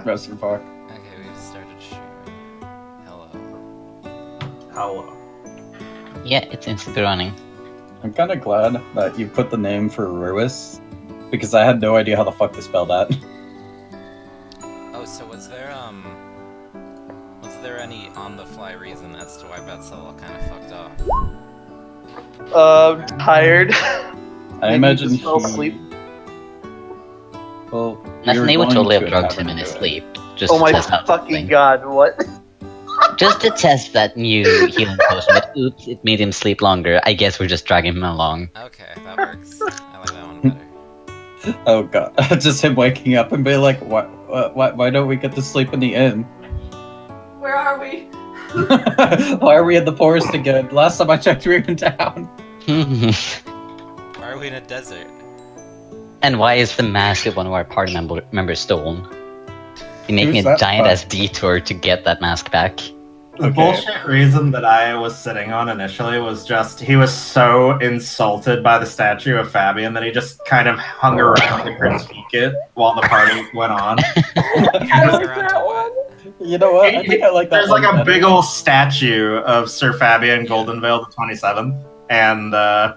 Rest in fuck. Okay, we've started streaming. Hello. Hello. Yeah, it seems to be running. I'm kind of glad that you put the name for Ruis, because I had no idea how the fuck to spell that. Oh, so was there any on-the-fly reason as to why Betzel kind of fucked off? Tired. I imagine just fell he... asleep. Well, Nothing, they would totally have drugged him him in his into it. sleep. Just Oh to my test out fucking something. god, what? Just to test that new healing potion, but oops, it made him sleep longer. I guess we're just dragging him along. Okay, that works. I like that one better. Oh god, just him waking up and being like, why don't we get to sleep in the inn? Where are we? Why are we in the forest again? Last time I checked, we were in town. Why are we in a desert? And why is the mask of one of our party members stolen? You're making Who's a that giant-ass detour to get that mask back. The Okay. bullshit reason that I was sitting on initially was just he was so insulted by the statue of Fabian that he just kind of hung around to critique it while the party went on. I like around that to one. You know what? I think I like that. There's like one a better. big old statue of Sir Fabian Goldenvale the 27th, and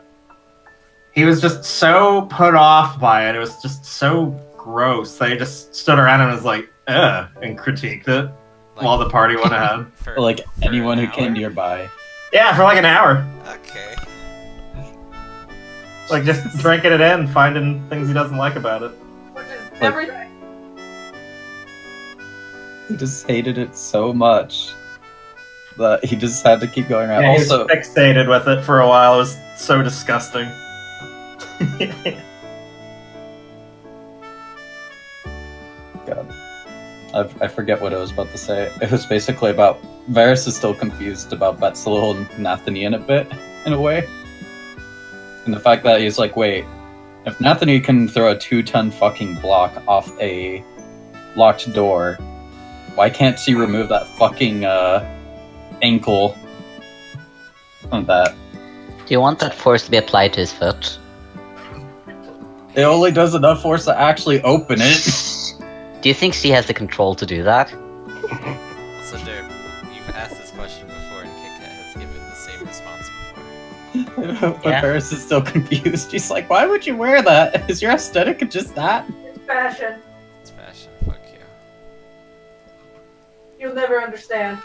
he was just so put off by it. It was just so gross. They just stood around and was like, ugh, and critiqued it while the party went ahead. For, Like for anyone an who came hour? nearby. Yeah, for like an hour. Okay. Like just drinking it in, finding things he doesn't like about it. Which is everything. He just hated it so much that he just had to keep going around. Yeah, he Also, was fixated with it for a while. It was so disgusting. God, I forget what I was about to say. It was basically about Varys is still confused about Betzel and Nathaniel a bit, in a way. And the fact that he's like, wait, if Nathaniel can throw a 2-ton fucking block off a locked door, why can't she remove that fucking ankle on that? Do you want that force to be applied to his foot? It only does enough force to actually open it. Do you think she has the control to do that? So, Derp, you've asked this question before, and KitKat has given the same response before. But Yeah. Varys is still confused. He's like, why would you wear that? Is your aesthetic just that? It's fashion. It's fashion. Fuck you. You'll never understand.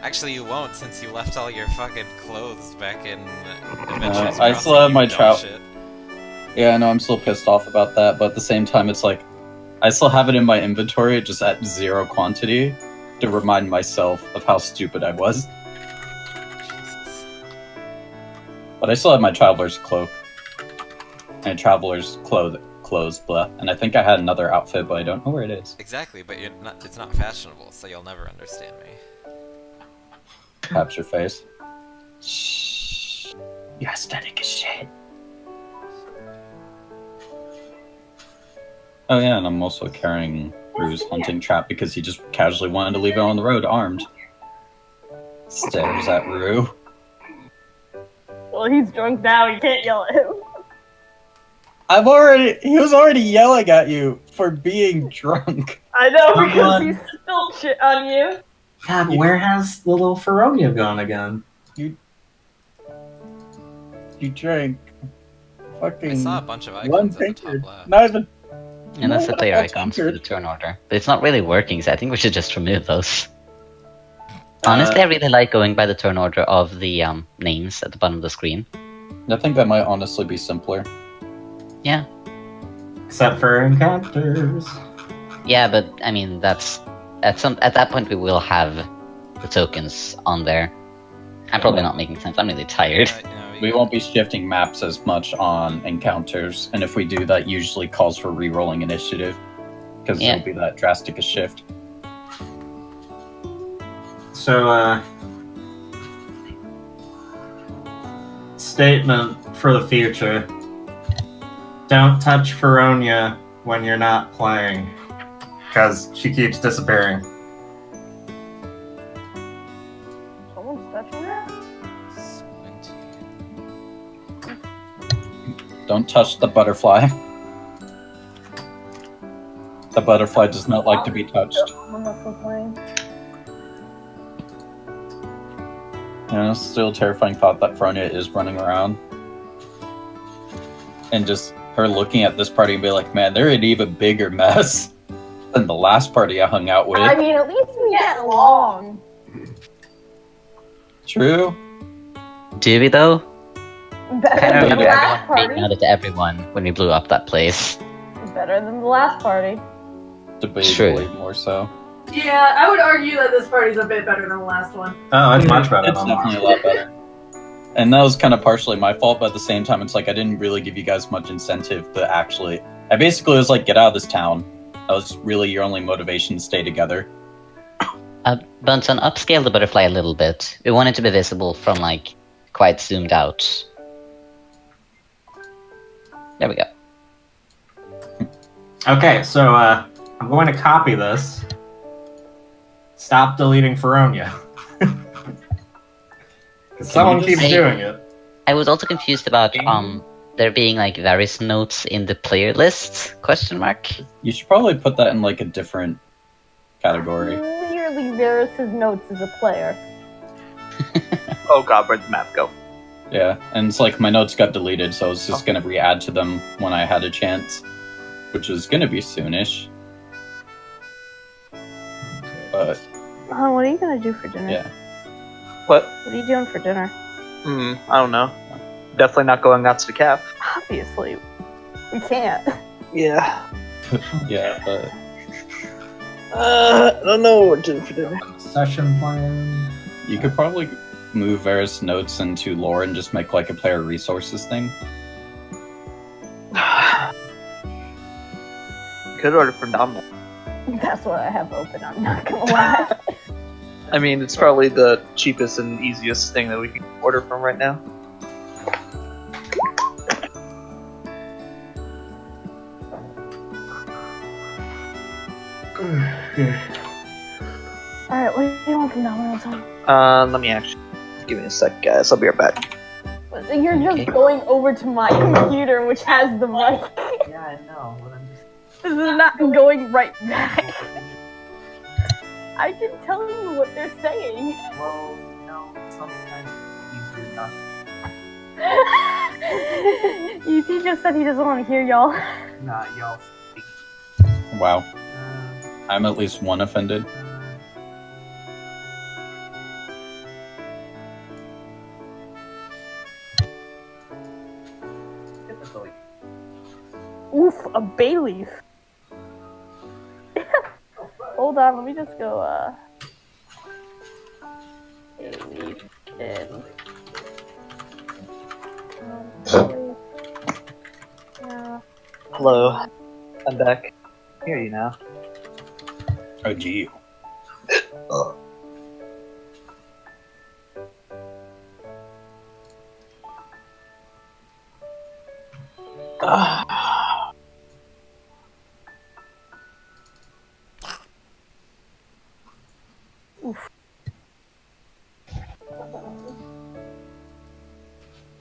Actually, you won't, since you left all your fucking clothes back in Adventures. I still have my you dumb trout. shit. Yeah, I know, I'm still pissed off about that, but at the same time, it's like, I still have it in my inventory, just at 0 quantity, to remind myself of how stupid I was. Jesus. But I still have my traveler's cloak. And traveler's clothes, blah. And I think I had another outfit, but I don't know where it is. Exactly, but it's not fashionable, so you'll never understand me. Perhaps your face. Shh. Your aesthetic is shit. Oh yeah, and I'm also carrying Rue's hunting trap because he just casually wanted to leave it on the road armed. Stares at Rue. Well, he's drunk now. You can't yell at him. He was already yelling at you for being drunk. I know Come because on. he spilled shit on you. God, where has little Feronia gone again? You drank fucking I saw a bunch of one icons at the tankard. top left. Not even. And that's the Not player a icons for tankard. the turn order. But it's not really working, so I think we should just remove those. Honestly, I really like going by the turn order of the names at the bottom of the screen. I think that might honestly be simpler. Yeah. Except for encounters. Yeah, but I mean that's at that point we will have the tokens on there. I'm probably not making sense. I'm really tired. We won't be shifting maps as much on encounters, and if we do, that usually calls for re-rolling initiative, because Yeah. there'll be that drastic a shift. So, statement for the future. Don't touch Feronia when you're not playing, because she keeps disappearing. Someone's touching her? Don't touch the butterfly. The butterfly does not like to be touched. I'm also playing. You know, it's still a terrifying thought that Fronia is running around. And just her looking at this party and be like, man, they're an even bigger mess than the last party I hung out with. I mean, at least we get along. True. Do we though? I Better don't than the remember last everyone being party. mad at everyone when we blew up that place. Better than the last party. Debatably more so. Yeah, I would argue that this party's a bit better than the last one. Oh, it's much better It's than definitely last. a lot better. And that was kind of partially my fault, but at the same time, it's like I didn't really give you guys much incentive to actually. I basically was like, get out of this town. That was really your only motivation to stay together. Bunsen, upscale the butterfly a little bit. We want it to be visible from, like, quite zoomed out. There we go. Okay, so I'm going to copy this. Stop deleting Feronia. Because someone you keeps just- doing it. I was also confused about there being like various notes in the player list? Question mark. You should probably put that in like a different category. Clearly, Varys' notes as a player. Oh god, where'd the map go? Yeah, and it's like my notes got deleted, so I was just gonna re-add to them when I had a chance, which is gonna be soonish. But What are you gonna do for dinner? yeah, What? What are you doing for dinner? I don't know. Definitely not going out to the cap. Obviously, we can't. Yeah. yeah, but I don't know what we're doing for dinner. Session plan. you could probably move Varys notes into lore and just make like a player resources thing. Could order from Domino. That's what I have open. I'm not gonna lie. I mean, it's probably the cheapest and easiest thing that we can order from right now. All right, what do you want from Domino's? Hon? Let me actually give me a sec, guys. I'll be right back. You're just going over to my computer, which has the mic. Yeah, I know, but I'm just. This is not going right back. I can tell you what they're saying. Well, you know, sometimes it's easier not. He just said he doesn't want to hear y'all. Nah, y'all. Wow, Uh, I'm at least one offended. typically. Oof, a bay leaf. Hold on, let me just go, bay leaf in. Yeah. Hello. I'm back. I hear you now. Oh gee.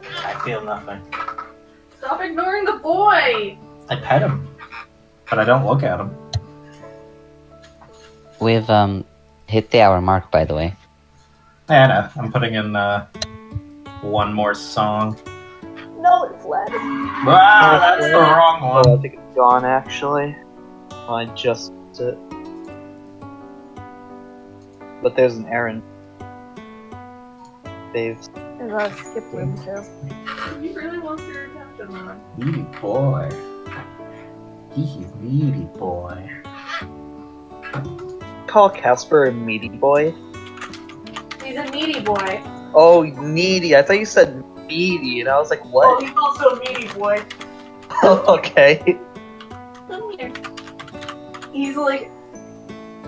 I feel nothing. Stop ignoring the boy! I pet him, but I don't look at him. We've hit the hour mark, by the way. Yeah, no, I'm putting in one more song. No, it's lead. Ah, that's the wrong Oh, I one. think it's gone actually. I just it. But there's an errand. Dave. There's a skip room too. He really wants your attention, man. Needy boy. He's needy boy. Call Casper a meaty boy. He's a needy boy. Oh, needy. I thought you said meaty, and I was like, Oh, what? he's also a needy boy. Okay. Come here. He's like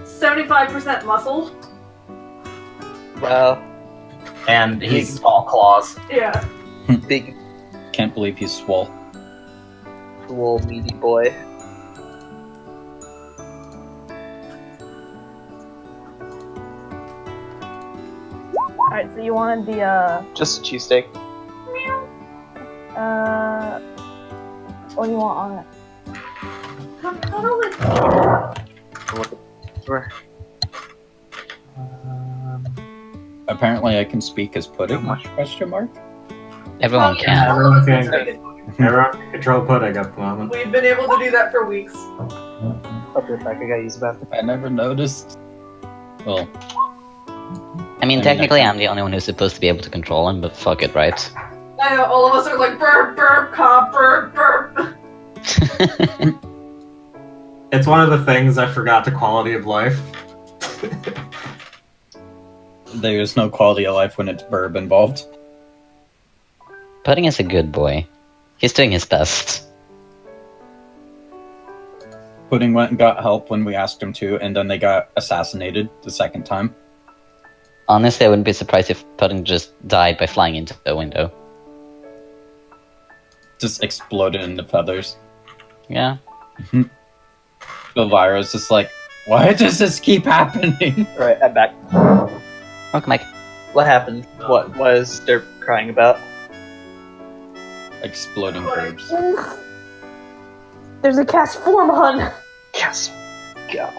75% muscle. Wow. And he's small claws. Yeah. Big, Can't believe he's swole. little meaty boy. Alright, so you wanted the, Just a cheesesteak. what do you want on it? How do I Sure. Apparently, I can speak as pudding? Question mark. Everyone can. Everyone can, everyone can control pudding at the moment. We've been able to do that for weeks. I'll be right back. I gotta use the bathroom. I never noticed. Well, I mean, I technically, can- I'm the only one who's supposed to be able to control him, but fuck it, right? I know, all of us are like, burp, burp, cop, burp, burp. It's one of the things I forgot the quality of life. there's no quality of life when it's burb involved. Pudding is a good boy. He's doing his best. Pudding went and got help when we asked him to, and then they got assassinated the second time. Honestly, I wouldn't be surprised if Pudding just died by flying into the window. Just exploded into feathers. Yeah. Elvira's just like, why does this keep happening? Alright, I'm back. Welcome, Mike. What happened? What was Derp crying about? Exploding birds. There's a cast form, hun. Yes. Go.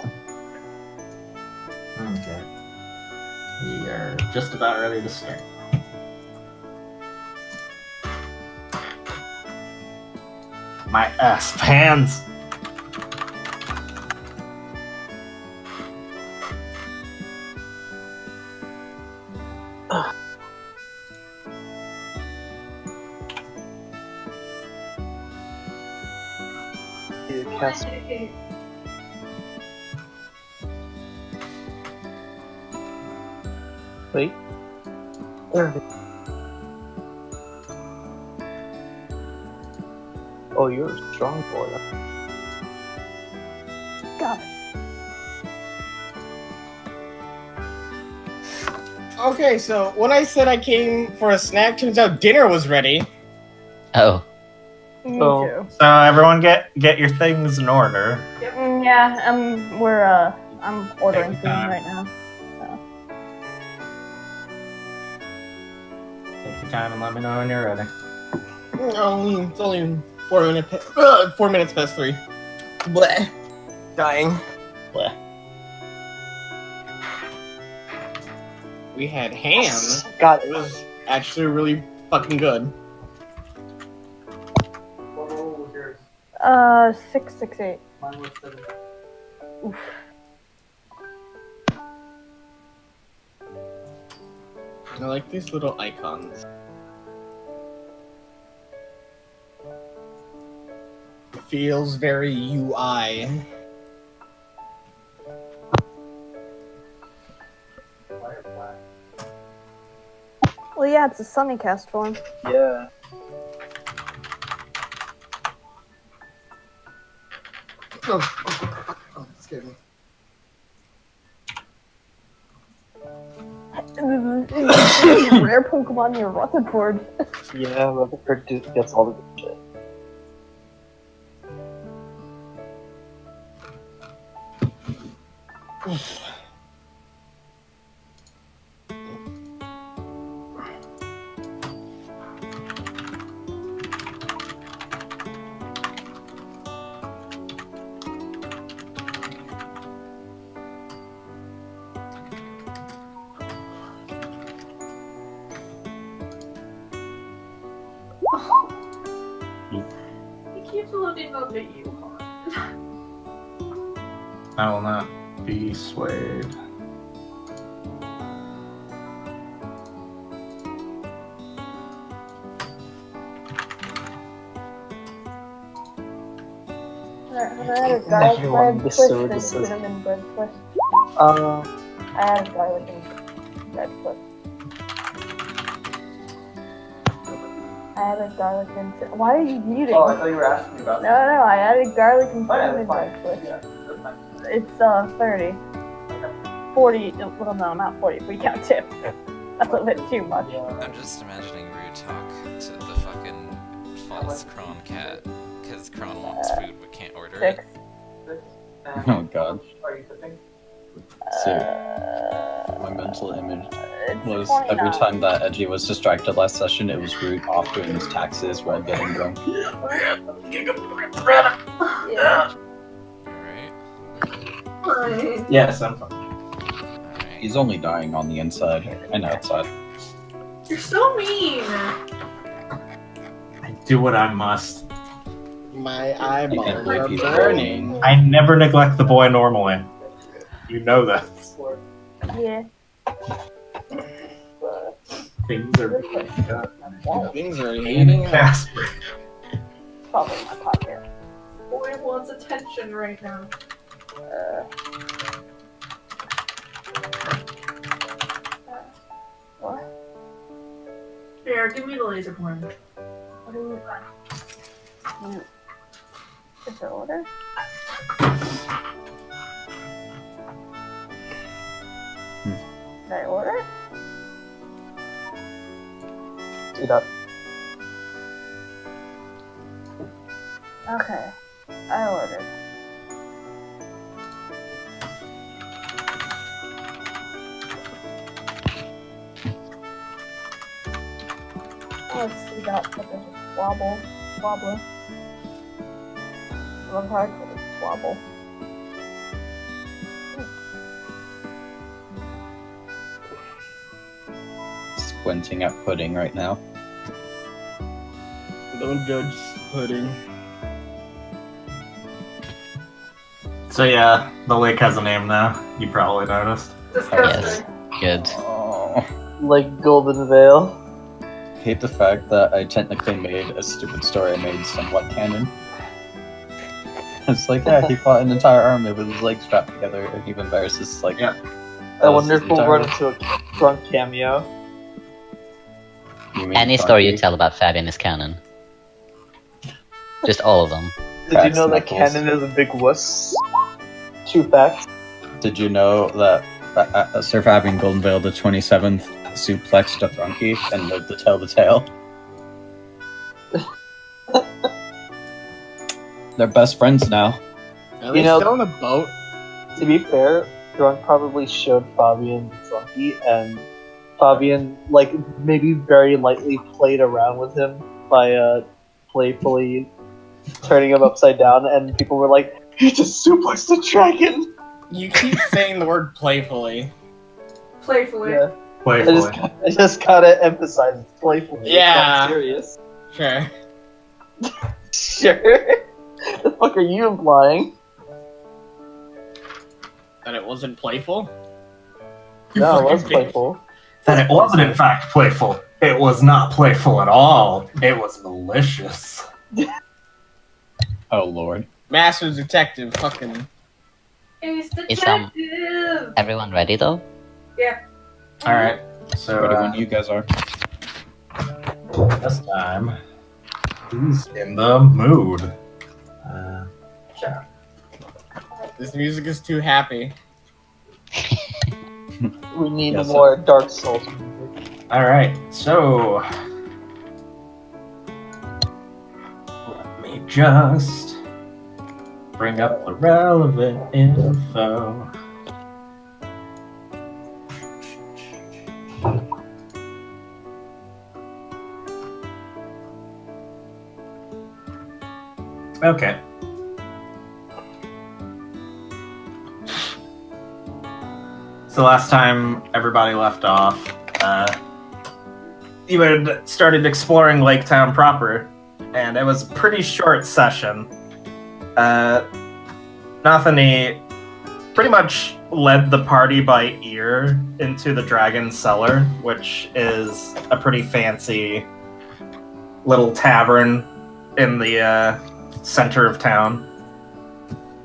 Okay. We are just about ready to start. My ass pants! Cast. Wait. There it is. Oh, you're a strong boy. Got it. Okay, so when I said I came for a snack, turns out dinner was ready. Oh. Me Oh. too. So everyone get your things in order. Yeah, I'm ordering Take food your time. right now. Take your time and let me know when you're ready. Oh, it's only 4 minutes past 3. Bleh. Dying. Bleh. We had ham. Got It it. was actually really fucking good. 668. Mine was 7. Oof. I like these little icons. It feels very UI. Well, yeah, it's a sunny cast form. Yeah. Oh, excuse me. Rare Pokemon near Rutherford. Yeah, Rutherford gets all the good shit. He keeps loading up at you, I will not be swayed. I had a garlic Everyone bread is twist so and disgusting. cinnamon bread twist. Uh, I had a garlic and bread twist. I had a garlic and why are you muting? Oh, I thought you were asking me about No, I added garlic and Oh, yeah, cinnamon that's fine. bread twist. Yeah, that's fine. It's 30. 40, well no, not 40 if we count tip. That's a bit too much. I'm just imagining Rue talk to the fucking false Kron cat, because Kron wants food but can't order 6. it. Oh god. Are you tipping? So, my mental image It's was 29. every time that Edgy was distracted last session, it was Root off doing his taxes while getting drunk. Yeah. Alright. fine. Yes, I'm fine. Alright. He's only dying on the inside and outside. You're so mean. I do what I must. My can't eyeballs believe are he's burning. I never neglect the boy normally. You know that. Yeah. Things are Things are heating up. Casper. Probably my pocket. Boy wants attention right now. What? Here, give me the laser pointer. What do you? Is there order? Did I order? Speed up. Okay. I ordered. Let's see that, but there's a wobbler. I'm probably called a swabble. Squinting at pudding right now. Don't judge pudding. So yeah, the lake has a name now. You probably noticed. Disgusting. Good. Oh, Like Golden Veil. hate the fact that I technically made a stupid story I made somewhat canon. It's like, yeah, he fought an entire army with his legs strapped together, and even Varys is like, Yeah. I wonder was if we'll entire- run into a drunk cameo. you mean Any story you Donkey? tell about Fabian is canon. Just all of them. Did you Cracks know that knuckles. Cannon is a big wuss? True facts. Did you know that Sir Fabian Goldenvale the 27th suplexed a Drunky and lived to tell the tale? They're best friends now. Are they know- still on a boat? To be fair, Drunk probably showed Fabian Drunky, and Fabian, like, maybe very lightly played around with him by playfully turning him upside down, and people were like, he just suplexed the dragon! You keep saying the word playfully. Playfully. Yeah. Playfully. I just gotta emphasize it's playfully. It's Yeah. not serious. Sure. Sure. The fuck are you implying? That it wasn't playful? No, it was fucking bitch. playful. That it wasn't in fact playful. It was not playful at all. It was malicious. Oh lord. Master Detective fucking... Ace Is, detective. Everyone ready though? Alright, so Ready when you guys are. this time, who's in the mood? This music is too happy. We need Yes, more Dark Souls music. Alright, so let me just bring up the relevant info. Okay. So last time everybody left off, you had started exploring Lake Town proper, and it was a pretty short session. Nathani pretty much led the party by ear into the Dragon Cellar, which is a pretty fancy little tavern in the center of town.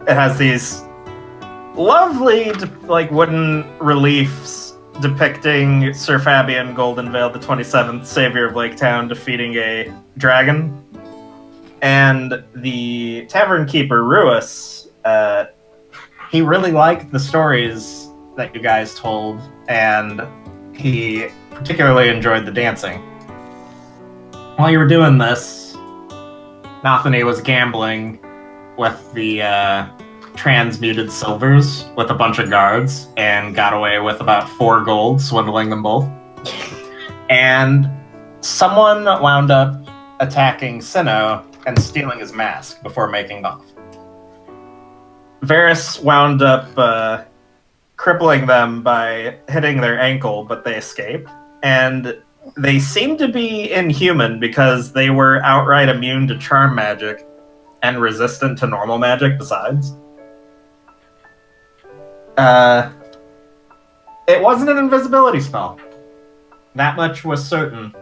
It has these lovely, like, wooden reliefs depicting Sir Fabian Goldenvale, the 27th Savior of Lake Town, defeating a dragon. And the tavern keeper, Ruis, he really liked the stories that you guys told, and he particularly enjoyed the dancing. While you were doing this, Nathani was gambling with the transmuted silvers with a bunch of guards and got away with about 4 gold, swindling them both. And someone wound up attacking Sinnoh and stealing his mask before making off. Varys wound up crippling them by hitting their ankle, but they escaped. And they seemed to be inhuman because they were outright immune to charm magic and resistant to normal magic besides. It wasn't an invisibility spell. That much was certain.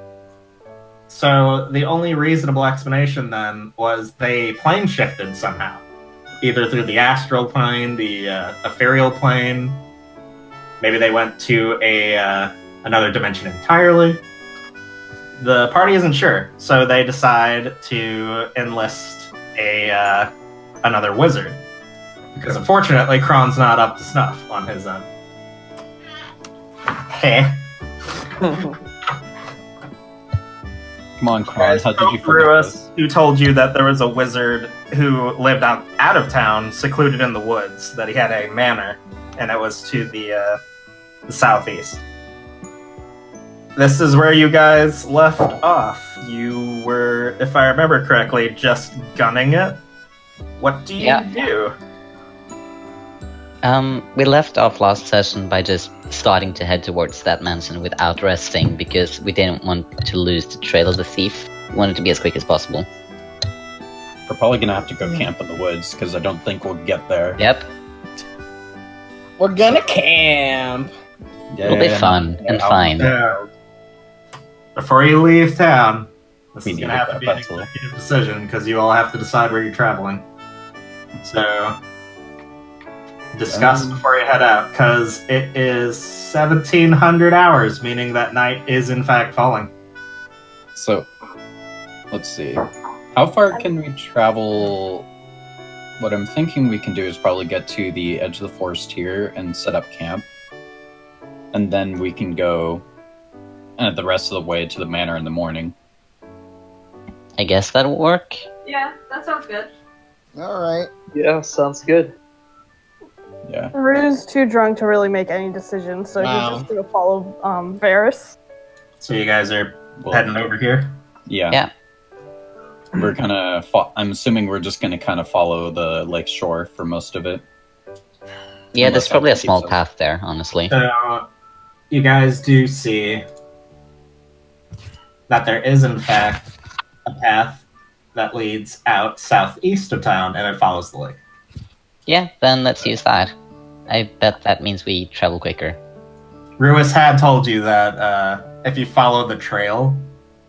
So the only reasonable explanation then was they plane shifted somehow. Either through the astral plane, the ethereal plane. Maybe they went to another dimension entirely. The party isn't sure, so they decide to enlist another wizard. Because unfortunately, Kron's not up to snuff on his own. Heh. Come on, Kron, how did you forget Ruus, this? who told you that there was a wizard who lived out of town, secluded in the woods, that he had a manor, and it was to the southeast. This is where you guys left off. You were, if I remember correctly, just gunning it. What do you do? We left off last session by just starting to head towards that mansion without resting because we didn't want to lose the trail of the thief. We wanted to be as quick as possible. We're probably gonna have to go camp in the woods because I don't think we'll get there. Yep, We're gonna camp. Yeah, it'll be fun and fine. Before you leave town, this We is need going to have that to be an pretzel. executive decision because you all have to decide where you're traveling. So, discuss before you head out because it is 1700 hours, meaning that night is in fact falling. So, let's see. How far can we travel? What I'm thinking we can do is probably get to the edge of the forest here and set up camp. And then we can go the rest of the way to the manor in the morning. I guess that'll work. Yeah, that sounds good. Alright. Yeah, sounds good. Yeah. Rue's too drunk to really make any decisions, so Wow. he's just gonna follow Varys. So, you guys are Well, heading over here. Yeah. Yeah. We're gonna. I'm assuming we're just gonna kind of follow the lake shore for most of it. Yeah, Unless there's probably a something small keeps us- path there, honestly. So, you guys do see that there is, in fact, a path that leads out southeast of town and it follows the lake. Yeah, then let's use that. I bet that means we travel quicker. Ruis had told you that if you follow the trail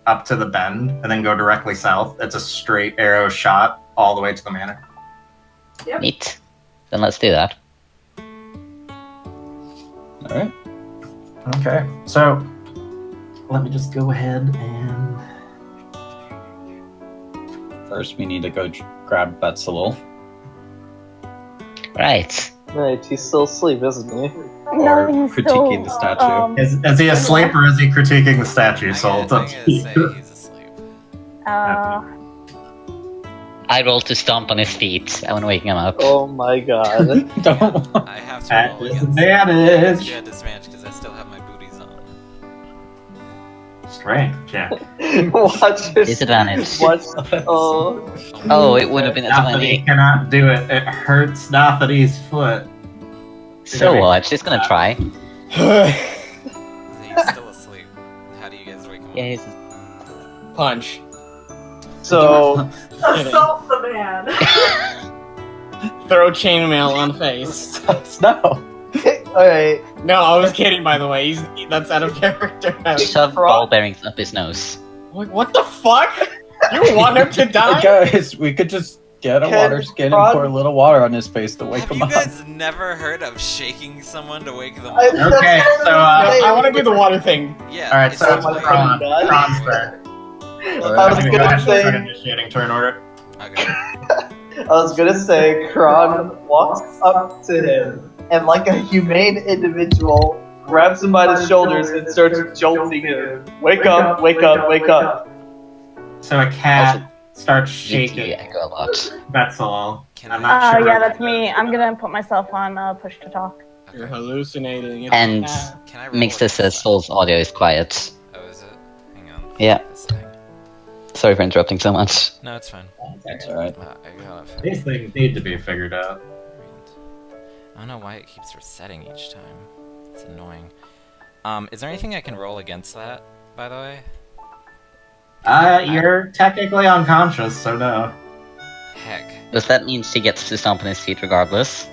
up to the bend and then go directly south, it's a straight arrow shot all the way to the manor. Yep. Neat. Then let's do that. All right. Okay, so let me just go ahead and... First, we need to go grab Betsalul. Right. Right, he's still asleep, isn't he? Or he's critiquing the statue. Is he asleep or is he critiquing the statue? So I'm it's up gonna to you. say he's asleep. I roll to stomp on his feet. I want to wake him up. Oh my god. Don't. I have to At roll against disadvantage. yeah, disadvantage because I still have my booties on. Strength check. Watch this. Disadvantage. Watch. Oh. Oh, it would have been a Nathany 20. cannot do it. It hurts Nathany's foot. So what? She's gonna try. He's still asleep. How do you guys wake him up? Yeah, he's... Punch. So, Assault the man. Throw chainmail on face. No. alright. No, I was kidding, by the way. That's out of character. Shove ball bearings up his nose. What the fuck? You want him to die? Guys, we could just get a Can water skin Rod- and pour a little water on his face to wake Have him you up. guys never heard of shaking someone to wake them up? Okay, so I want to do the water thing. Yeah. alright, it's so like- my Kron, God. Kron's turn. I was Go gonna ahead, say, start initiating turn order. Okay. Kron walks up to him and, like a humane individual, grabs him by the shoulders and starts jolting him. Wake up! Wake up! Wake up! So a cat starts You shaking. echo a lot. Betsalul. Can I'm I- not sure. Yeah, that's me. I'm gonna put myself on push to talk. You're Okay. hallucinating. It's And Can I roll Mixer against says that? Soul's audio is quiet. Oh, is it? Hang on. Yeah. This thing. Sorry for interrupting so much. No, it's fine. That's alright. I got it. These things need to be figured out. don't know why it keeps resetting each time. It's annoying. Is there anything I can roll against that, by the way? You're technically unconscious, so no. Heck. Does that mean she gets to stomp on his feet regardless?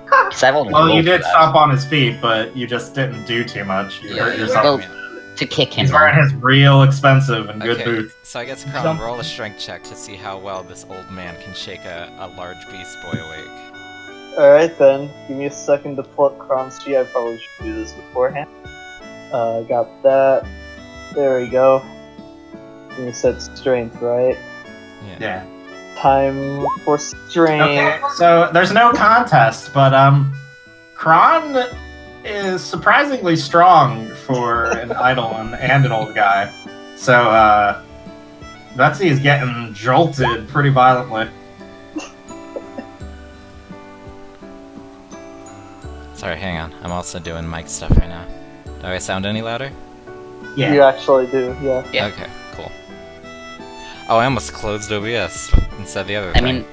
'Cause I won't Well, roll you for did that. stomp on his feet, but you just didn't do too much. You hurt yourself. Well, to kick him. He's wearing his real expensive and good Okay, boots. so I guess Kron, roll a strength check to see how well this old man can shake a large beast boy awake. Alright then, give me a second to pull up Kron's sheet. I probably should do this beforehand. Got that. There we go. You said strength, right? Yeah. Time for strength. Okay, so there's no contest, but Kron is surprisingly strong for an Eidolon and an old guy. So Betsy is getting jolted pretty violently. Sorry, hang on. I'm also doing mic stuff right now. Do I sound any louder? Yeah. You actually do, yeah. Yeah. Okay, cool. Oh, I almost closed OBS and said the other I thing. mean,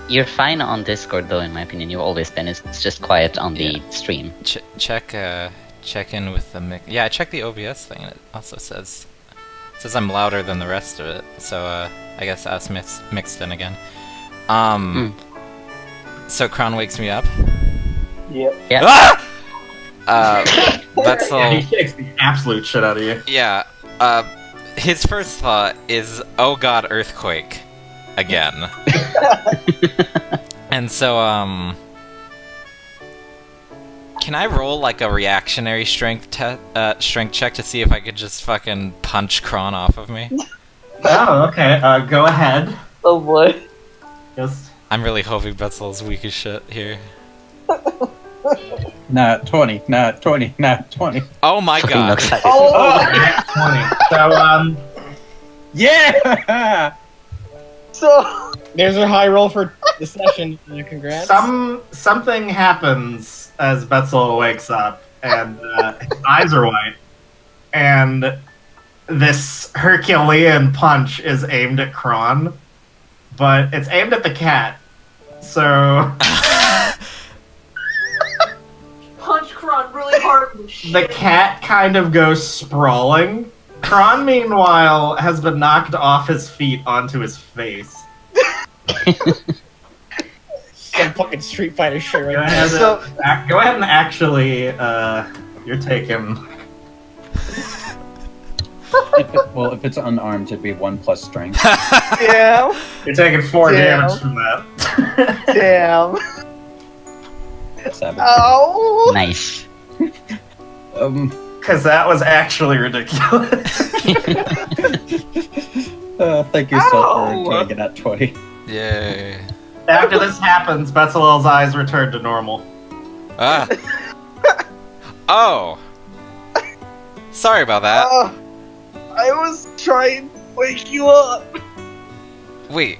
you're fine on Discord though, in my opinion. You've always been. It's just quiet on the stream. check in with the mic. Yeah, I checked the OBS thing, and it also says I'm louder than the rest of it. So I guess us mixed in again. So Kron wakes me up. Yep. Yeah. Ah! That's all. Yeah, he kicks the absolute shit out of you. Yeah. His first thought is, "Oh God, earthquake, again." And so, can I roll like a reactionary strength check to see if I could just fucking punch Kron off of me? Oh, okay. Go ahead. Oh boy. Just I'm really hoping Betzel's weak as shit here. Nah, 20, nah, 20, nah, 20. Oh my Fucking God. excited. Oh! yeah, 20. So Yeah! So... There's a high roll for the session. Congrats. something happens as Betzel wakes up, and his eyes are white, and this Herculean punch is aimed at Kron, but it's aimed at the cat. So Punch Kron really hard in the shit. the cat kind of goes sprawling. Kron, meanwhile, has been knocked off his feet onto his face. Some fucking Street Fighter shit right Go now. ahead, So- go ahead and actually, you're taking. If it's unarmed, it'd be 1 plus strength. Damn. You're taking 4 Damn. damage from that. Damn. Savage. Ow! Nice. Because that was actually ridiculous. Thank you so Ow! for taking that 20. Yay. After this happens, Betzel's eyes return to normal. Ah. Oh. Sorry about that. I was trying to wake you up. Wait.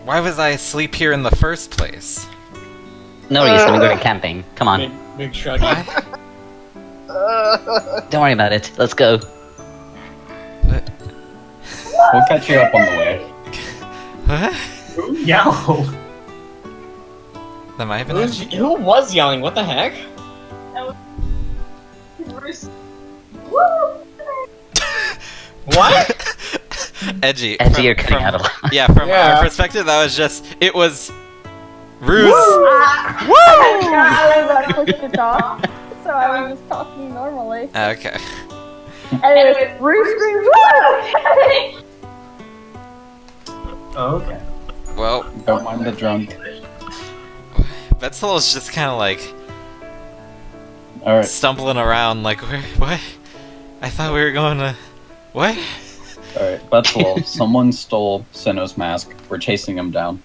Why was I asleep here in the first place? No reason. We're going camping. Come on. Big shrug. What? Don't worry about it. Let's go. We'll catch you up on the way. What? Who yelled? That might have been Who was yelling? What the heck? What? Edgy. Edgy, you're cutting out a lot. Yeah, from Yeah. our perspective, that was just. It was. Ruse! I was about to push to talk, so I was just talking normally. Okay. Anyway, Bruce screams, "Woo!" Okay. Well, Don't mind the drunk. Betzel is just kind of like Alright, stumbling around, like, what? I thought we were going to. What? alright. Betzel, someone stole Sinnoh's mask. We're chasing him down.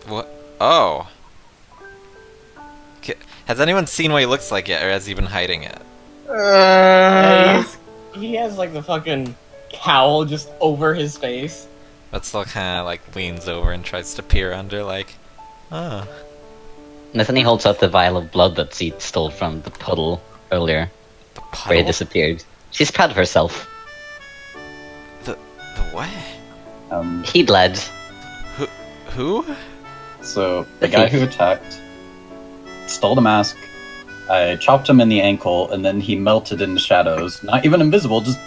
What? Oh. Has anyone seen what he looks like yet, or has he been hiding it? Yeah, he has like the fucking cowl just over his face. Betzel kind of like leans over and tries to peer under, like, oh. And then he holds out the vial of blood that she stole from the puddle earlier, The where he puddle? disappeared. She's proud of herself. The what? He bled. Who? So, the guy who attacked stole the mask. I chopped him in the ankle, and then he melted in the shadows. Not even invisible, just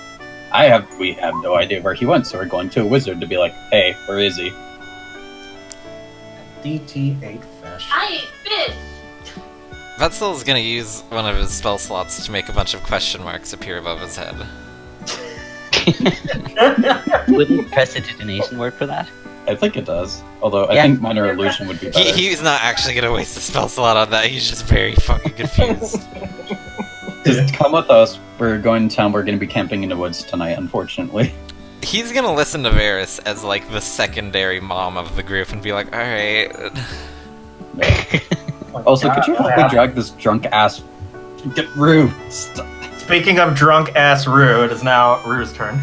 we have no idea where he went, so we're going to a wizard to be like, hey, where is he? DT ate fish. I ate fish. Vetzel is gonna use one of his spell slots to make a bunch of question marks appear above his head. Wouldn't prestidigitation work for that? I think it does. Although I Yeah. think minor illusion would be better. He's not actually gonna waste a spell slot on that, he's just very fucking confused. Just come with us. We're going to town. We're going to be camping in the woods tonight, unfortunately. He's gonna listen to Varys as like the secondary mom of the group and be like, alright. Also, could you help me drag this drunk ass Rue? Speaking of drunk ass Rue, it is now Rue's turn.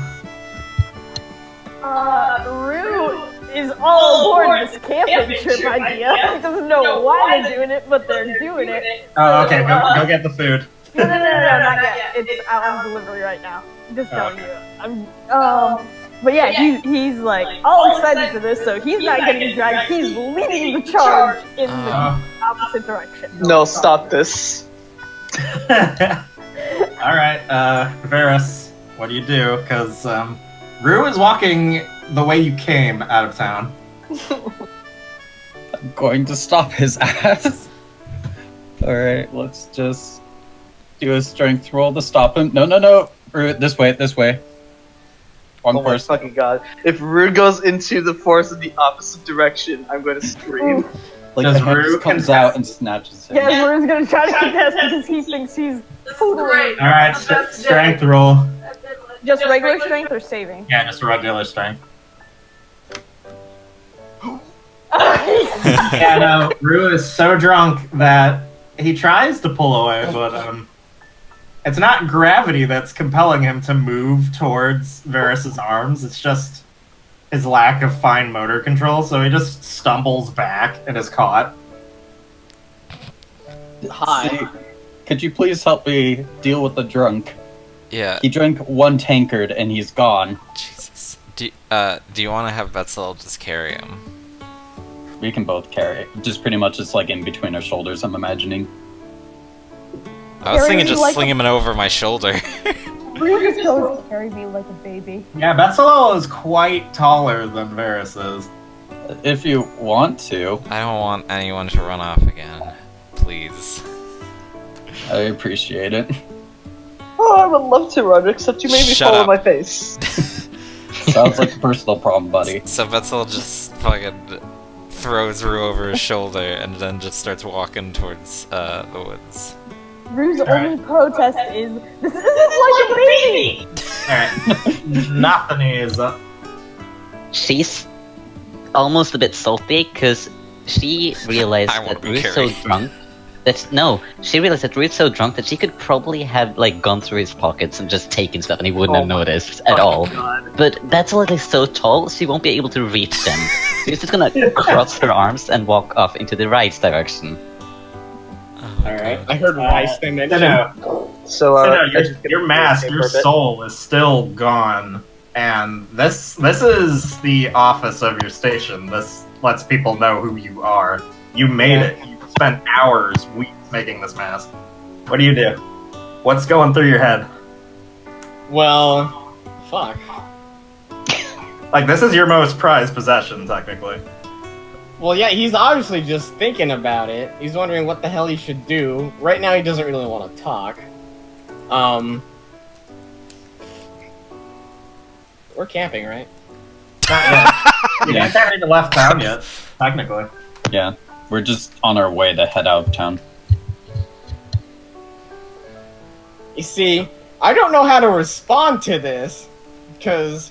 Rue is all aboard this camping trip idea. He doesn't know why they're doing it, but they're doing it. Oh, okay, go get the food. No, not yet. It's out on delivery right now. Just telling you. But yeah, he's like all excited for this, so he's not getting dragged. He's leading the charge in the opposite direction. No, stop this. Alright, Varys, what do you do? Because, Rue is walking the way you came out of town. I'm going to stop his ass. Alright, let's just do a strength roll to stop him. No. Rue, this way. One Oh my person. fucking god. If Rue goes into the forest in the opposite direction, I'm going to scream. Like Does the hand Rue just comes contest? out and snatches him. Yeah, Rue's gonna try to contest because he thinks he's This is great. Alright, strength roll. just regular strength or saving. Yeah, just a regular strength. Yeah, Yeah, no, Rue is so drunk that he tries to pull away, but it's not gravity that's compelling him to move towards Varys' arms. It's just his lack of fine motor control, so he just stumbles back and is caught. Hi. See, could you please help me deal with the drunk? Yeah, He drank one tankard and he's gone. Jesus. Do you want to have Vetzel just carry him? We can both carry it. Just pretty much it's like in between our shoulders, I'm imagining. I was thinking Carry just like sling him over my shoulder. Rue just goes to carry me like a baby. Yeah, Betsalel is quite taller than Varys is. If you want to, I don't want anyone to run off again. Please. I appreciate it. Oh, I would love to run, except you made me Shut fall up. on my face. Sounds like a personal problem, buddy. So Vetzel just fucking throws Rue over his shoulder and then just starts walking towards the woods. Rue's only protest is, this isn't like a baby! Alright, nothing is up. She's almost a bit salty because she realized I wanna that be Rue's so carried. drunk. She realized that Rue's so drunk that she could probably have like gone through his pockets and just taken stuff and he wouldn't have noticed at all. God. But Betzel is so tall, she won't be able to reach them. She's just gonna cross her arms and walk off into the right direction. Oh my Alright. God. I heard rice they mentioned. No, So, your mask, your soul is still gone, and this is the office of your station. This lets people know who you are. You made it. You spent hours, weeks making this mask. What do you do? What's going through your head? Well, fuck. Like, this is your most prized possession, technically. Well, yeah, he's obviously just thinking about it. He's wondering what the hell he should do. Right now, he doesn't really want to talk. We're camping, right? Not yet. You guys haven't even left town yet, technically. Yeah, we're just on our way to head out of town. You see, I don't know how to respond to this, because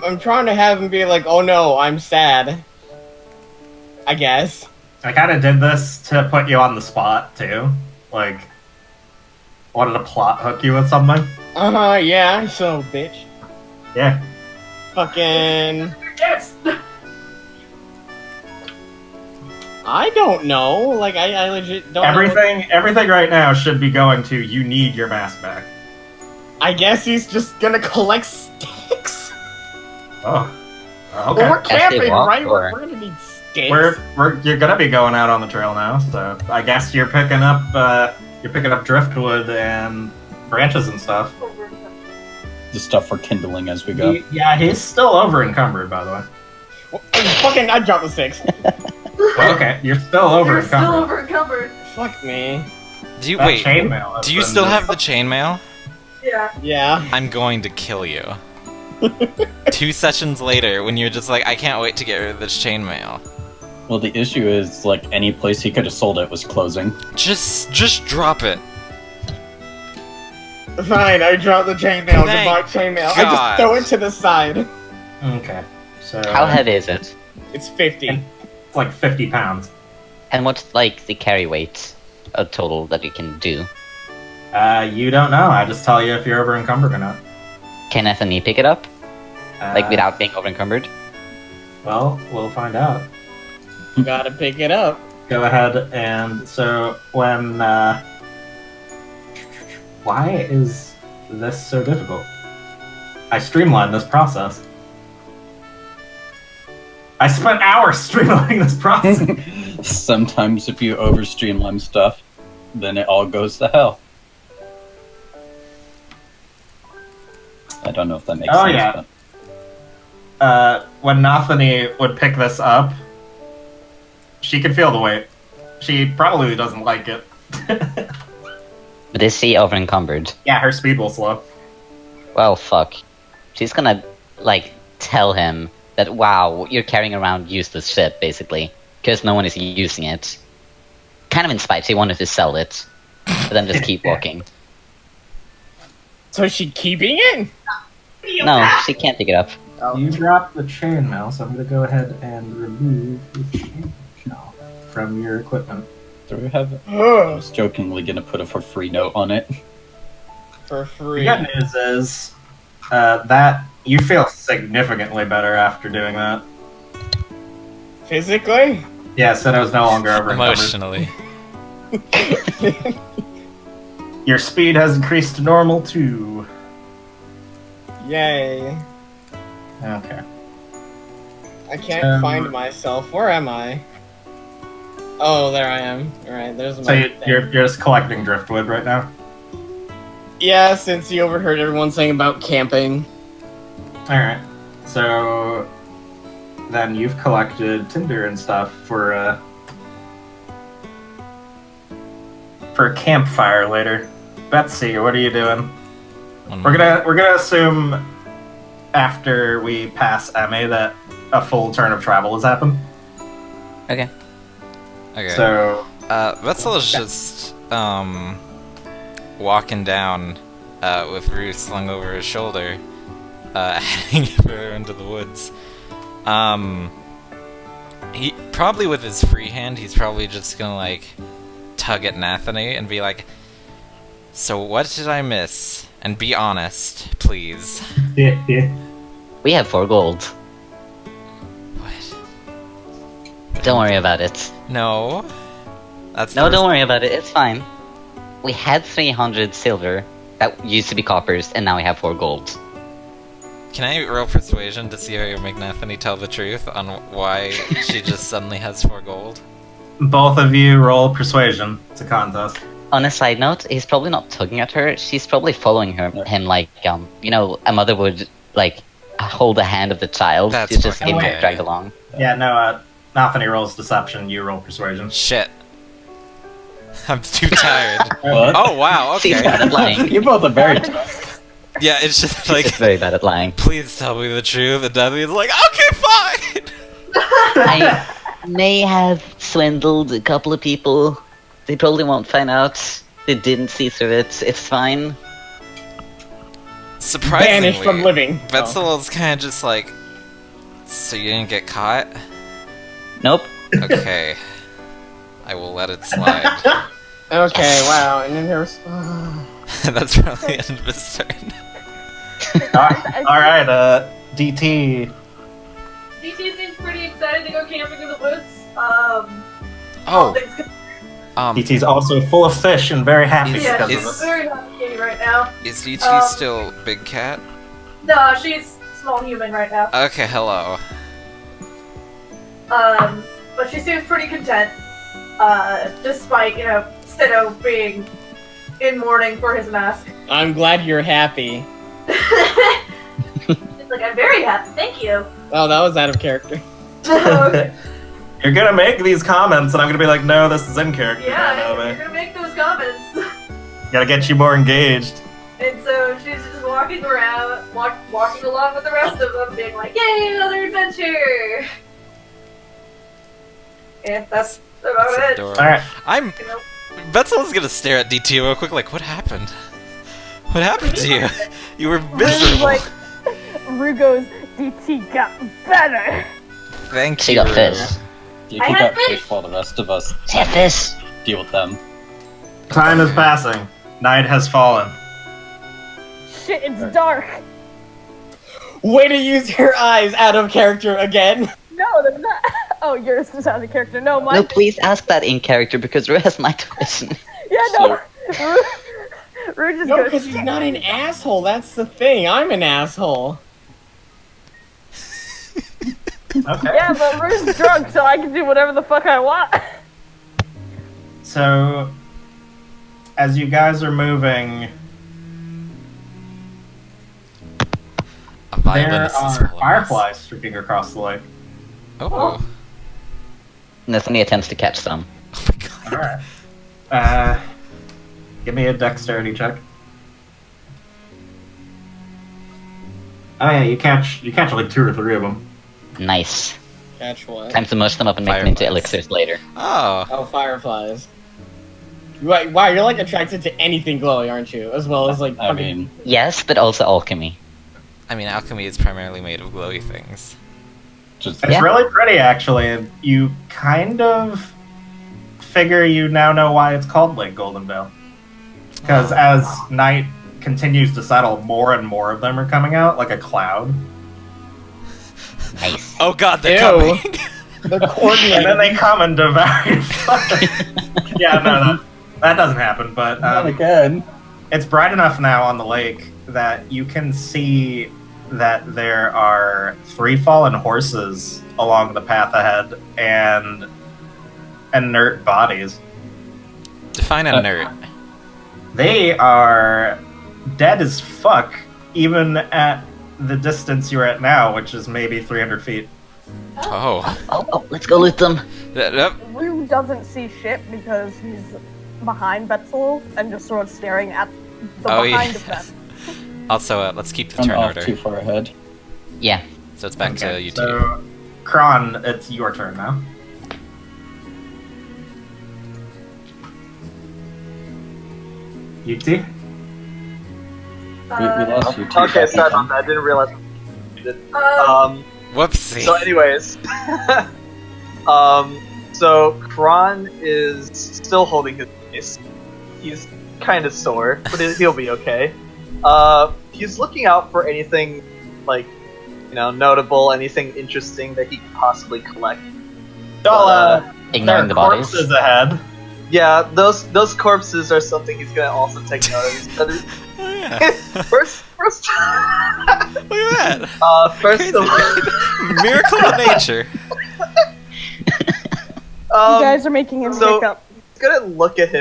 I'm trying to have him be like, oh no, I'm sad. I guess. I kind of did this to put you on the spot, too. Like, wanted to plot hook you with something. Uh-huh, yeah, so bitch. Yeah. Fucking... Yes. I don't know. Like, I legit don't know. Everything right now should be going to, you need your mask back. I guess he's just gonna collect sticks. Oh. Okay. Well, we're As they camping, walk, right? or- We're gonna need escapes. You're gonna be going out on the trail now, so I guess you're picking up driftwood and branches and stuff. The stuff for kindling as we go. Yeah, he's still over encumbered, by the way. Well, fucking, I dropped a 6. Okay, you're still over You're still encumbered. over encumbered. Fuck me. Do you That wait? chainmail has Do you been still just- have the chainmail? Yeah. Yeah. I'm going to kill you. 2 sessions later, when you're just like, I can't wait to get rid of this chainmail. Well, the issue is, like, any place he could have sold it was closing. Just drop it. Fine, I dropped the chainmail to buy Thank chainmail. I God. just throw it to the side. Okay, so How heavy is it? It's 50. It's like 50 pounds. And what's like the carry weight total that you can do? You don't know. I just tell you if you're over encumbered or not. Can Anthony pick it up? Like Uh, without being over encumbered? Well, we'll find out. Gotta pick it up. Go ahead and so when why is this so difficult? I streamlined this process. I spent hours streamlining this process. Sometimes if you over streamline stuff, then it all goes to hell. I don't know if that makes Oh, sense. yeah. But... When Nathani would pick this up, she could feel the weight. She probably doesn't like it. But is she over encumbered? Yeah, her speed will slow. Well, fuck. She's gonna, like, tell him that, wow, you're carrying around useless shit, basically. Because no one is using it. Kind of in spite, she wanted to sell it. But then just keep walking. So is she keeping it? No, she can't pick it up. You dropped the chainmail, so I'm going to go ahead and remove the chainmail from your equipment. Do we have... I For was jokingly gonna put a for free note on it. free. The good news is that you feel significantly better after doing that. Physically? Yes, and it was no longer over Emotionally. Your speed has increased to normal too. Yay. Okay. I can't find myself. Where am I? Oh, there I am. Alright, there's my So thing. you're just collecting driftwood right now? Yeah, since you overheard everyone saying about camping. Alright. So then you've collected tinder and stuff for a campfire later. Betsy, what are you doing? We're gonna assume after we pass Emmy that a full turn of travel has happened. Okay. Okay. So Wetzel is just walking down with Rue slung over his shoulder, heading further into the woods. He probably with his free hand, he's probably just gonna like tug at Nathani and be like, "So what did I miss? And be honest, please." We have 4 gold. What? Don't worry about it. No. That's No, the don't worry about it. It's fine. We had 300 silver that used to be coppers, and now we have 4 gold. Can I roll persuasion to see how you make Nathani tell the truth on why she just suddenly has 4 gold? both of you roll persuasion. It's a contest. On a side note, he's probably not tugging at her. She's probably following him like, you know, a mother would, like, hold the hand of the child That's to just fucking get okay. dragged along. Yeah, no, Nathani rolls deception, you roll persuasion. Shit. I'm too tired. What? Oh wow, She's bad okay. at lying. You both are very tough. Yeah, it's just like, She's very bad at lying. please tell me the truth, and Nathani's like, okay, fine! I may have swindled a couple of people. They probably won't find out. They didn't see through it. It's fine. Surprisingly, Banished from living. Wetzel is kind of just like, so you didn't get caught? Nope. Okay. I will let it slide. Okay, wow, and then there's... That's probably the end of his turn. Alright, DT. DT seems pretty excited to go camping in the woods. Oh, things good. DT's also full of fish and very happy Is- Yeah, because she's of is- it. very happy right now. is DT still Big Cat? No, she's small human right now. Okay, hello. But but she seems pretty content, despite, Steno being in mourning for his mask. I'm glad you're happy. She's like, I'm very happy, thank you. Oh, that was out of character. Okay. You're gonna make these comments, and I'm gonna be like, no, this is in character. Yeah, No, you're gonna make those comments. Gotta get you more engaged. And so she's just walking around, walking along with the rest of them, being like, yay, another adventure! And that's about That's it. adorable. Alright. I'm. Betzel's gonna stare at DT real quick, like, what happened? What happened to you? You were Rue's miserable. like, Rue goes, DT got better. Thank She you. got fish. You I can had get fish. fish while the rest of us She had fish. deal with them. Time is passing. Night has fallen. Shit, it's dark. Way to use your eyes out of character again. No, they're not. Oh, yours is out of character. No, mine. No, please ask that in character because Rue has night vision. Yeah, no. Rue just No, goes. because he's not an asshole. That's the thing. I'm an asshole. Okay. Yeah, but Rue's drunk, so I can do whatever the fuck I want. So, as you guys are moving, A violinist there is are following us. fireflies streaking across the lake. Oh. Nathaniel attempts to catch some. Oh my god. Alright. Give me a dexterity check. Oh yeah, you catch like 2 or 3 of them. Nice. Catch what? Time to mush them up and make them into Fireflies. elixirs later. Oh. Oh, fireflies. Wow, you're like attracted to anything glowy, aren't you? As well as like I fucking- mean, Yes, but also alchemy. I mean, alchemy is primarily made of glowy things. just It's Yeah. really pretty, actually. You kind of figure you now know why it's called Lake Goldenvale. Because as night continues to settle, more and more of them are coming out, like a cloud. Nice. Oh god, they're Ew. coming! They're And coordinated. then they come and devour your fire. Yeah, no, that doesn't happen, but not again. it's bright enough now on the lake that you can see that there are 3 fallen horses along the path ahead and inert bodies. Define inert. They are dead as fuck, even at the distance you're at now, which is maybe 300 feet. Oh. Oh, let's go loot them. Yep. Rue doesn't see shit because he's behind Betzel and just sort of staring at the Oh, behind yeah. of them. Also, let's keep the I'm turn off order. too far ahead. Yeah. So it's back to you two. So, Kron, it's your turn now. UT? We lost you too. Okay, sorry about that. I didn't realize. Um, Whoopsie. So, anyways, so Kron is still holding his face. He's kind of sore, but he'll be okay. He's looking out for anything like, notable, anything interesting that he could possibly collect. Ignoring the bodies. Corpses ahead. Yeah, those corpses are something he's gonna also take note of. He's gonna- Oh, yeah. first, Look at that. first Crazy. of all, Miracle of nature. You guys are making him so- hiccup. he's gonna look at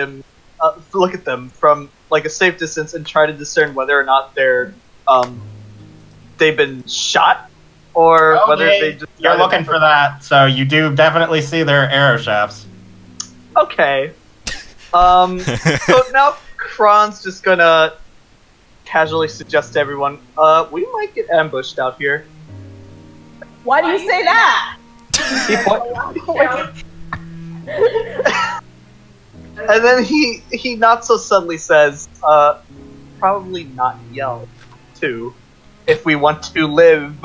them from like a safe distance and try to discern whether or not they've been shot or whether they just You're got looking for that, so you do definitely see their arrow shafts. Okay. So now Kron's just gonna casually suggest to everyone, we might get ambushed out here. Why do you say that? He point- and then he not so subtly says, probably not yell, too, if we want to live.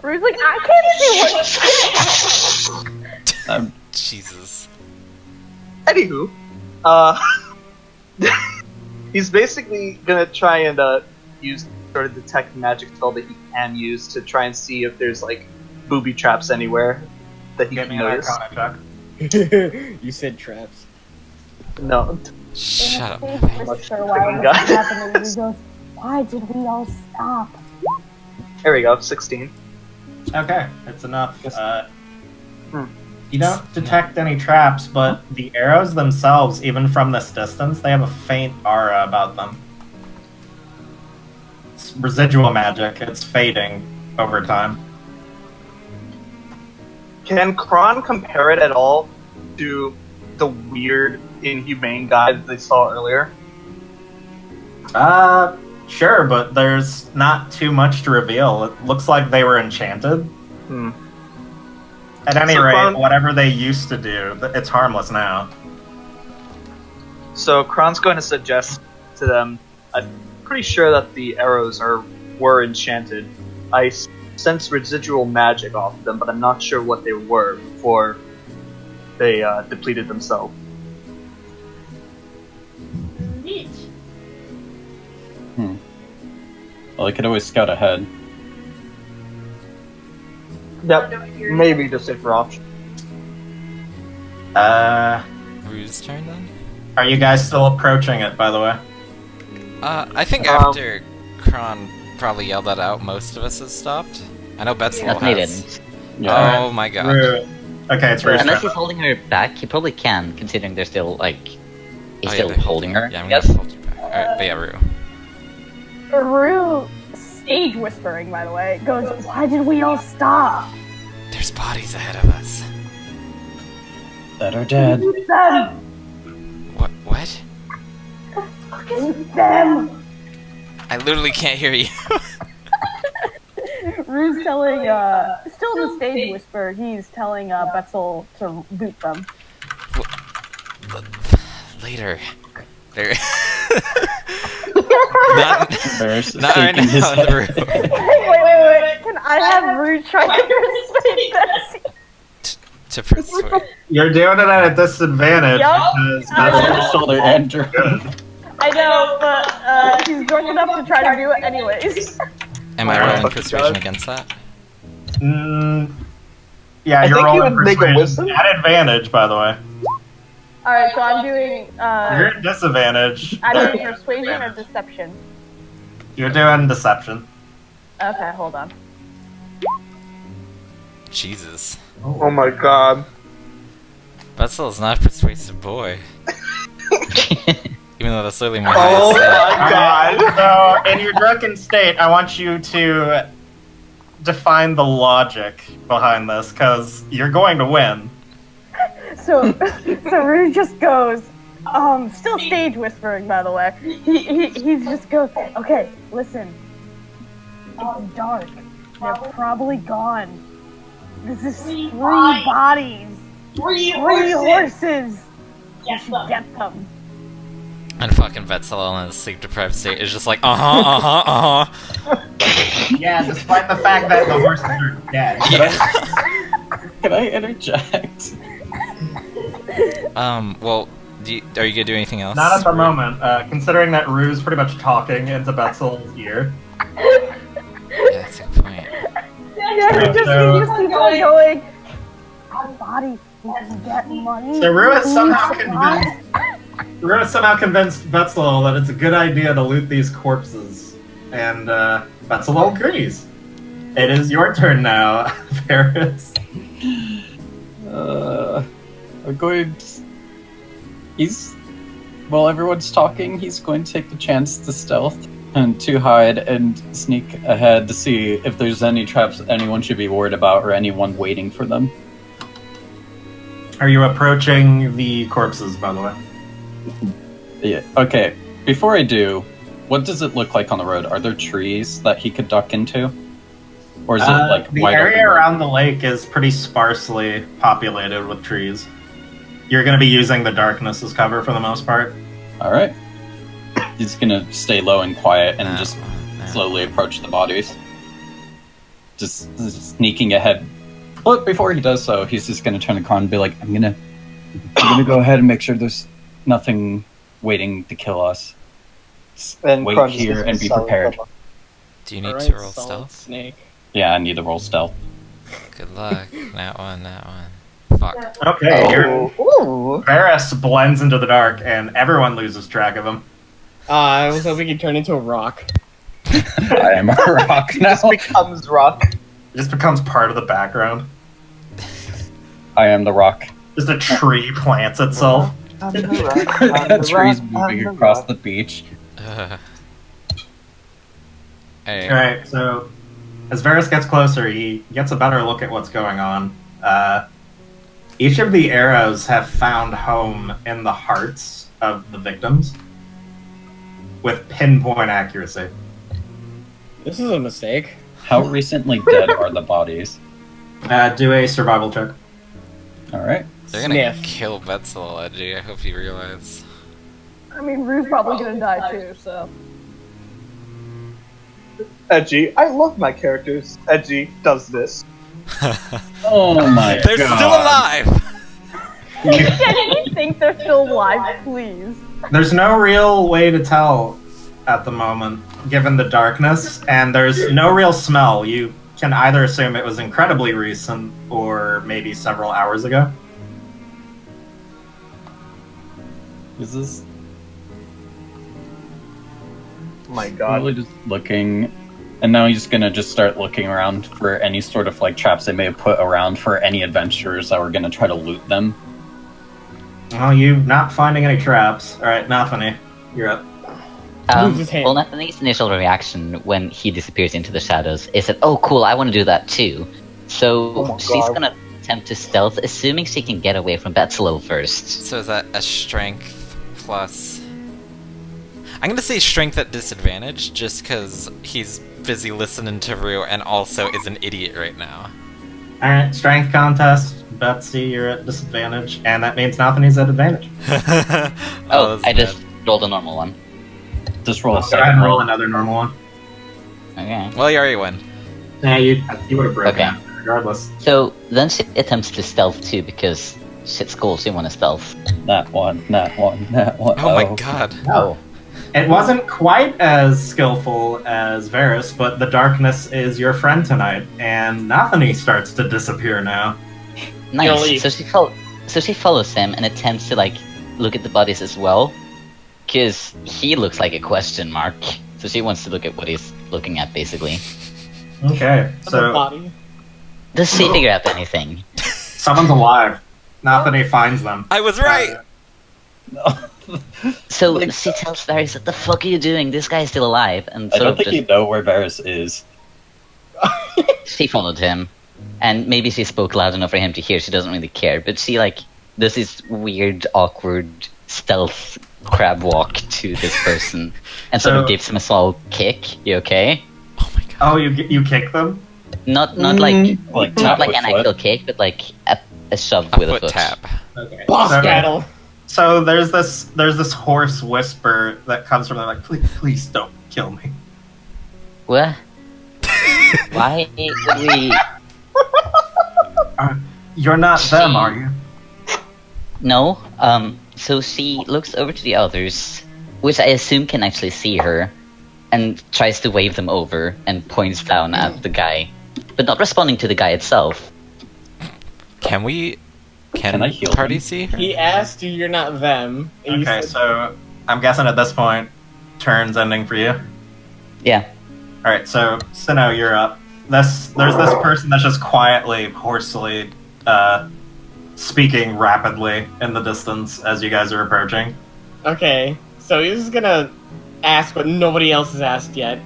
Rue's like, I can't see what. Jesus. Anywho, he's basically gonna try and use sort of detect magic spell that he can use to try and see if there's like booby traps anywhere that he Give can me an notice. Arcana check. You said traps. No. Shut up. Mr. Why God. happening? He goes, why did we all stop? There we go, 16. Okay, it's enough. You don't detect any traps, but the arrows themselves, even from this distance, they have a faint aura about them. It's residual magic. It's fading over time. Can Kron compare it at all to the weird, inhumane guy that they saw earlier? Sure, but there's not too much to reveal. It looks like they were enchanted. At any rate, whatever they used to do, it's harmless now. So Kron's going to suggest to them, I'm pretty sure that the arrows were enchanted. I sense residual magic off of them, but I'm not sure what they were before they depleted themselves. Neat. Well, I could always scout ahead. Yep, maybe just a for option. Rue's turn then? Are you guys still approaching it, by the way? I think after Kron probably yelled that out, most of us has stopped. I know Betzel Not me has. didn't. Yeah. Oh my god. Rue. Okay, it's Rue's Unless turn. he's holding her back, he probably can, considering they're still, like... He's Oh, yeah, still they're holding her. Yeah, I'm Yes? gonna hold you back. Alright, but yeah, Rue. Rue, stage whispering, by the way, goes, "Why did we all stop?" There's bodies ahead of us. That are dead. It's them! What? It's them! I literally can't hear you. Rue's telling, still the stage whisper, he's telling Betzel to boot them. Later. There. not Bear's not right shaking his now in the head. room. Wait. Can I have Rue try to persuade Betsy? To persuade. You're doing it at a disadvantage Yup. because Over that's his shoulder, Andrew. I know, but he's drunk enough to try to do it anyways. Am I rolling persuasion against that? Yeah, I you're think you rolling would make a persuasion wisdom. at advantage, by the way. Alright, so I'm doing, You're at disadvantage. I'm doing persuasion or deception. You're doing deception. Okay, hold on. Jesus. Oh my god. Betzel is not a persuasive boy. Even though that's literally my Oh highest my god. So, in your drunken state, I want you to define the logic behind this, because you're going to win. So Rue just goes, still stage whispering, by the way. He just goes, okay, listen. It's dark. They're probably gone. This is 3 bodies. 3 horses. We should get them. And fucking Betzel in a sleep-deprived state is just like, Yeah, despite the fact that the horses are dead. Can I interject? Well, are you gonna do anything else? Not at the moment, considering that Rue's pretty much talking into Betzel's ear. Yeah, that's a good point. Yeah, he just keeps on going. Our body, we can get money. So Rue has somehow we can convinced Betzel that it's a good idea to loot these corpses, and Betzel agrees. It is your turn now, Ferris. I'm going to... While everyone's talking, he's going to take the chance to stealth and to hide and sneak ahead to see if there's any traps anyone should be worried about or anyone waiting for them. Are you approaching the corpses, by the way? Yeah, okay. Before I do, what does it look like on the road? Are there trees that he could duck into? Or is it like the wide area open road? around the lake is pretty sparsely populated with trees. You're going to be using the darkness as cover for the most part. Alright. He's gonna stay low and quiet and No, just no. slowly approach the bodies. Just sneaking ahead. But before he does so, he's just gonna turn to Kron and be like, I'm gonna go ahead and make sure there's nothing waiting to kill us. Just And wait Kron just here gets and be solid prepared. cover. Do you need Alright, to roll solid stealth? Snake. Yeah, I need to roll stealth. Good luck. That one. Fuck. Okay, Ooh. Varus blends into the dark, and everyone loses track of him. I was hoping he'd turn into a rock. I am a rock now. This becomes rock. It just becomes part of the background. I am the rock. Just a tree plants itself. That tree's moving across the beach. Hey. Alright, so as Varus gets closer, he gets a better look at what's going on. Each of the arrows have found home in the hearts of the victims with pinpoint accuracy. This is a mistake. How recently dead are the bodies? Do a survival check. Alright. They're gonna Sniff. kill Betzel, Edgy. I hope you realize. I mean, Rue's probably gonna die too, so. Edgy. I love my characters. Edgy does this. Oh my They're god. still alive! Can you think they're still alive, please? There's no real way to tell at the moment, given the darkness, and there's no real smell. You can either assume it was incredibly recent or maybe several hours ago. Is this Oh my god. really just looking? And now he's gonna just start looking around for any sort of like traps they may have put around for any adventurers that were gonna try to loot them. Well, you not finding any traps. Alright, Nathani, you're up. Moves his hand. Well, Nathaniel's initial reaction when he disappears into the shadows is that, oh cool, I want to do that too. So Oh my she's God. gonna attempt to stealth, assuming she can get away from Betzelo first. So is that a strength plus... I'm gonna say strength at disadvantage, just because he's busy listening to Rue and also is an idiot right now. Alright, strength contest. Betsy, you're at disadvantage, and that means Nathani's at advantage. Oh, that's I just bad. rolled a normal one. Just roll a Go ahead second and roll roll. another normal one. Okay. Well, you already win. Yeah, you would have broken Okay. it, regardless. So then she attempts to stealth too because shit's cool, she wanna stealth. That one, that one, that one. Oh my god. No. It wasn't quite as skillful as Varus, but the darkness is your friend tonight, and Nathani starts to disappear now. You'll Nice. leave. So she follows him and attempts to like look at the bodies as well, because he looks like a question mark. So she wants to look at what he's looking at, basically. Okay, The so body. Does she figure out anything? someone's alive. Nathani finds them. I was right! So she tells Varys, "What the fuck are you doing? This guy is still alive." And I sort don't of think just you know where Varys is. she followed him, and maybe she spoke loud enough for him to hear. She doesn't really care, but she like does this weird, awkward stealth crab walk to this person, and sort of So- gives him a small kick. You okay? Oh my god. Oh, you kick them? Not like Like not tap like with an foot. actual kick, but like a shove A with a foot foot. tap. Okay. Boss so, battle. So there's this hoarse whisper that comes from them, like, please don't kill me. What? Why would we? You're not them, are you? No. So she looks over to the others, which I assume can actually see her, and tries to wave them over and points down at the guy, but not responding to the guy itself. Can we... Can I heal party him? see her? He asked you, you're not them. and you Okay, said- so I'm guessing at this point, turn's ending for you. Yeah. Alright, so Sinnoh, you're up. There's this person that's just quietly, hoarsely, speaking rapidly in the distance as you guys are approaching. Okay, so he's gonna ask what nobody else has asked yet.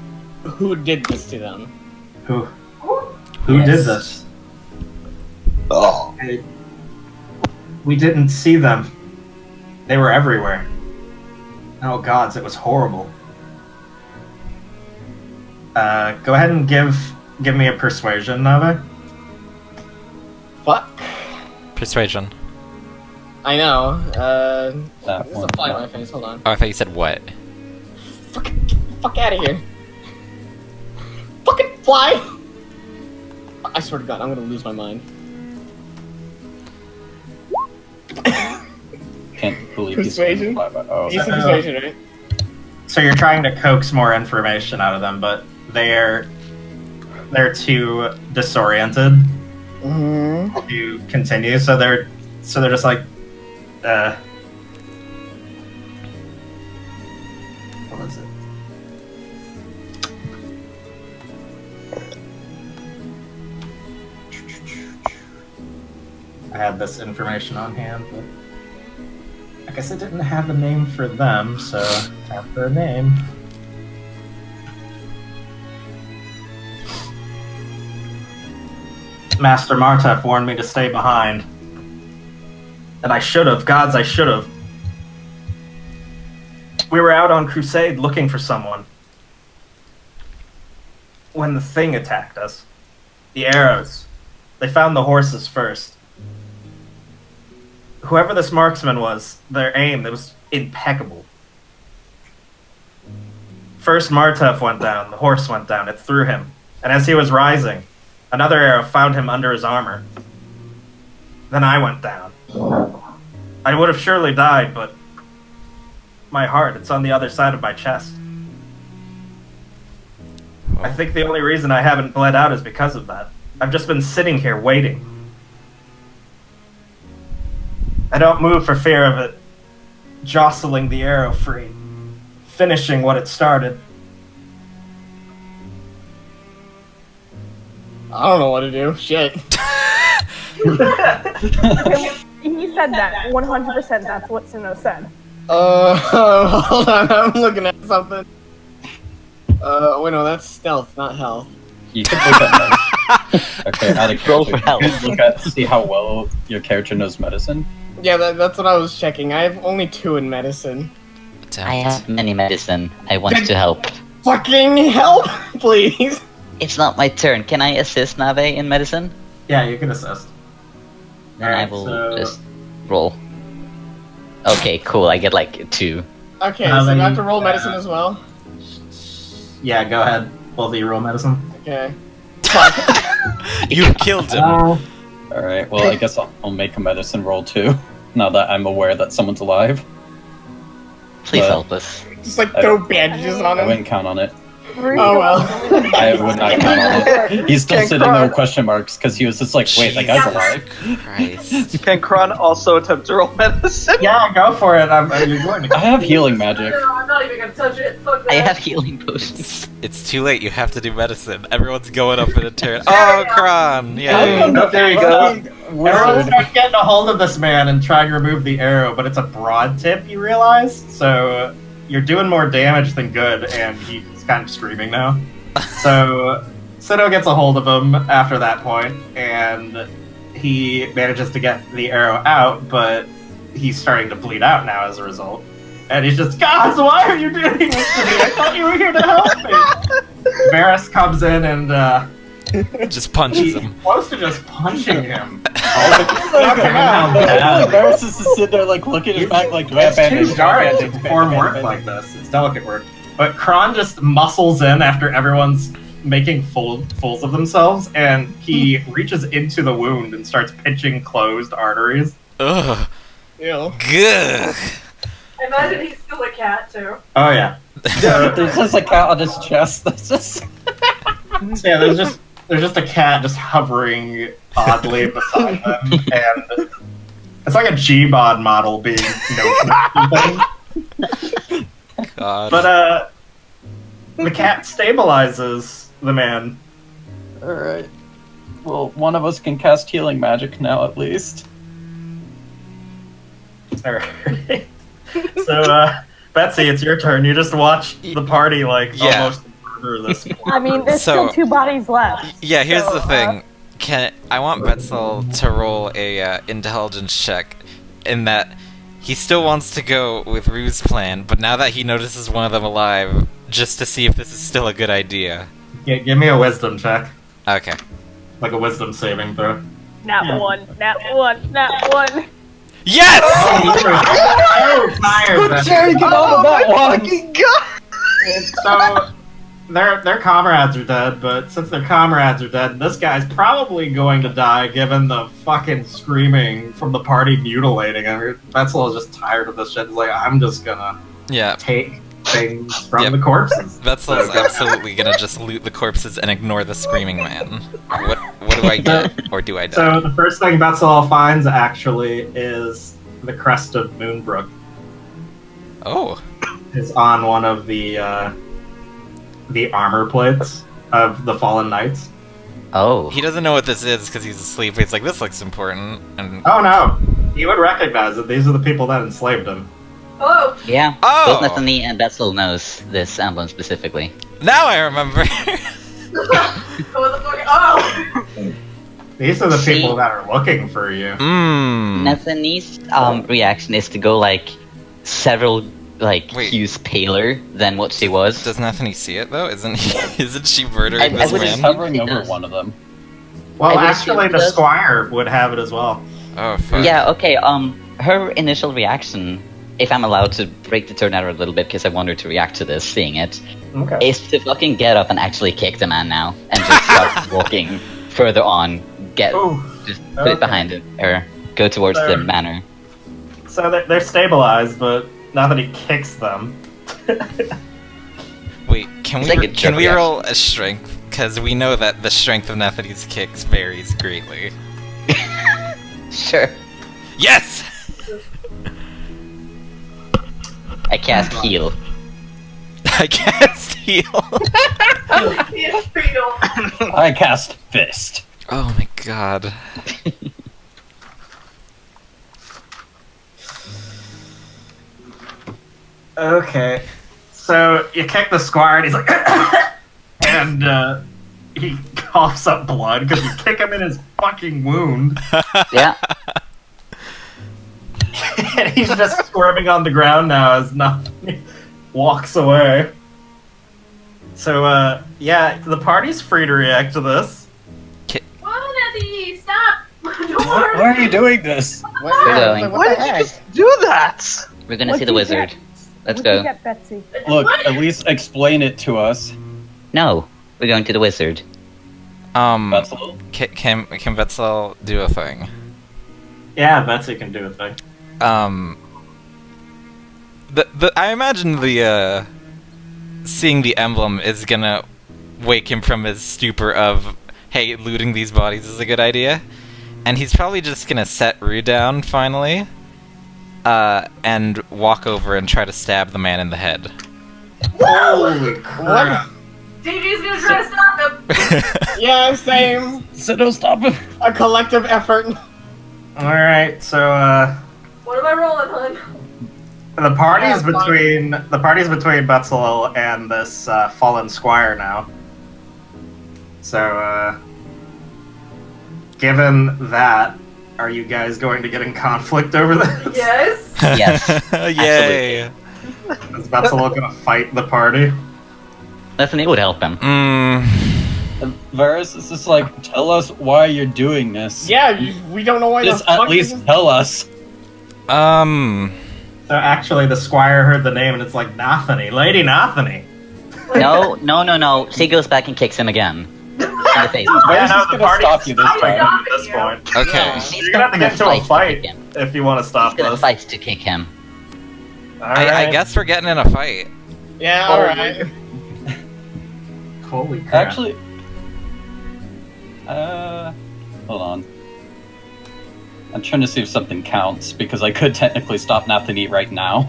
Who did this to them? Who Yes. did this? Oh. We didn't see them. They were everywhere. Oh gods, it was horrible. Go ahead and give me a persuasion, Nave. Fuck. Persuasion. I know. That There's one. a fly on my face. Hold on. Oh, I thought you said what? Fuck out of here. Fucking fly! I swear to God, I'm gonna lose my mind. Can't believe Persuasion? he's gonna fly by. Oh, Decent persuasion, right? So you're trying to coax more information out of them, but they're too disoriented Mm-hmm. to continue. So they're just like, what was it? I had this information on hand, but I guess I didn't have a name for them, so time for a name. Master Martef warned me to stay behind. And I should have. Gods, I should have. We were out on crusade looking for someone. When the thing attacked us. The arrows. They found the horses first. Whoever this marksman was, their aim, it was impeccable. First Martef went down, the horse went down, it threw him. And as he was rising, another arrow found him under his armor. Then I went down. I would have surely died, but my heart, it's on the other side of my chest. I think the only reason I haven't bled out is because of that. I've just been sitting here waiting. I don't move for fear of it jostling the arrow free, finishing what it started. I don't know what to do. Shit. He said that 100%. That's what Sinnoh said. Hold on. I'm looking at something. Wait, no, that's stealth, not health. You could look at medicine. Okay, out of Roll character. for health. You could look at see how well your character knows medicine. Yeah, that's what I was checking. I have only 2 in medicine. Damn I it. have many medicine. I want to help. Fucking help, please. It's not my turn. Can I assist Nave in medicine? Yeah, you can assist. Then I Alright, will so- just roll. Okay, cool. I get like 2. Okay, Now so then, I have to roll medicine as well. Yeah, go ahead. Both of you roll medicine. Okay. You killed him. Alright, well, I guess I'll make a medicine roll too, now that I'm aware that someone's alive. Please But- help us. Just like throw bandages on I him. wouldn't count on it. Oh well. I would not count on it. He's still Can't sitting there cry. with question marks because he was just like, wait, that guy's alive? Christ. Can Kron also attempt to roll medicine? Yeah, go for it. You're going to. I have healing magic. No, I'm not even gonna touch it. Fuck I that. have healing potions. It's too late, you have to do medicine. Everyone's going up in a turn. Oh, Kron! Yeah. Oh, there you go. Everyone starts getting a hold of this man and trying to remove the arrow, but it's a broad tip, you realize? So you're doing more damage than good, and he's kind of screaming now. So Sinnoh gets a hold of him after that point, and he manages to get the arrow out, but he's starting to bleed out now as a result. And he's just, Gods, why are you doing this to me? I thought you were here to help me. Varys comes in and Just punches he's him. close to just punching him. Varys is just sitting there like looking at his back like, do I have It's too bandage? dark to perform work like this. It's delicate work. But Kron just muscles in after everyone's making fools of themselves, and he reaches into the wound and starts pinching closed arteries. Ugh. Ew. Good. I imagine he's still a cat too. Oh yeah. There's just a cat on his chest. That's just. Yeah, there's just a cat just hovering oddly beside them, and it's like a G-bod model being God. But the cat stabilizes the man. Alright. Well, one of us can cast healing magic now at least. Alright. So, Betsy, it's your turn. You just watch the party, like, Yeah. almost murder this. I mean, there's So- still 2 bodies left. Yeah, here's So, the thing. I want Betzel to roll a intelligence check, in that he still wants to go with Rue's plan, but now that he notices one of them alive, just to see if this is still a good idea. Give me a wisdom check. Okay. Like a wisdom saving throw. Nat 1, nat 1, nat 1. Yes! Oh, so tired. Betsy. Get out of that one! So, their comrades are dead, but since their comrades are dead, this guy's probably going to die given the fucking screaming from the party mutilating him. Betzel is just tired of this shit. He's like, I'm just gonna Yeah, take things from Yep. the corpses. Betzel's absolutely gonna just loot the corpses and ignore the screaming man. What do I get? Or do I die? So the first thing Betzel finds actually is the crest of Moonbrook. Oh. Is on one of the armor plates of the Fallen Knights. Oh. He doesn't know what this is because he's asleep. He's like, this looks important. And Oh no, he would recognize it. These are the people that enslaved him. Hello. Yeah. Oh! Both Nathani and Betzel knows this emblem specifically. now I remember. What the fuck? Oh. These are the See? people that are looking for you. Mmm. Nathani's reaction is to go like several Wait. hues paler than what she was. Does Nathani see it though? Isn't she murdering I this would She's man? hovering It over does. one of them. Well, I would actually, assume the it does. squire would have it as well. Oh fuck. Yeah, okay, her initial reaction, if I'm allowed to break the tornado a little bit because I want her to react to this, seeing it, Okay. is to fucking get up and actually kick the man now and just start walking further on. Just put okay. it behind her. Go towards the There. manor. So they're stabilized, but now that he kicks them, Wait, can It's we like a can jerk we reaction. roll a strength? Because we know that the strength of Nathani's kicks varies greatly. Sure. Yes. I cast heal. I cast heal. It's real. I cast fist. Oh my god. okay. So you kick the squire, and he's like, and he coughs up blood because you kick him in his fucking wound, Yeah. and he's just squirming on the ground now as nothing walks away. So yeah, the party's free to react to this. Whoa, Nathy, stop! Don't Why worry. are you doing this? We're going. What the heck? Do that! We're gonna What see do the you wizard. get? Let's What do you go. get, Betsy? Look, What? at least explain it to us. No, we're going to the wizard. That's all. Can Betzel do a thing? Yeah, Betsy can do a thing. I imagine the seeing the emblem is gonna wake him from his stupor of, hey, looting these bodies is a good idea, and he's probably just gonna set Rue down finally, and walk over and try to stab the man in the head. Holy crap! DJ's gonna try to stop him. Yeah, same. So don't stop him. A collective effort. Alright, so What am I rolling, hun? the party's Yeah, between Betzel and this fallen squire now. So given that, are you guys going to get in conflict over this? Yes. Yes. Yay! Is Betzel gonna fight the party? Nathani would help him. Varus is just like, tell us why you're doing this. Yeah, we don't know why Just the at fuck least this is- tell us. So actually, the squire heard the name, and it's like Nathani, Lady Nathani. No. She goes back and kicks him again. In the face. Varus is gonna stop you this I'm time. stopping At this you. point, Okay. She's you're gonna have to get into a to fight kick him. if you want to She's stop gonna this. fight to kick him. I guess we're getting in a fight. Yeah, alright. Holy crap! Actually, hold on. I'm trying to see if something counts because I could technically stop Nathani right now.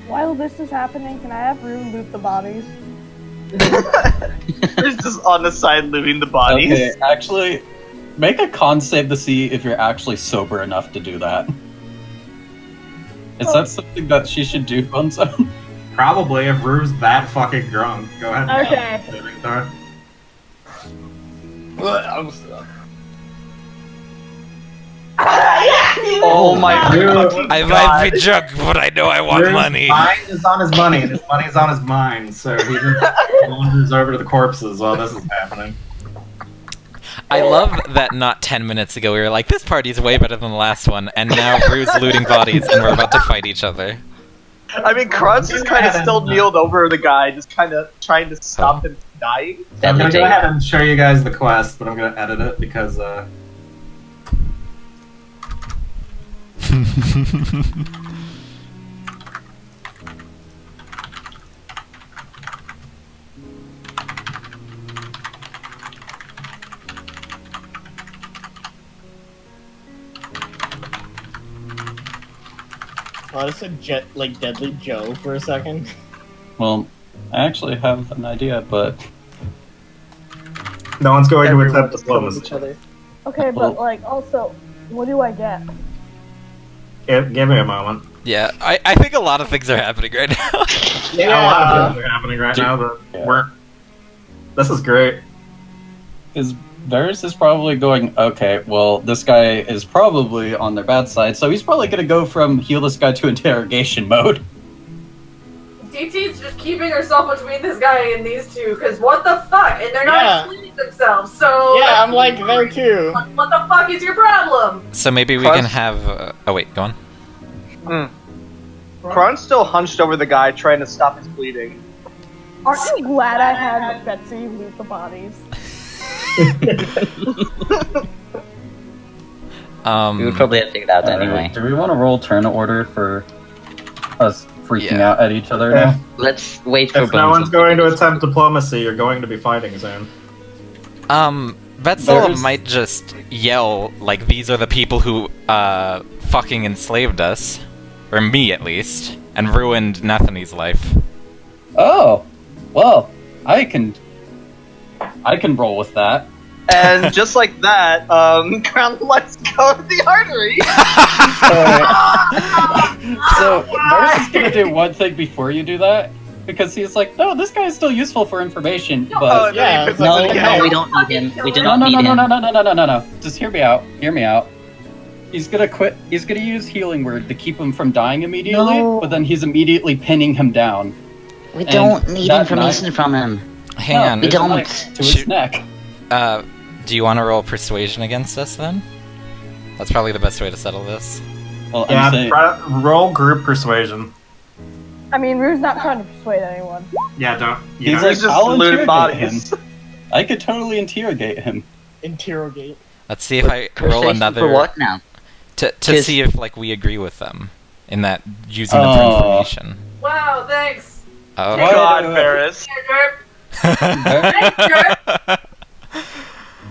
While this is happening, can I have Rune loot the bodies? He's just on the side looting the bodies. Okay, actually, make a con save to see if you're actually sober enough to do that. Is that something that she should do, Bunzo? Probably if Rue's that fucking drunk. Go ahead. And Okay. saving throw. Oh my god. I might be drunk, but I know I want Rue's money. mind is on his money, and his money's on his mind. So he just wanders over to the corpses while this is happening. I love that not 10 minutes ago we were like, this party's way better than the last one, and now Rue's looting bodies and we're about to fight each other. I mean, Kron's just kind of still kneeled over the guy, just kind of trying to stop him from dying. I'm gonna Deadly go ahead Jake. and show you guys the quest, but I'm gonna edit it because Oh, this is like Deadly Joe for a second. Well, I actually have an idea, but No one's going to Everyone attempt just killing diplomacy. each other. Okay, Well- but like also, what do I get? Give me a moment. Yeah, I think a lot of things are happening right now. Yeah, a lot of things are happening right now, but Yeah. this is great. Because Varys is probably going, okay, well, this guy is probably on their bad side, so he's probably going to go from heal this guy to interrogation mode. DT's just keeping herself between this guy and these two, because what the fuck? And they're not Yeah. explaining themselves, so... Yeah, I'm like there too. What the fuck is your problem? So maybe we Crunch? can have. Oh wait, go on. Kron's still hunched over the guy trying to stop his bleeding. Aren't you glad I had Betsy loot the bodies? We would probably have figured out anyway. Do we want to roll turn order for us freaking Yeah. out at each other Yeah. now? Let's wait for If no Bones one's going to attempt diplomacy, you're going to be fighting soon. Betzel There's- might just yell like these are the people who fucking enslaved us, or me at least, and ruined Nathany's life. Oh, well, I can roll with that. And just like that, Crown lets go of the artery. So Varys is gonna do one thing before you do that, because he's like, no, this guy is still useful for information, but Yeah, it's No, like, no, we don't need him. We do no, not no, need no, no, him. no, no, no, no, no, no. Just hear me out. Hear me out. He's gonna quit. He's gonna use healing word to keep him from dying immediately, No. but then he's immediately pinning him down. We don't need that information from him. Hang No, on. we there's a don't. knife to his Shoot. neck. Do you want to roll persuasion against us then? That's probably the best way to settle this. Well, I'm Yeah, saying, roll group persuasion. I mean, Rue's not trying to persuade anyone. Yeah, don't. he's You know, like, He's just I'll looting interrogate bodies. him. I could totally interrogate him. Interrogate. Let's see if I roll Persuasion another for what now? to 'Cause- see if like we agree with them in that using them for Oh. information. Wow, thanks. Oh. What? God, Ferris.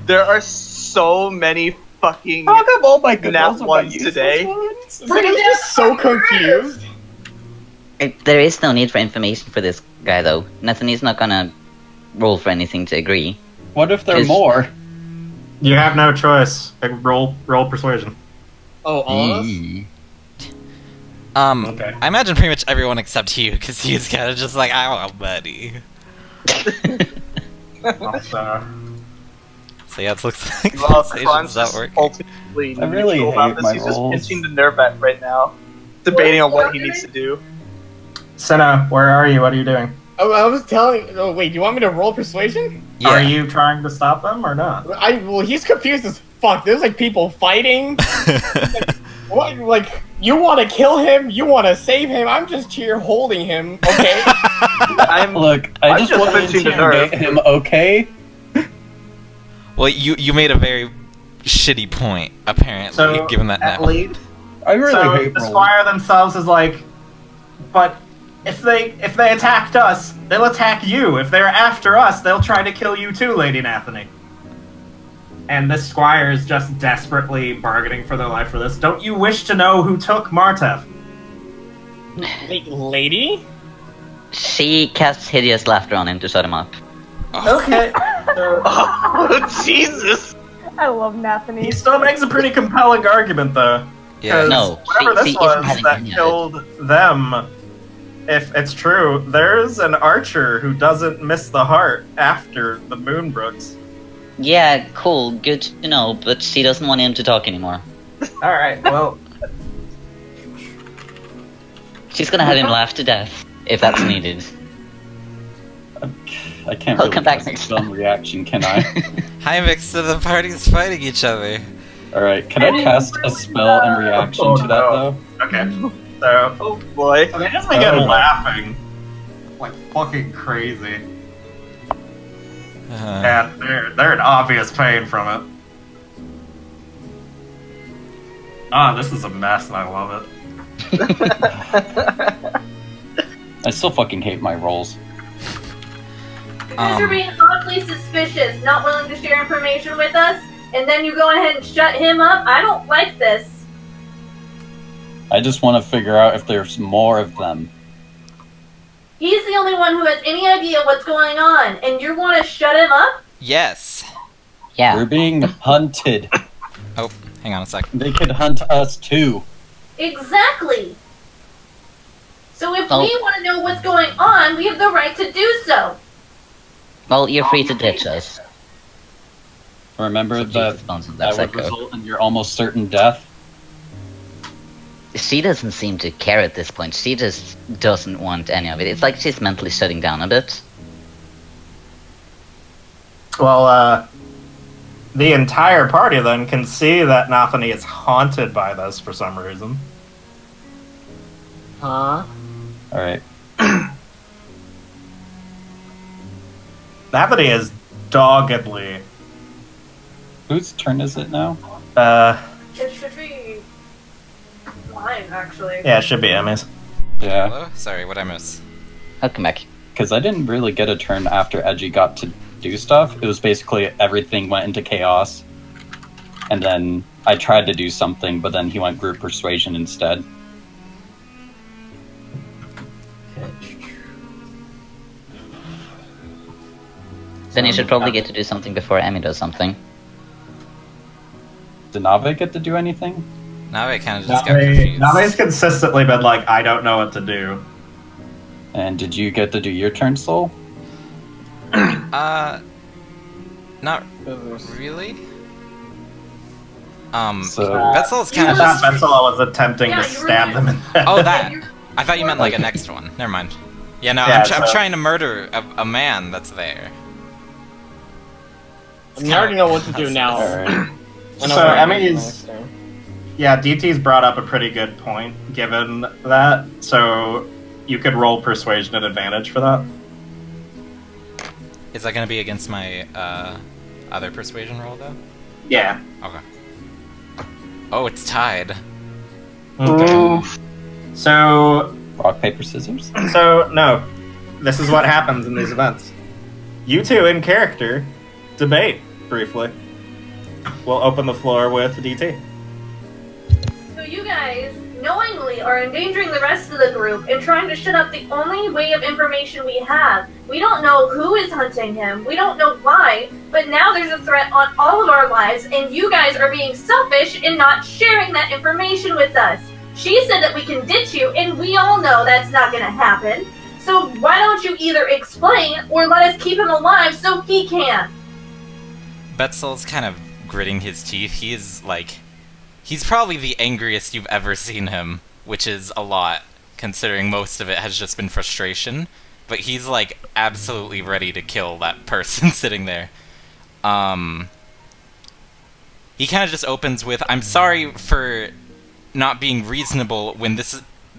There are so many fucking. How come all my good Nat rolls are my ones useless today. ones? I'm just so confused. There is no need for information for this guy, though. Nathaniel's not gonna roll for anything to agree. What if there are Just- more? you have no choice. Roll persuasion. Oh, all of us? Okay. I imagine pretty much everyone except you, because he's kind of just like, I want money. Also, So yeah, it looks like Well, persuasion's Kron's not just working. ultimately I really neutral about hate this. my He's just rolls. pitching to Nervat right now, debating on what he needs to do. Senna, where are you? What are you doing? Oh, I was telling. Oh, wait. You want me to roll persuasion? Yeah. Are you trying to stop them or not? Well, he's confused as fuck. There's like people fighting. What? Like, you want to kill him? You want to save him? I'm just here holding him. Okay. Look, I I'm just just want to pitching to interrogate Nerf. him, okay? Well, you made a very shitty point, apparently, So, given that at now. least, I really so hate the rolls. squire themselves is like, but if they attacked us, they'll attack you. If they're after us, they'll try to kill you too, Lady Nathany. And this squire is just desperately bargaining for their life for this. Don't you wish to know who took Martev? Wait, lady? She casts hideous laughter on him to shut him up. Okay. Oh, Jesus! I love Nathany. He still makes a pretty compelling argument, though. Yeah. 'Cause No, whatever she this isn't was having that any of it. killed them, if it's true, there's an archer who doesn't miss the heart after the Moonbrooks. Yeah, cool, good to know, but she doesn't want him to talk anymore. Alright, well, She's gonna have him laugh to death, if that's needed. I can't I'll really come back cast a next dumb reaction, can I? Hi, mix of the parties fighting each other. Alright, can I cast a spell in reaction to that, though? okay. So, Oh boy. they just begin Oh. laughing. Like fucking crazy. And they're in obvious pain from it. Ah, this is a mess and I love it. I still fucking hate my rolls. You guys are being oddly suspicious, not willing to share information with us, and then you go ahead and shut him up? I don't like this. I just want to figure out if there's more of them. He's the only one who has any idea what's going on, and you want to shut him up? Yes. Yeah. We're being hunted. Oh, hang on a sec. They could hunt us too. Exactly. So if Well- we want to know what's going on, we have the right to do so. Well, you're free to ditch us. Remember So that Jesus bones and that lets would that go. result in your almost certain death? She doesn't seem to care at this point. She just doesn't want any of it. It's like she's mentally shutting down a bit. Well, the entire party then can see that Nathani is haunted by this for some reason. Huh? Alright. Nathani is doggedly. Whose turn is it now? It should be mine, actually. Yeah, it should be Emmy's. Yeah, Hello? Sorry, what'd I miss? I'll come back. because I didn't really get a turn after Edgy got to do stuff. It was basically everything went into chaos. And then I tried to do something, but then he went group persuasion instead. Then you should probably get to do something before Emmy does something. Did Nave get to do anything? Now I kind of just got confused. Nave's consistently been like, I don't know what to do. And did you get to do your turn, Soul? Not Others. really. So- Betzel's kind I of thought just. Benzela was attempting Yeah, to you were stab there. them in the head. Oh, that. I thought you meant like a next one. Never mind. Yeah, no, Yeah, I'm so- trying to murder a man that's there. I already know what to do now. Alright. I know So, what Emmy to do is- next turn. Yeah, DT's brought up a pretty good point, given that. So, you could roll persuasion at advantage for that. Is that going to be against my other persuasion roll though? Yeah. Okay. Oh, it's tied. Okay. So, Rock, paper, scissors? no. This is what happens in these events. You two, in character, debate briefly. We'll open the floor with DT. So you guys knowingly are endangering the rest of the group and trying to shut up the only way of information we have. We don't know who is hunting him. We don't know why, but now there's a threat on all of our lives, and you guys are being selfish in not sharing that information with us. She said that we can ditch you, and we all know that's not going to happen. So why don't you either explain or let us keep him alive so he can? Betzel's kind of gritting his teeth. He is like. He's probably the angriest you've ever seen him, which is a lot, considering most of it has just been frustration. But he's like absolutely ready to kill that person sitting there. He kind of just opens with, "I'm sorry for not being reasonable when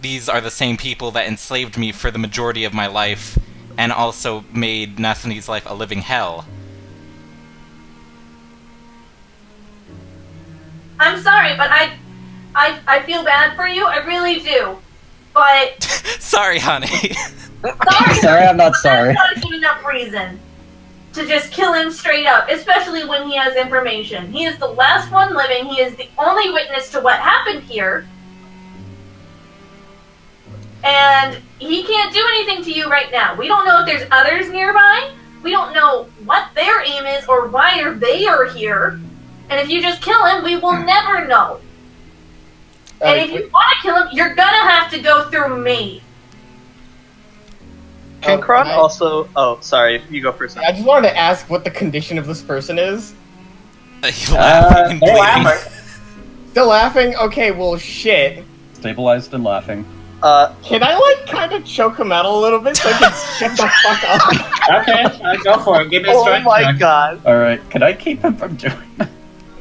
these are the same people that enslaved me for the majority of my life and also made Nathani's life a living hell." I'm sorry, but I feel bad for you. I really do. But Sorry, honey. sorry, Sorry, I'm not sorry. That's not a good enough reason to just kill him straight up, especially when he has information. He is the last one living. He is the only witness to what happened here. And he can't do anything to you right now. We don't know if there's others nearby. We don't know what their aim is or why they are here. And if you just kill him, we will never know. And if you want to kill him, you're gonna have to go through me. Can Kron I- also? Oh, sorry. You go first. I just wanted to ask what the condition of this person is. He's laughing and They're bleeding. laughing. Still laughing? Okay, well, shit. Stabilized and laughing. Can I, like, kind of choke him out a little bit so I can shut the fuck up? Okay, go for it. Give me a Oh strength my check. god. Alright, can I keep him from doing that?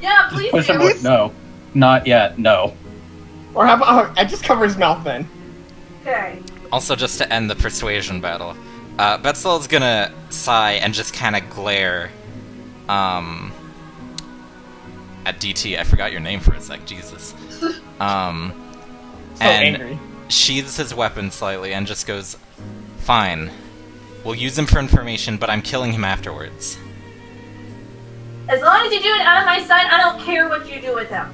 Yeah, Just please push him do. away. No. Not yet, no. Or how about, I just cover his mouth then. Okay. Also, just to end the persuasion battle, Betzel's gonna sigh and just kind of glare, at DT. I forgot your name for a sec, Jesus. So And angry. sheathes his weapon slightly and just goes, "Fine. We'll use him for information, but I'm killing him afterwards." As long as you do it out of my sight, I don't care what you do with him.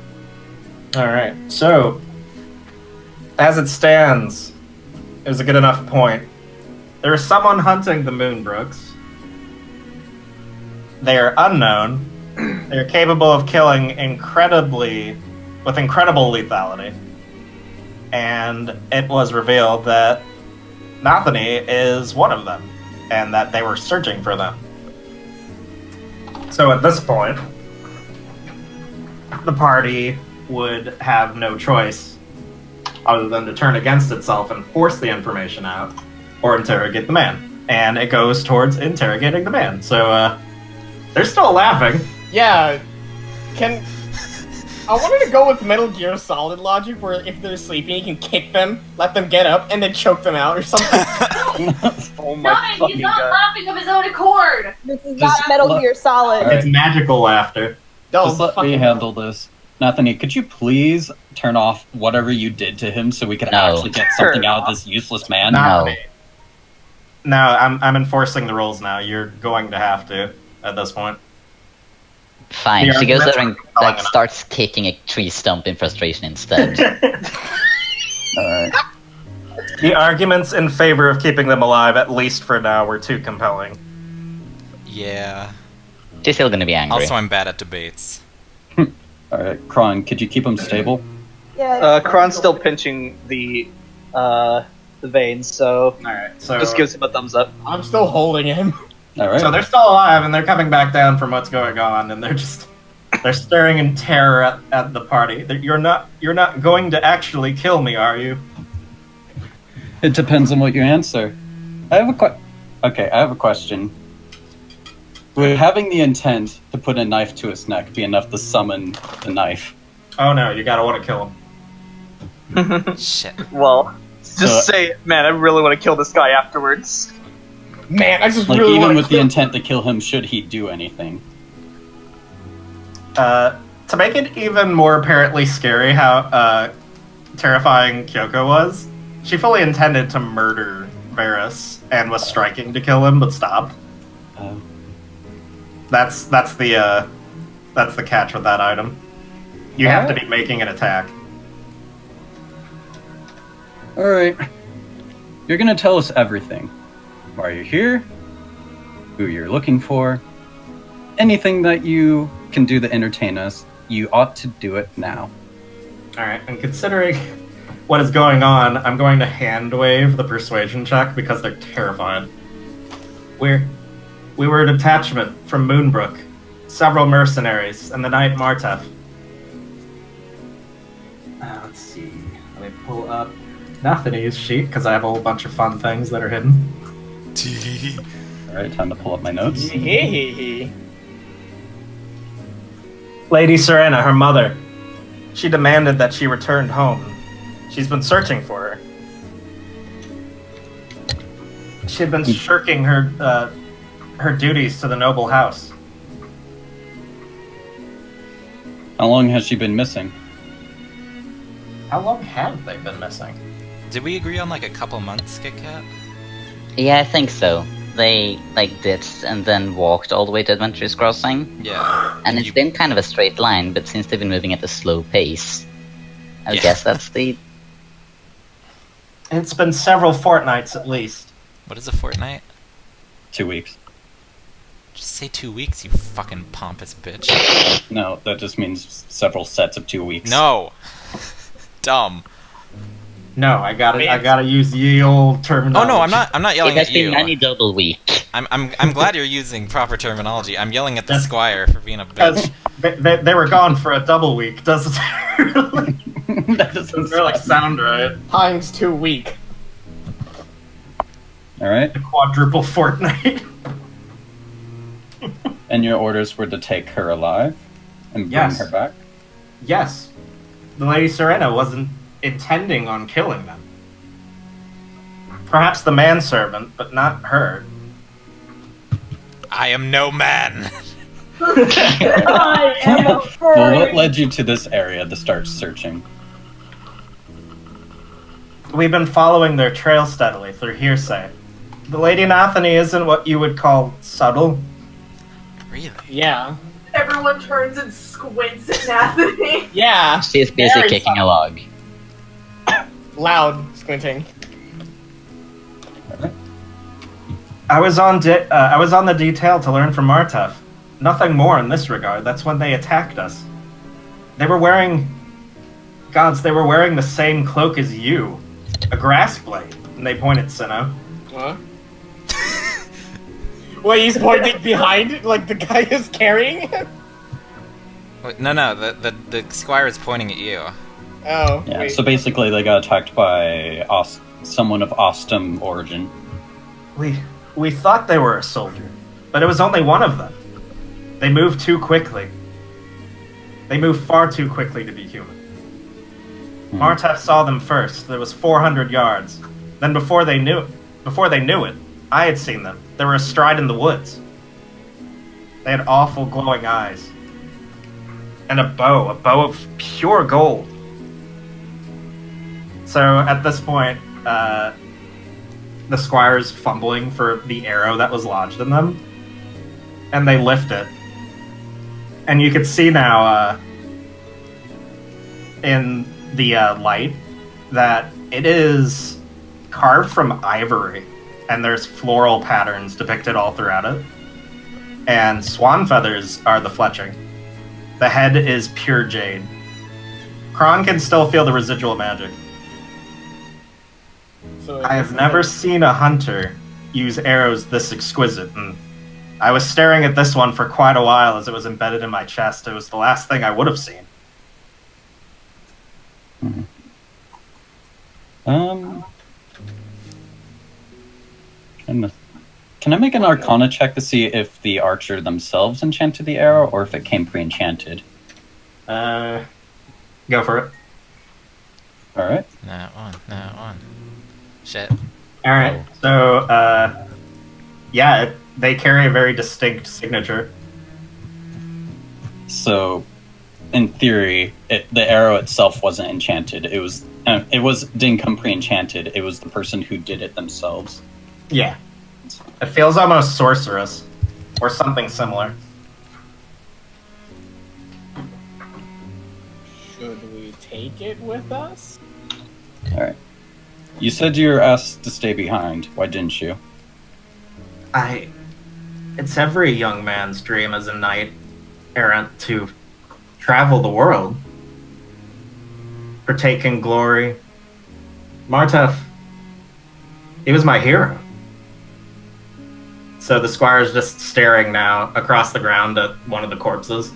Alright, so, as it stands, it was a good enough point. There is someone hunting the Moonbrooks. They are unknown, They're capable of killing with incredible lethality. And it was revealed that Nathani is one of them, and that they were searching for them. So at this point, the party would have no choice other than to turn against itself and force the information out, or interrogate the man. And it goes towards interrogating the man. So, they're still laughing. Yeah. I wanted to go with Metal Gear Solid logic, where if they're sleeping, you can kick them, let them get up, and then choke them out or something. Oh my Stop it! He's fucking not god. laughing of his own accord! This is Just not Metal let- Gear Solid. Alright. It's magical laughter. Just let me fucking- handle this. Nathani, could you please turn off whatever you did to him so we can No. actually get something out of this useless man? No. Nathani. No, I'm enforcing the rules now. You're going to have to at this point. Fine. The She goes arguments there are and compelling enough. starts kicking a tree stump in frustration instead. Alright. The arguments in favor of keeping them alive, at least for now, were too compelling. Yeah. She's still gonna be angry. Also, I'm bad at debates. Alright, Kron, could you keep him stable? Yeah. Kron's still pinching the veins, so Alright, so just gives him a thumbs up. I'm still holding him. Alright. so they're still alive and they're coming back down from what's going on, and they're staring in terror at the party. You're not going to actually kill me, are you? It depends on what you answer. I have a question. Would having the intent to put a knife to his neck be enough to summon the knife? Oh no, you gotta want to kill him. Shit. Well, just So- say, man, I really want to kill this guy afterwards. Man, I just Like, really even want with the intent to kill him, should he do anything? To make it even more apparently scary how terrifying Kyoko was, she fully intended to murder Varys and was striking to kill him, but stopped. Uh, That's the catch with that item. You have to be making an attack. Alright. You're gonna tell us everything. Why you're here, who you're looking for, anything that you can do to entertain us, you ought to do it now. Alright, and considering what is going on, I'm going to hand wave the persuasion check because they're terrified. We were a detachment from Moonbrook, several mercenaries, and the Knight Martef. Let's see. Let me pull up Nathani's sheet because I have a whole bunch of fun things that are hidden. Alright, time to pull up my notes. Hehehe. Lady Serena, her mother. She demanded that she returned home. She's been searching for her. She had been shirking her duties to the noble house. How long has she been missing? How long have they been missing? Did we agree on like a couple months, Kit Kat? Yeah, I think so. They ditched and then walked all the way to Adventurous Crossing. Yeah. And it's You- been kind of a straight line, but since they've been moving at a slow pace, I Yeah. guess that's the... It's been several fortnights at least. What is a fortnight? 2 weeks. Just say 2 weeks, you fucking pompous bitch. No, that just means several sets of 2 weeks. No. Dumb. No, I gotta use ye old Oh terminology. no, I'm not It yelling has at been you. 90 double week. I'm glad you're using proper terminology. I'm yelling at the That's- squire for being a Because bitch. they were gone for a double week. Doesn't really, That doesn't sound right. Times 2 week. Alright, A quadruple fortnight. and your orders were to take her alive and bring Yes. her back? Yes, the Lady Serena wasn't intending on killing them. Perhaps the manservant, but not her. I am no man. I am a Well, furry. what led you to this area to start searching? We've been following their trail steadily through hearsay. The Lady Nathani isn't what you would call subtle. Really? Yeah. Everyone turns and squints at Nathani. Yeah. She's busy Very kicking a log. Loud squinting. I was on the detail to learn from Martef. nothing more in this regard. That's when they attacked us. They were wearing... Gods, they were wearing the same cloak as you. A grass blade. And they pointed Sinnoh. Huh? Wait, he's pointing behind, like the guy is carrying him? Wait, no, the squire is pointing at you. Oh, Yeah, wait. so basically they got attacked by someone of Ostum origin. We thought they were a soldier, but it was only one of them. They moved too quickly. They moved far too quickly to be human. Martef saw them first. There was 400 yards. Then before they knew it, I had seen them. They were astride in the woods. They had awful glowing eyes. And a bow of pure gold. So at this point, the squire's fumbling for the arrow that was lodged in them. And they lift it. And you can see now, in the light, that it is carved from ivory. And there's floral patterns depicted all throughout it. And swan feathers are the fletching. The head is pure jade. Kron can still feel the residual magic. So I have never seen a hunter use arrows this exquisite, and I was staring at this one for quite a while as it was embedded in my chest. It was the last thing I would have seen. Can I make an Arcana check to see if the archer themselves enchanted the arrow, or if it came pre-enchanted? Go for it. Alright. That one. Shit. Alright, so, yeah, they carry a very distinct signature. So, in theory, the arrow itself wasn't enchanted. Didn't come pre-enchanted. It was the person who did it themselves. Yeah. It feels almost sorcerous, or something similar. Should we take it with us? Alright. You said you were asked to stay behind. Why didn't you? It's every young man's dream as a knight errant to travel the world, partake in glory. Martef, he was my hero. So the squire's just staring now across the ground at one of the corpses.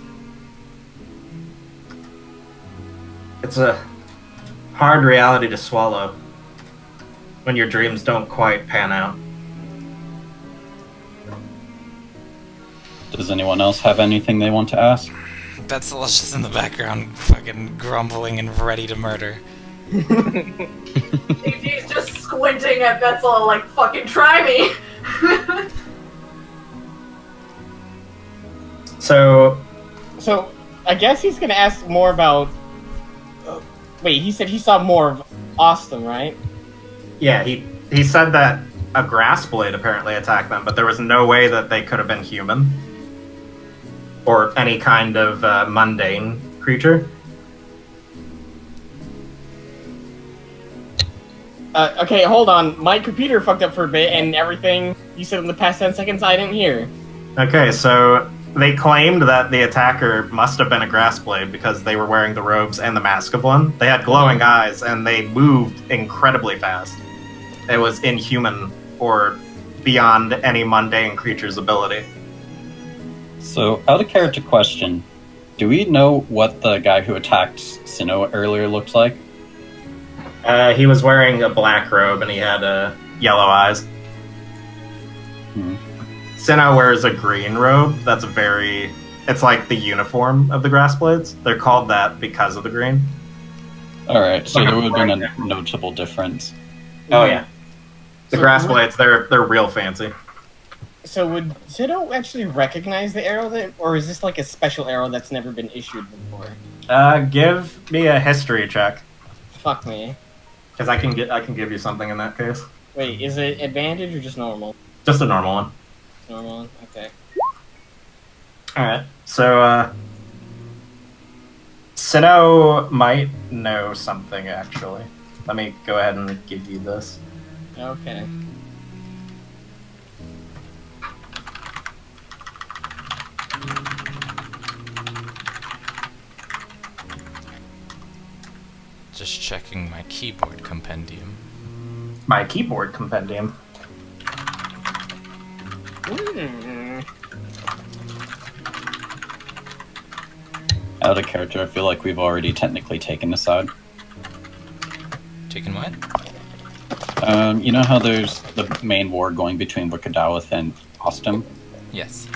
It's a hard reality to swallow when your dreams don't quite pan out. Does anyone else have anything they want to ask? Betzel's just in the background, fucking grumbling and ready to murder. He's just squinting at Betzel like, fucking try me! So, I guess he's gonna ask more about... wait, he said he saw more of Ostum, right? yeah, he said that a grass blade apparently attacked them, but there was no way that they could have been human. Or any kind of mundane creature. Okay, hold on. My computer fucked up for a bit, and everything you said in the past 10 seconds I didn't hear. Okay, so they claimed that the attacker must have been a grass blade because they were wearing the robes and the mask of one. They had glowing eyes, and they moved incredibly fast. It was inhuman or beyond any mundane creature's ability. So, out of character question, do we know what the guy who attacked Sinnoh earlier looked like? He was wearing a black robe and he had yellow eyes. Sinnoh wears a green robe. It's like the uniform of the Grassblades. They're called that because of the green. Alright, so there would have been a notable difference. Oh yeah. The So Grassblades, they're real fancy. So would Sinnoh actually recognize the arrow, or is this like a special arrow that's never been issued before? Give me a history check. Fuck me. Because I can give you something in that case. Wait, is it advantage or just normal? Just a normal one. Normal one? Okay. Alright. So Sinnoh might know something actually. Let me go ahead and give you this. Okay. Just checking my keyboard compendium. My keyboard compendium. Out of character, I feel like we've already technically taken a side. Taking what? You know how there's the main war going between Wickedowith and Ostum? Yes.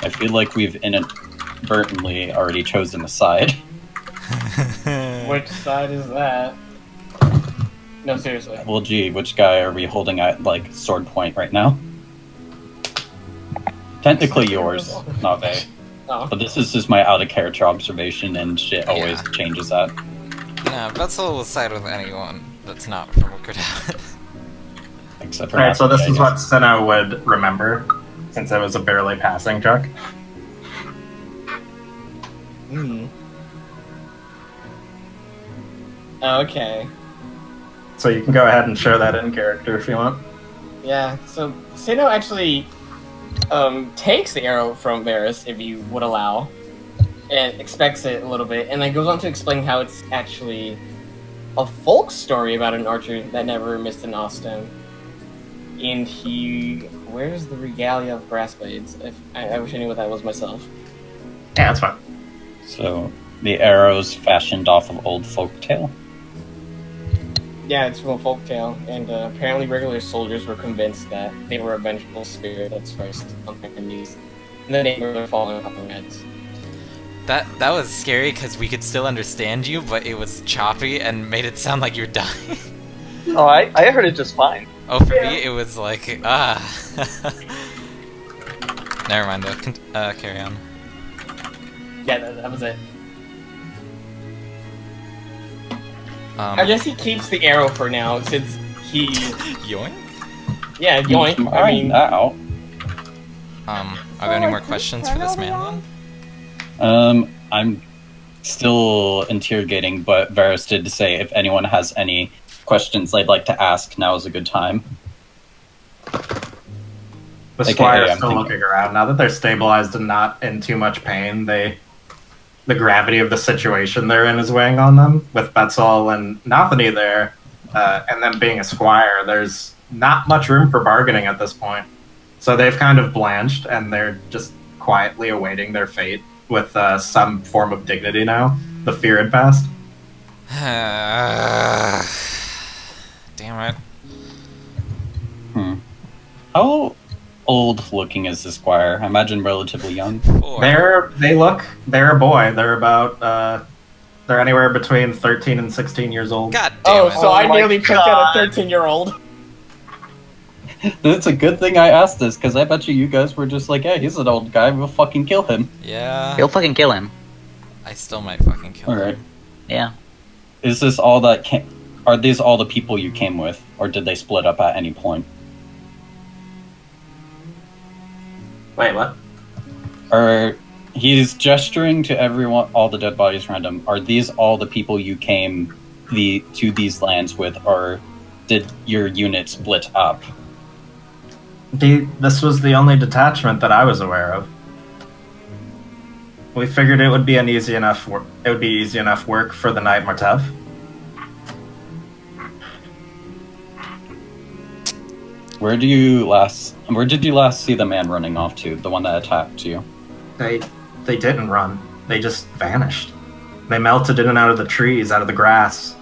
I feel like we've inadvertently already chosen a side. Which side is that? No, seriously. Well, gee, which guy are we holding at, like, sword point right now? Technically yours, not they. Oh. But this is just my out-of-character observation, and shit always changes that. Nah, Vetzel will side with anyone that's not from Wickedowith. Except for Alright, so Nathaniel, this I is what guess. Sinnoh would remember, since it was a barely passing check. Okay. So you can go ahead and share that in character if you want. Yeah, so Sinnoh actually takes the arrow from Varys, if you would allow, and expects it a little bit, and then goes on to explain how it's actually a folk story about an archer that never missed an Ostem. And he wears the regalia of grass blades. I wish I knew what that was myself. Yeah, that's fine. So, the arrows fashioned off of old folktale? Yeah, it's from a folktale, and apparently regular soldiers were convinced that they were a vengeful spirit that's first on their knees, and then they were falling off their heads. That was scary because we could still understand you, but it was choppy and made it sound like you're dying. Oh, I heard it just fine. Oh, for me, it was like, Never mind, though. Carry on. Yeah, that was it. I guess he keeps the arrow for now, since he... Yoink? Yeah, yoink. I mean... Now. Are there any more questions for this man, I'm still interrogating, but Varys did say if anyone has any questions they'd like to ask, now is a good time. The AKA, Squire's I'm still thinking- looking around. Now that they're stabilized and not in too much pain, the gravity of the situation they're in is weighing on them. With Betzel and Nathani there, and them being a Squire, there's not much room for bargaining at this point. So they've kind of blanched, and they're just quietly awaiting their fate with some form of dignity now. The fear had passed. Damn it. How old looking is the Squire? I imagine relatively young. They're a boy. They're about they're anywhere between 13 and 16 years old. God damn it. so I my nearly picked out a God. 13-year-old. It's a good thing I asked this, because I bet you guys were just like, yeah, he's an old guy, we'll fucking kill him. Yeah. He'll fucking kill him. I still might fucking kill him. Alright. Yeah. Is this all that are these all the people you came with, or did they split up at any point? Wait, what? Or he's gesturing to everyone, all the dead bodies around him. Are these all the people you came to these lands with, or did your unit split up? This was the only detachment that I was aware of. We figured it would be an easy enough work. It would be easy enough work for the Knight Martev. Where did you last see the man running off to? The one that attacked you? They didn't run. They just vanished. They melted in and out of the trees, out of the grass,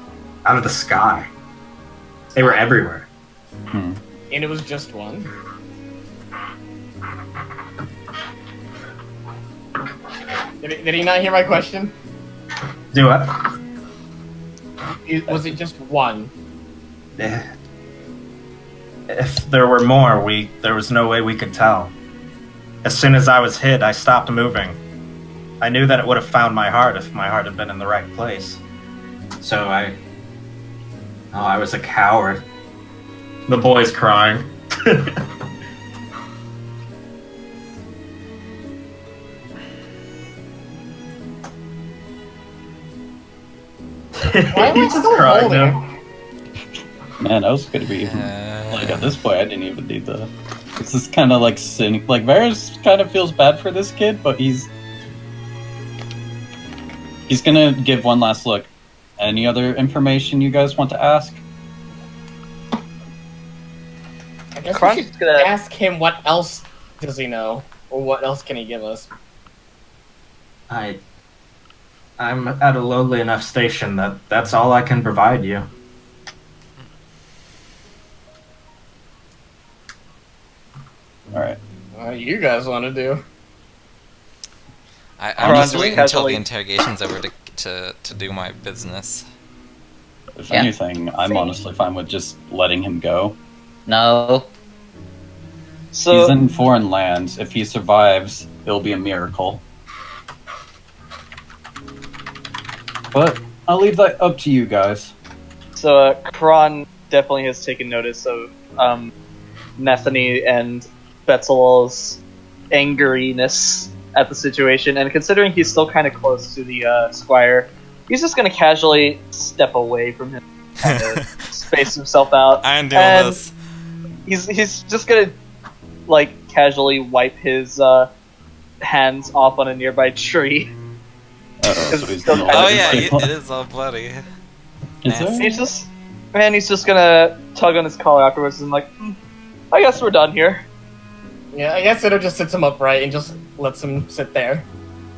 out of the sky. They were everywhere. Hmm. And it was just one. Did he not hear my question? Do what? Was it just one? If there were more, there was no way we could tell. As soon as I was hit, I stopped moving. I knew that it would have found my heart if my heart had been in the right place. So I was a coward. The boy's crying. Why am I He's just still crying holding now. Man, I was gonna be like at this point I didn't even need the. This is kind of like cynic. Like Varys kind of feels bad for this kid, but he's gonna give one last look. Any other information you guys want to ask? I guess Crunch we is should gonna- ask him what else does he know, or what else can he give us. I'm at a lowly enough station that that's all I can provide you. Alright. What you guys want to do? I'm Crunch just waiting until casually- the interrogation's over to do my business. If Yeah. anything, I'm Same. honestly fine with just letting him go. No. So He's in foreign lands. If he survives, it'll be a miracle. But I'll leave that up to you guys. So Kron definitely has taken notice of Nathany and Betzel's angeriness at the situation, and considering he's still kind of close to the squire, he's just going to casually step away from him, kind of space himself out. I'm doing And this. He's just going to like casually wipe his hands off on a nearby tree. Uh-oh, so he's Still gonna kind Oh of yeah, let it is all bloody. Is there? He's just gonna tug on his collar afterwards and like, I guess we're done here. Yeah, I guess it just sits him upright and just lets him sit there.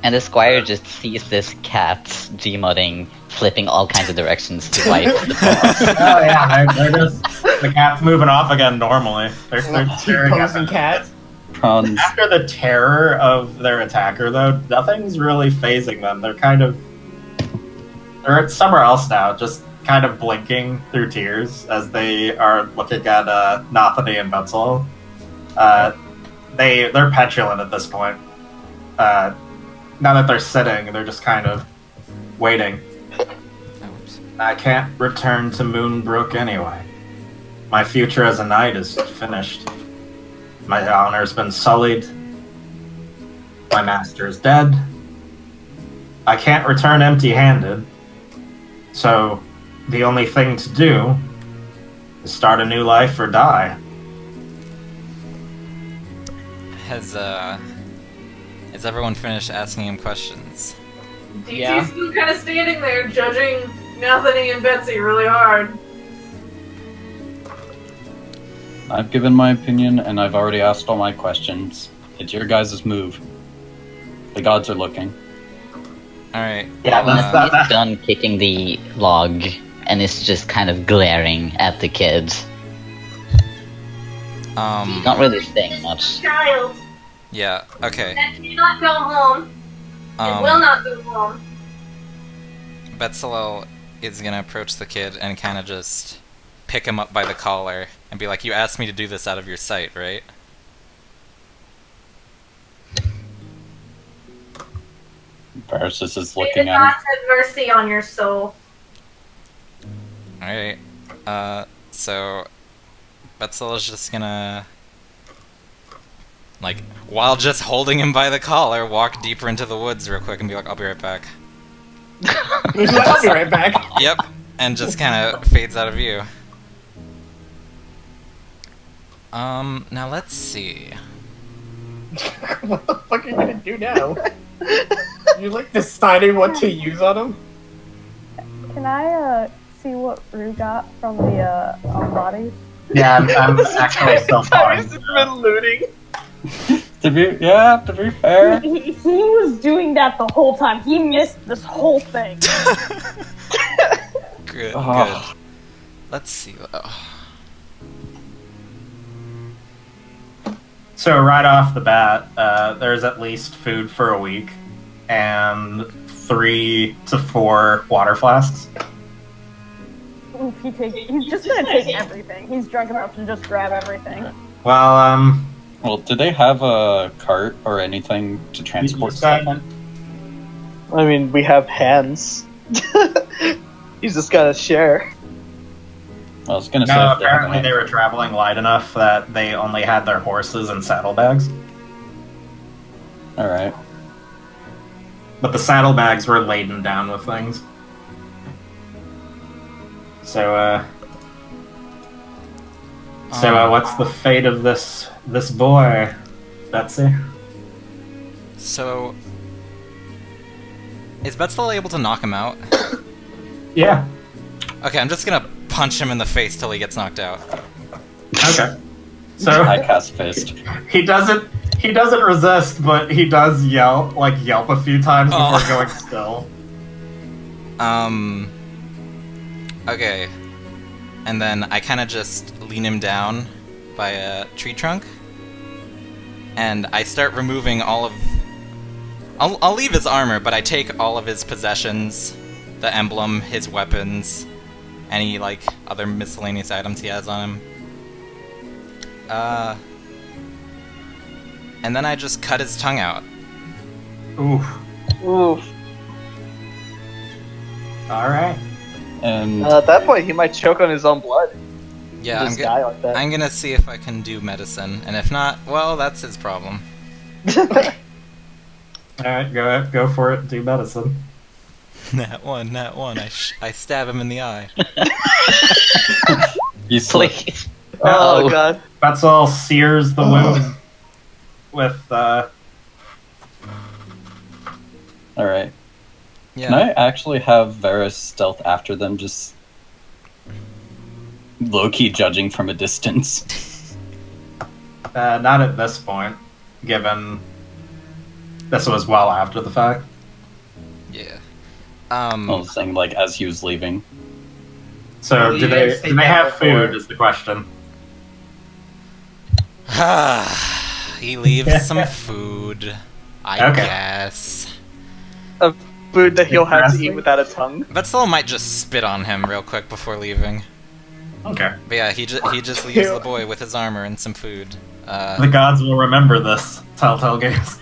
And the squire just sees this cat Gmodding, flipping all kinds of directions to wipe the paws. Oh yeah, they're just the cat's moving off again normally. They're staring at Posing the cat. Prawns. After the terror of their attacker, though, nothing's really phasing them. They're somewhere else now, just kind of blinking through tears as they are looking at Nathany and Betzel. They're petulant at this point. Now that they're sitting, they're just kind of waiting. I can't return to Moonbrook anyway. My future as a knight is finished. My honor's been sullied. My master is dead. I can't return empty-handed. So, the only thing to do is start a new life or die. Has everyone finished asking him questions? DT's Yeah. still kind of standing there judging Nathany and Betsy really hard. I've given my opinion, and I've already asked all my questions. It's your guys' move. The gods are looking. Alright. Yeah, that's He's done kicking the log, and is just kind of glaring at the kids. Not really saying much. Child Yeah, okay. that cannot go home and will not go home. Betzelel is gonna approach the kid and kind of just pick him up by the collar and be like, "You asked me to do this out of your sight, right?" Versus is May the looking at him. gods have mercy on your soul. Alright. So Betzel is just gonna, like, while just holding him by the collar, walk deeper into the woods real quick and be like, "I'll be right back." I'll be right back. Yep, and just kind of fades out of view. Now let's see. What the fuck are you gonna do now? You're like deciding what to use on him? Can I see what Rue got from the bodies? Yeah, I'm actually still fine. been looting. To be fair. He was doing that the whole time. He missed this whole thing. Good, Oh. good. Let's see. So right off the bat, there's at least food for a week, and 3 to 4 water flasks. Oof, he's just gonna take everything. He's drunk enough to just grab everything. Well, Well, do they have a cart or anything to transport stuff in? I mean, we have hands. He's just gotta share. I was gonna say no, if they have apparently any- they were traveling light enough that they only had their horses and saddlebags. All right. But the saddlebags were laden down with things. So, what's the fate of this boy, Betsy? So, is Betzel able to knock him out? Yeah. Okay, I'm just gonna punch him in the face till he gets knocked out. Okay. So I cast fist. he doesn't resist, but he does yelp a few times before Oh. going still. Okay. And then I kind of just lean him down by a tree trunk. And I start removing all of... I'll leave his armor, but I take all of his possessions, the emblem, his weapons, any, like, other miscellaneous items he has on him. And then I just cut his tongue out. Oof. Oof. Alright. And At that point, he might choke on his own blood. Yeah, Just die like that. I'm gonna see if I can do medicine, and if not, well, that's his problem. Alright, go for it, do medicine. Nat one. I stab him in the eye. you slip. Please. Oh Oh. god. Betzel sears the wound with Alright. Yeah. Can I actually have Varus stealth after them, just low-key judging from a distance? not at this point, given this was well after the fact. Yeah. I was saying, like, as he was leaving. So Well, do you they didn't say do they that have before. food is the question. He leaves Yeah. some food, I Okay. guess. Food that he'll have to eat Interesting. without a tongue. Betzel might just spit on him real quick before leaving. Okay. But yeah, he just leaves the boy with his armor and some food. The gods will remember this, Telltale Games.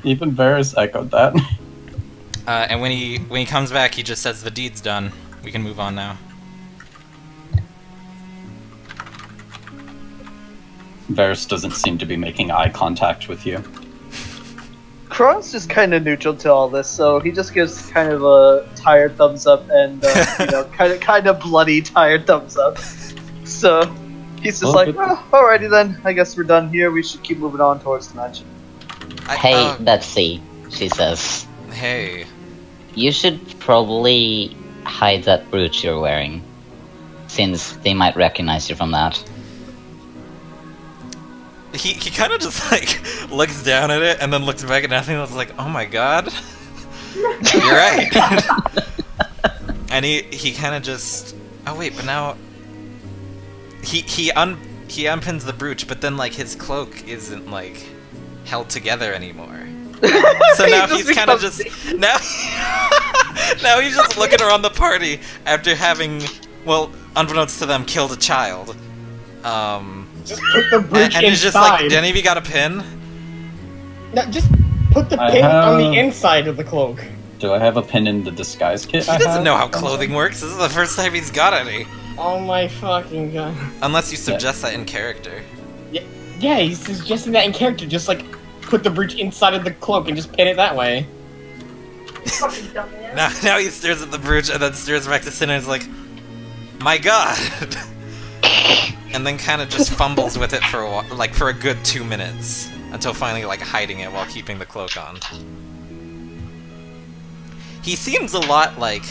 Even Varus echoed that. And when he comes back, he just says the deed's done. We can move on now. Varus doesn't seem to be making eye contact with you. Kron's just kind of neutral to all this, so he just gives kind of a tired thumbs up and kind of bloody tired thumbs up. So he's just Well, like, but- alrighty then. I guess we're done here. We should keep moving on towards the mansion. Hey, Betsy, she says. Hey. You should probably hide that brooch you're wearing, since they might recognize you from that. He kind of just like looks down at it and then looks back at nothing and was like, "Oh my god, you're right." And he kind of just, oh wait, but now he unpins the brooch, but then like his cloak isn't like held together anymore. So now He he's kind of becomes- just now now he's just looking around the party after having, well, unbeknownst to them, killed a child. Just put the brooch And it's inside. just like, did any of you got a pin? No, just put the I pin on the have- inside of the cloak. Do I have a pin in the disguise kit? He doesn't know how clothing works. This is the first time he's got any. Oh my fucking god. Unless you suggest that in character. Yeah, he's suggesting that in character. Just like put the brooch inside of the cloak and just pin it that way. Fucking dumbass. Now he stares at the brooch and then stares back to Sin and is like, my god! And then kind of just fumbles with it for a while, like for a good 2 minutes. Until finally like hiding it while keeping the cloak on. He seems a lot like...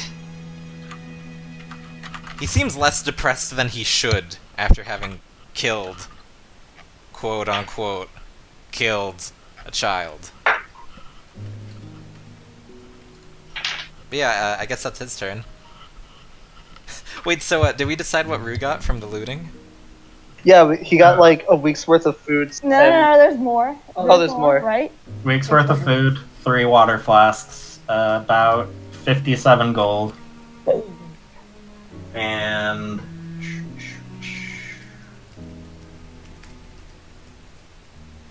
He seems less depressed than he should after having killed, quote unquote, killed a child. But yeah, I guess that's his turn. Wait, so did we decide what Rue got from the looting? Yeah, he got like a week's worth of food. No, and- there's more. Oh, there's more. Right? Week's worth of food, 3 water flasks, about 57 gold. And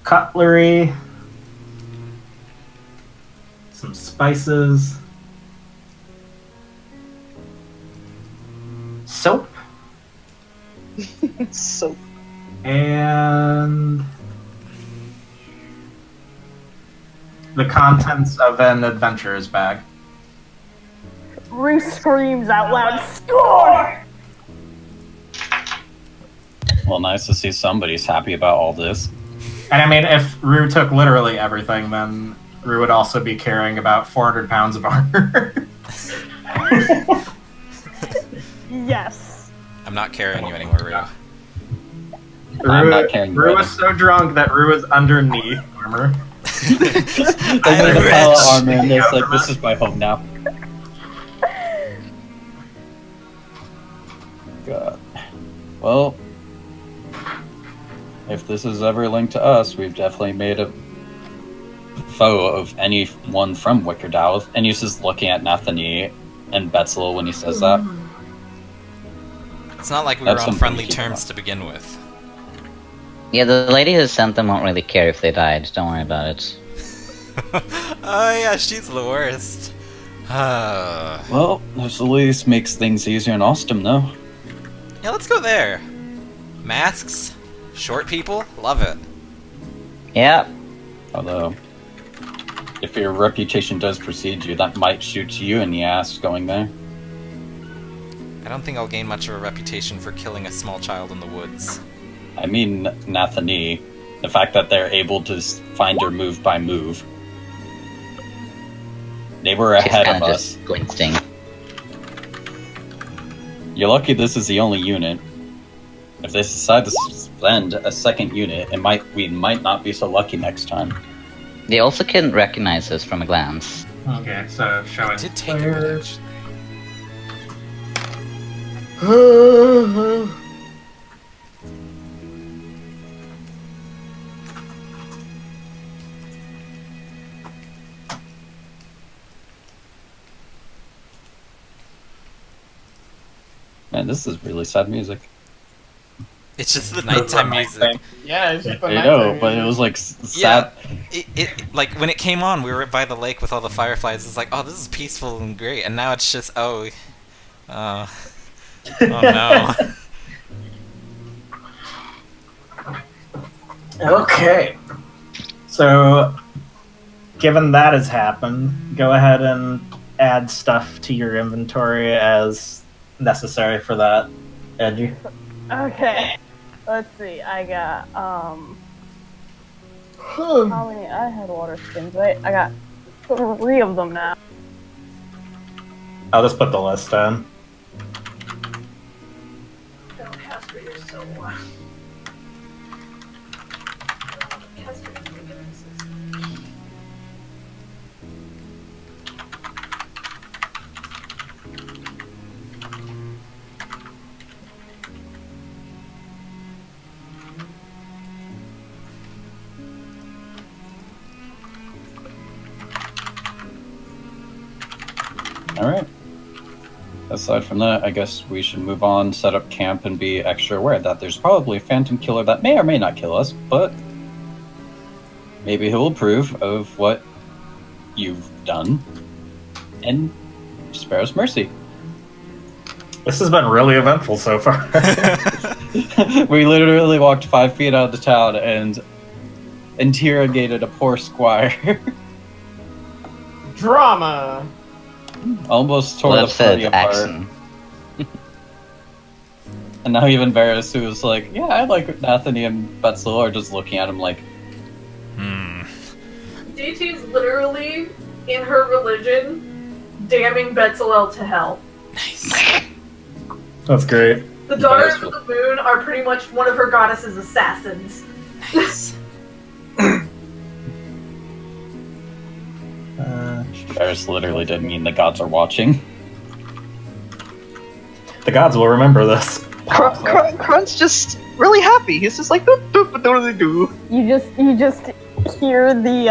cutlery, some spices, soap, So and the contents of an adventurer's bag. Rue screams out loud, "Score!" Well, nice to see somebody's happy about all this. And I mean, if Rue took literally everything, then Rue would also be carrying about 400 pounds of armor. Yes. I'm not carrying you anymore, Rue. I'm not carrying you Rue either. was so drunk that Rue was underneath armor. They I'm made a pile of rich. armor, and it's like, this is my home now. God. Well, if this is ever linked to us, we've definitely made a foe of anyone from Wickerdow. And he's just looking at Nathanie and Betzel when he says that. It's not like we That's were on something friendly to keep terms in to begin with. Yeah, the lady who sent them won't really care if they died. Don't worry about it. Oh yeah, she's the worst. Well, this at least makes things easier in Ostum, though. Yeah, let's go there. Masks, short people, love it. Yeah. Although, if your reputation does precede you, that might shoot you in the ass going there. I don't think I'll gain much of a reputation for killing a small child in the woods. I mean, Nathanie, the fact that they're able to find her move by move. They were She's ahead kind of of us. just glinting. You're lucky this is the only unit. If they decide to spend a second unit, we might not be so lucky next time. They also couldn't recognize us from a glance. Okay, so showing. It did take a bit, actually. Man, this is really sad music. It's just the nighttime music. Yeah, it's just the I night know, time, but yeah. it was like sad. It like when it came on, we were by the lake with all the fireflies. It's like, oh, this is peaceful and great. And now it's just, oh no. Okay. So, given that has happened, go ahead and add stuff to your inventory as necessary for that, Edgy. Okay. Let's see. I got how many? I had water skins, right? I got 3 of them now. I'll just put the list in. Oh, Casper, you're so Casper, for goodness sakes. Alright. Aside from that, I guess we should move on, set up camp, and be extra aware that there's probably a phantom killer that may or may not kill us, but maybe he'll approve of what you've done and spare us mercy. This has been really eventful so far. We literally walked 5 feet out of the town and interrogated a poor squire. Drama. Almost tore Well, the said party apart. action. And now even Varys, who was like, yeah, I like Nathanie and Betzel, are just looking at him like, DT's literally, in her religion, damning Betzelel to hell. Nice. That's great. The Daughters of the Moon are pretty much one of her goddess's assassins. Nice. Varys literally did mean the gods are watching. The gods will remember this. Crun's just really happy. He's just like, do. You just hear the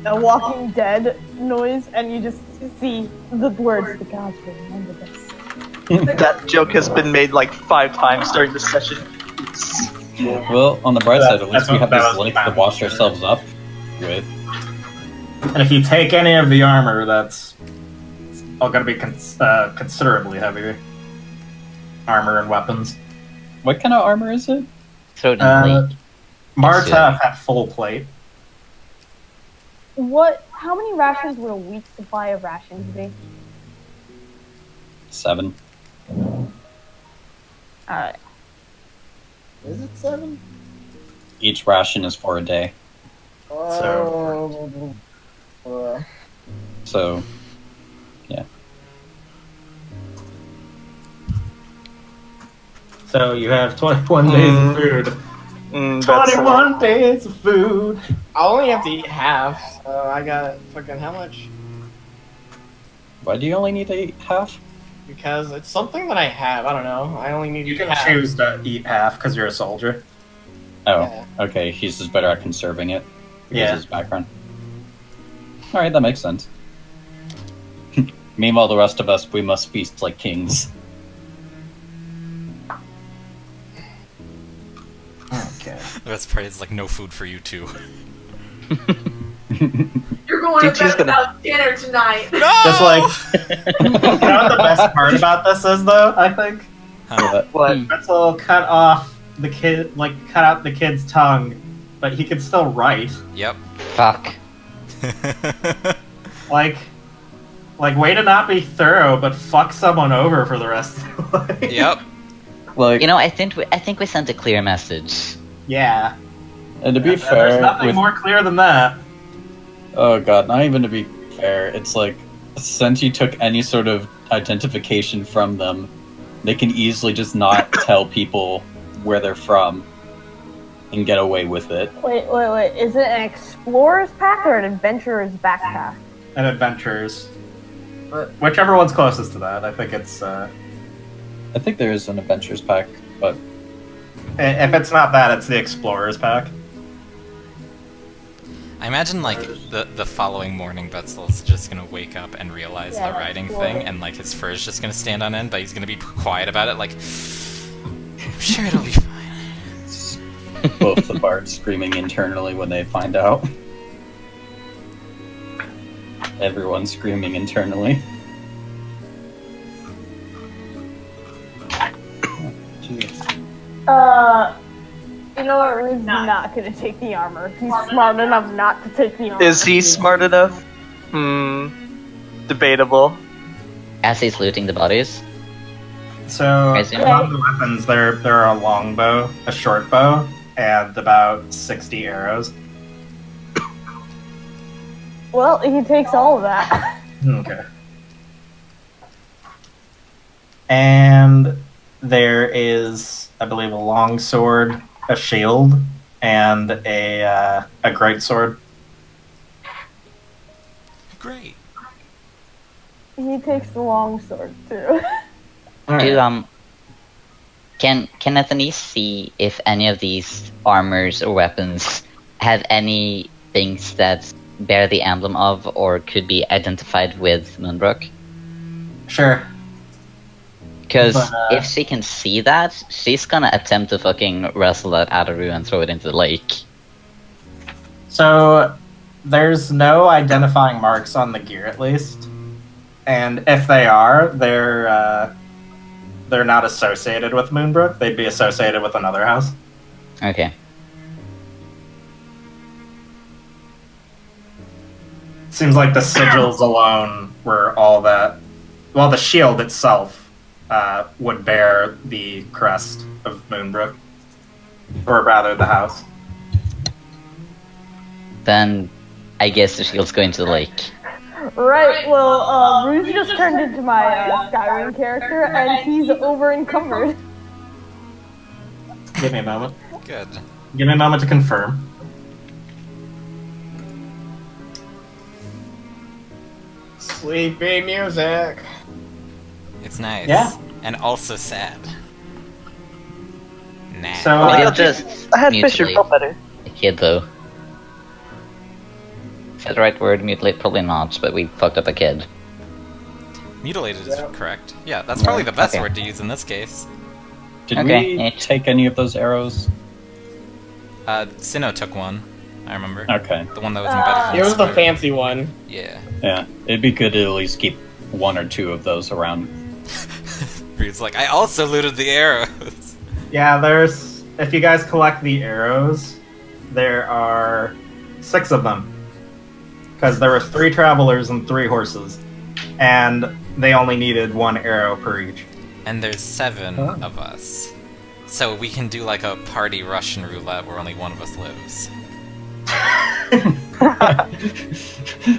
Walking Dead noise, and you just see the words. The gods will remember this. That joke has been made like 5 times during this session. Well, on the bright side, at least we have that this was lake to fun. wash ourselves up with. And if you take any of the armor, that's all going to be considerably heavier. Armor and weapons. What kind of armor is it? Throw it in the lake. Marta had full plate. What? How many rations would a week's supply of rations be? 7. Alright. Is it 7? Each ration is for a day. So. So, yeah. So you have 21 days of food. That's 21 days of food. I only have to eat half, so I got fucking how much? Why do you only need to eat half? Because it's something that I have. I don't know. I only need You to can eat half. choose to eat half because you're a soldier. Oh, Yeah. okay. He's just better at conserving it. Because Yeah. of his background. Alright, that makes sense. Meanwhile, the rest of us, we must feast like kings. Okay. The best part is like no food for you two. You're going to Dude, she's bed gonna- without dinner tonight. Just like, you know what the best part about this is, though? I think Huh. What? Pretzel cut off the kid, like cut out the kid's tongue, but he could still write. Yep. Fuck. Like, way to not be thorough, but fuck someone over for the rest of their life. Yep. Like, You know, I think we sent a clear message. Yeah. and to be There's fair, nothing with, more clear than that. oh god, not even to be fair, it's like, since you took any sort of identification from them, they can easily just not tell people where they're from and get away with it. Wait. Is it an explorer's pack or an adventurer's backpack? And adventures. Whichever one's closest to that. I think it's, I think there is an adventures pack, but if it's not that, it's the Explorer's pack. I imagine like the following morning, Betzel's just gonna wake up and realize Yeah, the that's writing cool. thing, and like his fur is just gonna stand on end, but he's gonna be quiet about it. Like, I'm sure it'll be fine. both the bards screaming internally when they find out. Everyone's screaming internally. Jeez. You know what? Rude's not gonna take the armor. He's smart enough not to take the armor. Is he smart enough? Debatable. As he's looting the bodies. So, I see. among the weapons, there are a longbow, a short bow, and about 60 arrows. Well, he takes all of that. Okay. And there is, I believe, a long sword, a shield, and a great sword. Great. He takes the long sword too. Do, can Anthony see if any of these armors or weapons have any things that bear the emblem of or could be identified with Moonbrook? Sure. Because But, if she can see that, she's gonna attempt to fucking wrestle that Ataru and throw it into the lake. So, there's no identifying marks on the gear, at least. And if they are, they're not associated with Moonbrook. They'd be associated with another house. Okay. Seems like the sigils alone were all that. Well, the shield itself would bear the crest of Moonbrook, or rather, the house. Then I guess the shield's going to the lake. Right, well, Rude just turned into my Skyrim character, and he's over encumbered. Give me a moment. Good. Give me a moment to confirm. Sleepy music. It's nice. Yeah. And also sad. Nah. So, We I did just I had Fisher mutilate felt better. a kid though. Is that the right word? Mutilate? Probably not, but we fucked up a kid. Mutilated is correct. Yeah, that's probably the best Okay. word to use in this case. Did Okay, we it- take any of those arrows? Sinnoh took one. I remember. Okay. The one that was embedded in It was the spear. fancy one. Yeah. Yeah. It'd be good to at least keep one or two of those around. Rude's like, I also looted the arrows. yeah, there's. If you guys collect the arrows, there are 6 of them. Because there were 3 travelers and 3 horses. And they only needed 1 arrow per each. And there's 7 of us. So we can do like a party Russian roulette where only one of us lives.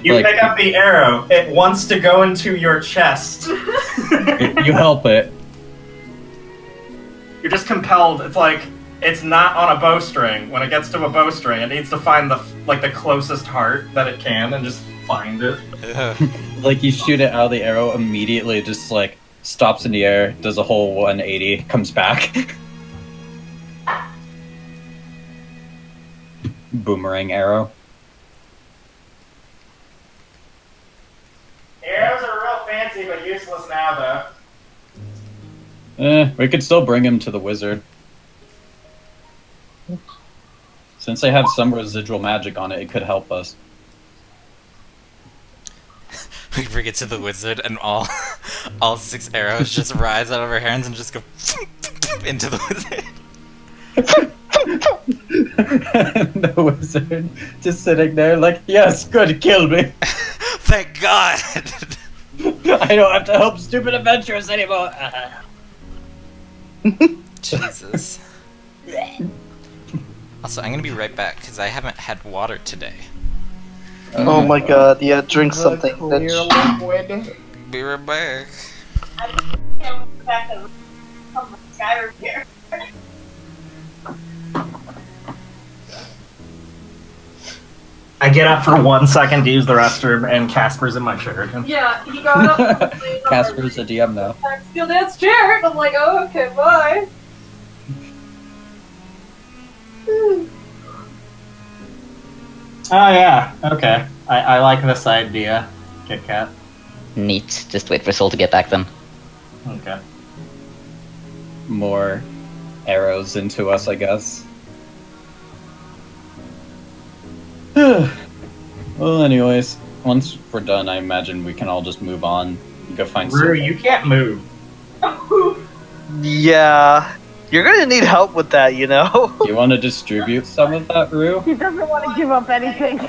You Like- pick up the arrow, it wants to go into your chest. You help it. you're just compelled. It's like it's not on a bowstring. When it gets to a bowstring, it needs to find the closest heart that it can and just find it. Like you shoot it out of the arrow, immediately it just like stops in the air, does a whole 180, comes back. Boomerang arrow. Arrows are real fancy but useless now, though. We could still bring him to the wizard. Since they have some residual magic on it, it could help us. We bring it to the wizard, and all 6 arrows just rise out of our hands and just go into the wizard. And the wizard just sitting there like, yes, good, kill me. Thank God! I don't have to help stupid adventurers anymore. Jesus. Also, I'm gonna be right back, because I haven't had water today. Oh my god, yeah, drink something, Clear bitch. liquid. Be right back. I get up for 1 second to use the restroom, and Casper's in my chair again. Yeah, he got up. Casper's a DM now. Steal Dad's chair. I'm like, oh, okay, bye. Oh yeah, okay. I like this idea, Kit Kat. Neat. Just wait for Soul to get back then. Okay. More arrows into us, I guess. Well, anyways, once we're done, I imagine we can all just move on. Go find Rue, some. you can't move. Yeah, you're gonna need help with that, you know? Do you want to distribute some of that, Rue? He doesn't want to give up anything.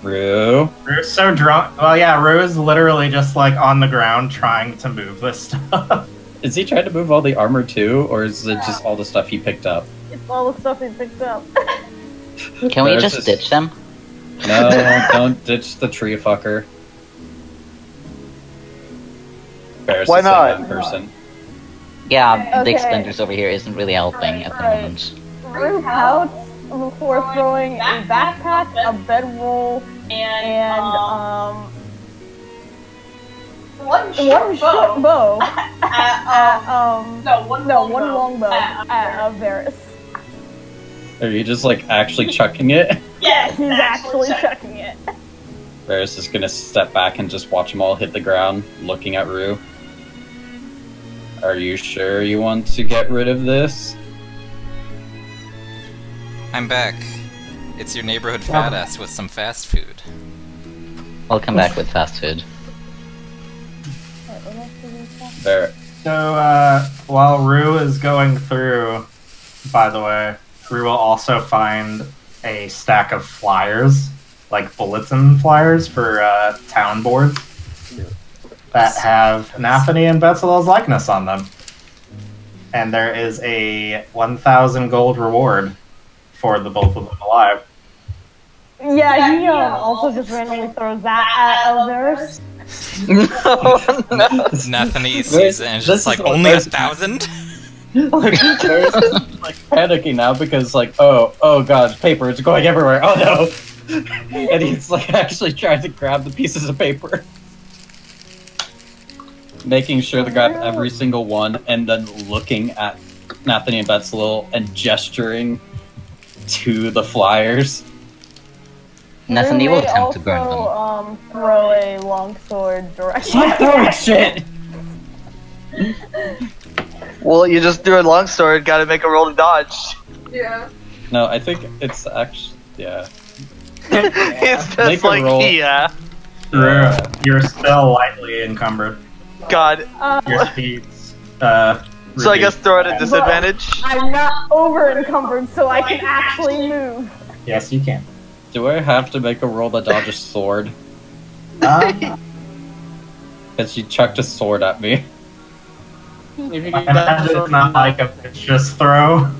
Rue? Rue's so drunk. Well, yeah, Rue is literally just like on the ground trying to move this stuff. Is he trying to move all the armor too, or is it just all the stuff he picked up? It's all the stuff he picked up. Can we There's just this- ditch them? No, don't ditch the tree fucker. Barris Why is a not? young person. Yeah, Okay. Big Splendor's over here isn't really helping at the Right. moment. Rue pouts before throwing a backpack, a bedroll, and one short bow one long bow at Varus. Are you just like actually chucking it? Yeah, he's actually checking it. Varus is gonna step back and just watch them all hit the ground, looking at Rue. Are you sure you want to get rid of this? I'm back. It's your neighborhood fat ass with some fast food. I'll come back with fast food. There. So, while Rue is going through, by the way, Rue will also find a stack of flyers, like bulletin flyers for town boards that have Nathany and Betsalel's likeness on them. And there is a 1,000 gold reward for the both of them alive. Yeah, he also just randomly throws that at Varus. Nathany sees it and is just like, only 1,000? Like, Varus is like panicking now because like, oh god, paper, it's going everywhere. Oh no! And he's like actually trying to grab the pieces of paper. Making sure to grab every single one and then looking at Nathany and Betsalel and gesturing to the flyers. Nathany will Rue may attempt to burn them. also throw a longsword directly. Stop throwing shit! Well, you just threw a long sword, gotta make a roll to dodge. Yeah. No, I think it's actually, yeah. It's Make just a like, roll. yeah. Rue, you're still lightly encumbered. God. Your speed's, So I guess throw it at disadvantage? I'm not over encumbered, so I can actually move. Yes, you can. Do I have to make a roll to dodge a sword? Um, Because she chucked a sword at me. If you I get that imagine it's not like a vicious throw,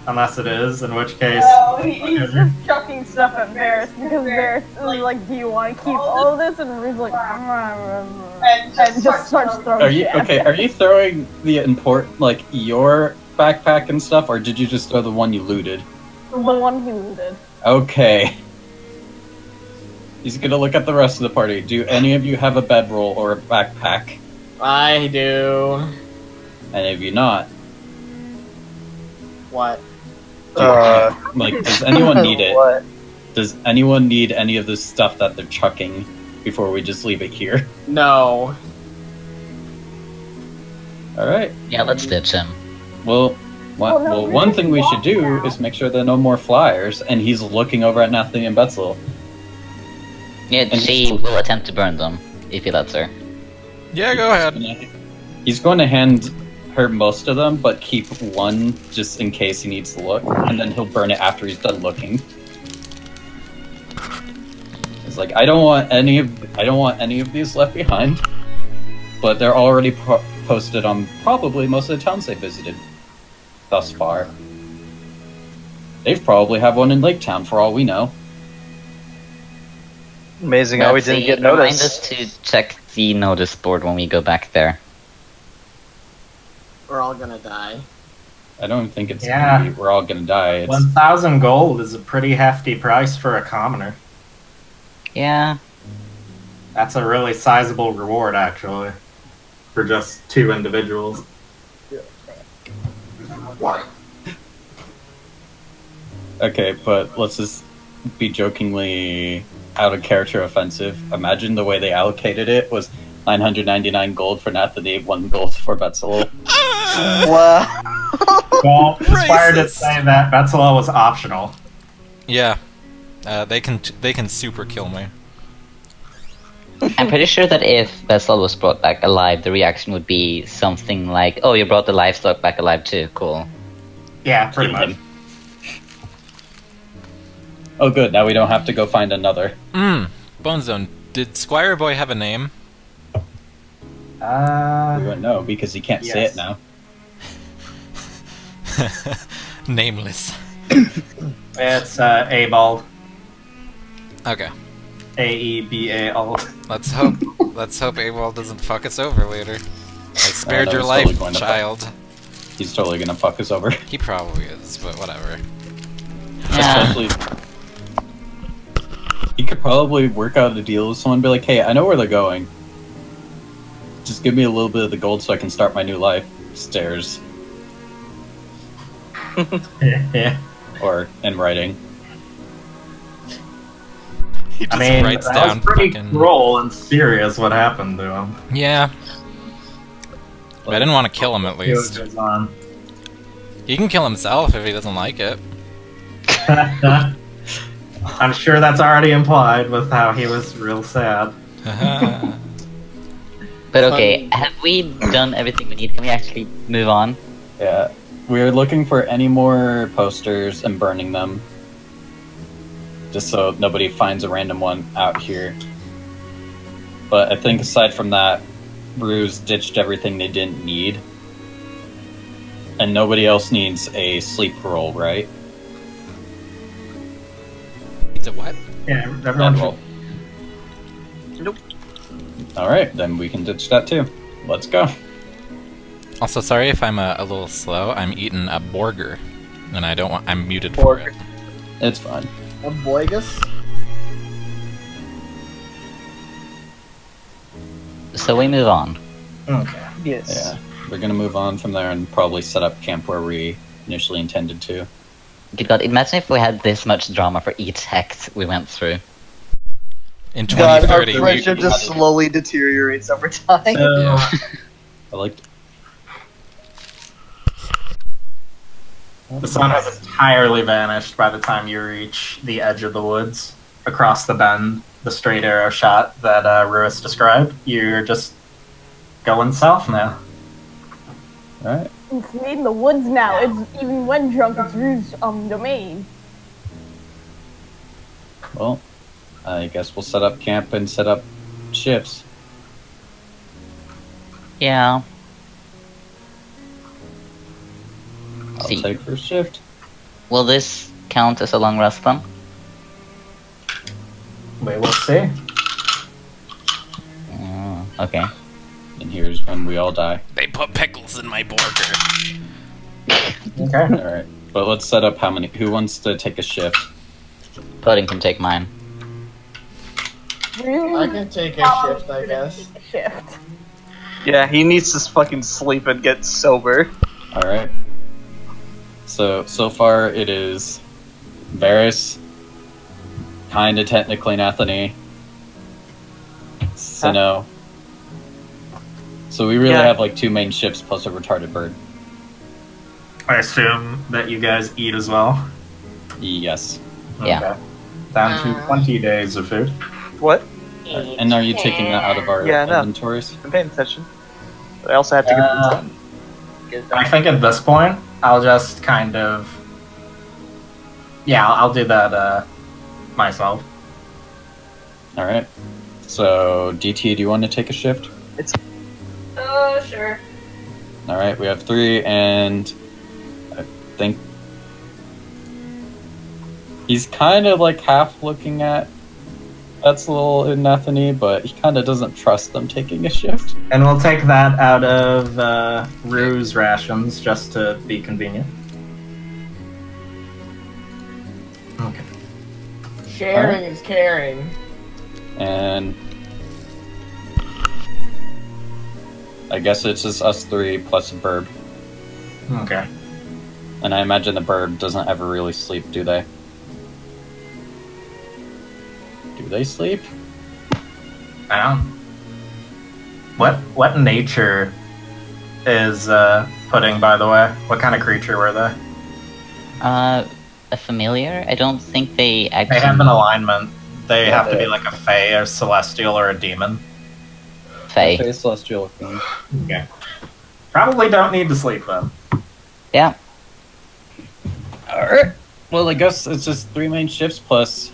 unless it is, in which case. No, he's just chucking stuff at Varus because Varus is like, do you want to keep all of this? And Rue's like, and just starts throwing Are you shit at okay? him. Are you throwing the important, like your backpack and stuff, or did you just throw the one you looted? The one he looted. Okay. He's gonna look at the rest of the party. Do any of you have a bedroll or a backpack? I do. Any of you not? What? Does anyone need it? What? Does anyone need any of the stuff that they're chucking before we just leave it here? No. Alright. Yeah, let's ditch him. Well, one thing we should do is make sure there are no more flyers, and he's looking over at Nathaniel and Betzel. Yeah, And she will attempt to burn them, if he lets her. Yeah, go ahead. He's going to hand her most of them, but keep one just in case he needs to look, and then he'll burn it after he's done looking. It's like I don't want any of these left behind, but they're already posted on probably most of the towns they visited thus far. They've probably have one in Lake Town for all we know. Amazing how we didn't get Remind noticed. us to check the notice board when we go back there. We're all gonna die. I don't think it's Yeah. gonna be, we're all gonna die. It's 1,000 gold is a pretty hefty price for a commoner. Yeah. That's a really sizable reward, actually, for just 2 individuals. okay, but let's just be jokingly out of character offensive. Imagine the way they allocated it was 999 gold for Nathaniel, 1 gold for Betzel. Wow. Well, inspired to Racist. say that Betzel was optional. Yeah. They can super kill me. I'm pretty sure that if Vessel was brought back alive, the reaction would be something like, "Oh, you brought the livestock back alive too. Cool." Yeah, pretty much. Oh good, now we don't have to go find another. Bone Zone. Did Squire Boy have a name? We won't know because he can't say it Yes. now. Nameless. It's Abald. Okay. AEBA-ald. Let's hope AWOL doesn't fuck us over later. I spared no, your he's life, totally going to child. He's totally gonna fuck us over. He probably is, but whatever. Yeah. Especially, he could probably work out a deal with someone and be like, hey, I know where they're going. Just give me a little bit of the gold so I can start my new life. Stairs. Yeah. Or in writing. He I just mean, writes that down was pretty fucking... cruel and serious what happened to him. Yeah. But I didn't want to kill him at He least. goes on. He can kill himself if he doesn't like it. I'm sure that's already implied with how he was real sad. But okay, have we done everything we need? Can we actually move on? Yeah. We're looking for any more posters and burning them. Just so nobody finds a random one out here. But I think aside from that, Ruse ditched everything they didn't need. And nobody else needs a sleep roll, right? It's a what? Yeah, everyone Bedroll. Nope. Alright, then we can ditch that too. Let's go. Also, sorry if I'm a little slow. I'm eating a burger, and I don't want. I'm muted for it. It's fine. A Boigus? So we move on. Okay. Yes. Yeah. We're gonna move on from there and probably set up camp where we initially intended to. Good God, imagine if we had this much drama for each hex we went through. In God, our 2030, friendship just slowly deteriorates over time. Yeah. I liked The sun has entirely vanished by the time you reach the edge of the woods. Across the bend, the straight arrow shot that Ruis described, you're just going south now. Alright. It's in the woods now. It's even when drunk, it's Rue's domain. Well, I guess we'll set up camp and set up shifts. Yeah. I'll See. take first shift. Will this count as a long rest then? We will see. Oh, okay. And here's when we all die. they put pickles in my burger. Okay. All right, but let's set up how many. Who wants to take a shift? Pudding can take mine. I can take a shift, I guess. Shift. Yeah, he needs to fucking sleep and get sober. All right. So far it is Varys, kind of technically Nathany, Sinnoh. So we really Yeah. have like 2 main shifts plus a retarded bird. I assume that you guys eat as well. Yes. Yeah. Okay. Down to 20 days of food. What? And are you taking that out of our Yeah, no. inventories? I'm paying attention. But I also have to get this done. Get it done. I think at this point, I'll just kind of. Yeah, I'll do that myself. All right. So DT, do you want to take a shift? Oh, sure. All right, we have 3, and I think he's kind of like half looking at Etzel and Nathany, but he kind of doesn't trust them taking a shift. And we'll take that out of Rue's rations just to be convenient. Okay. Sharing is caring. And I guess it's just us 3 plus a bird. Okay. And I imagine the bird doesn't ever really sleep, do they? Do they sleep? I don't. What nature is Pudding, by the way? What kind of creature were they? A familiar? I don't think they actually. They have an alignment. They Yeah, have to they- be like a fae, a celestial, or a demon. Fae. Fae, celestial, fiend. Okay. Probably don't need to sleep then. Yeah. Alright. Well, I guess it's just 3 main shifts plus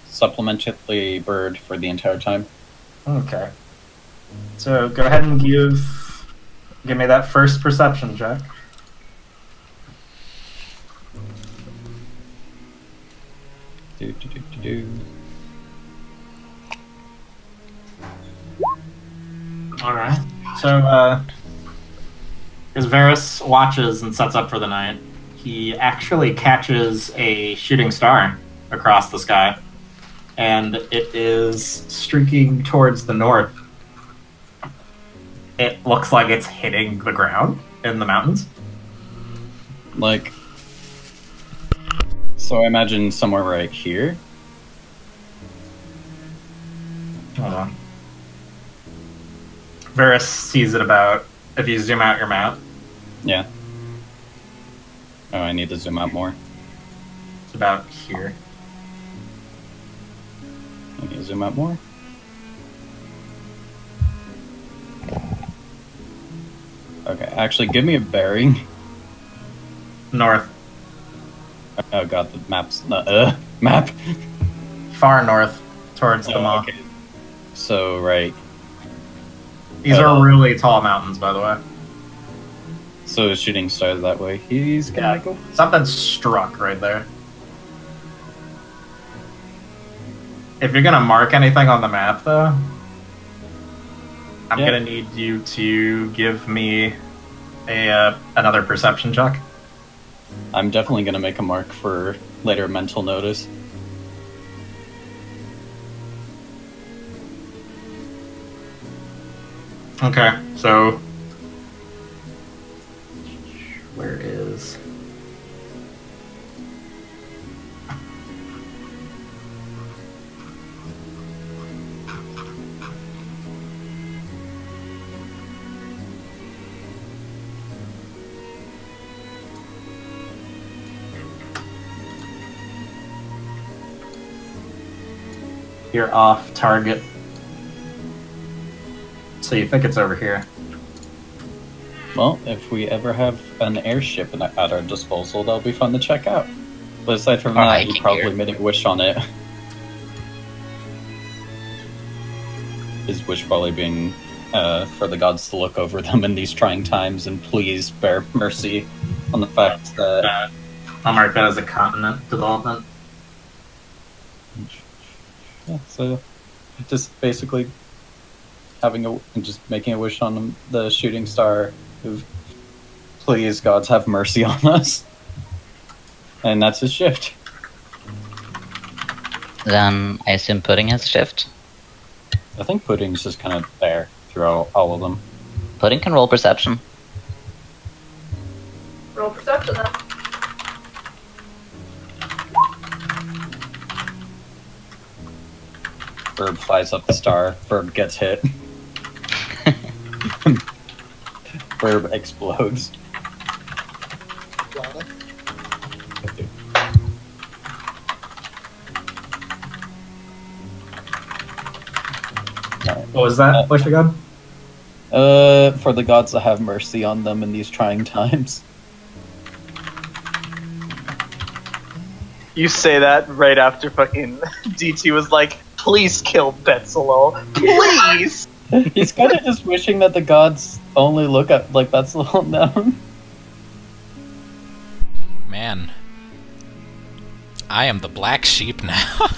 supplementary bird for the entire time. Okay. So go ahead and give me that first perception check. Do. All right. So, as Varys watches and sets up for the night, he actually catches a shooting star across the sky, and it is streaking towards the north. It looks like it's hitting the ground in the mountains. Like, so I imagine somewhere right here. Hold on. Varys sees it about, if you zoom out your map, Yeah. Oh, I need to zoom out more. it's about here. I need to zoom out more. Okay, actually, give me a bearing. North. Oh god, the map's not, map. Far north, towards the Oh, maw. okay. So, right. These are really tall mountains, by the way. So, shooting stars that way. He's gonna Yeah. make a... Something struck right there. If you're gonna mark anything on the map, though, I'm Yeah. gonna need you to give me a another perception check. I'm definitely gonna make a mark for later mental notice. Okay, so where is? You're off target. So you think it's over here? Well, if we ever have an airship at our disposal, that'll be fun to check out. But aside from that, Alright, he keep probably here. made a wish on it. His wish probably being for the gods to look over them in these trying times and please bear mercy on the fact that... I'll mark that as a continent development. Yeah, so just basically having just making a wish on the shooting star of please, gods, have mercy on us. And that's his shift. Then I assume Pudding has shift. I think Pudding's just kind of there throughout all of them. Pudding can roll perception. Roll perception then. Bird flies up the star. Bird gets hit. Bird explodes. What was that? Wish I God? For the gods to have mercy on them in these trying times. You say that right after fucking DT was like, please kill Betzalel. Please! He's kind of just wishing that the gods only look at like Betzalel now. Man. I am the black sheep now.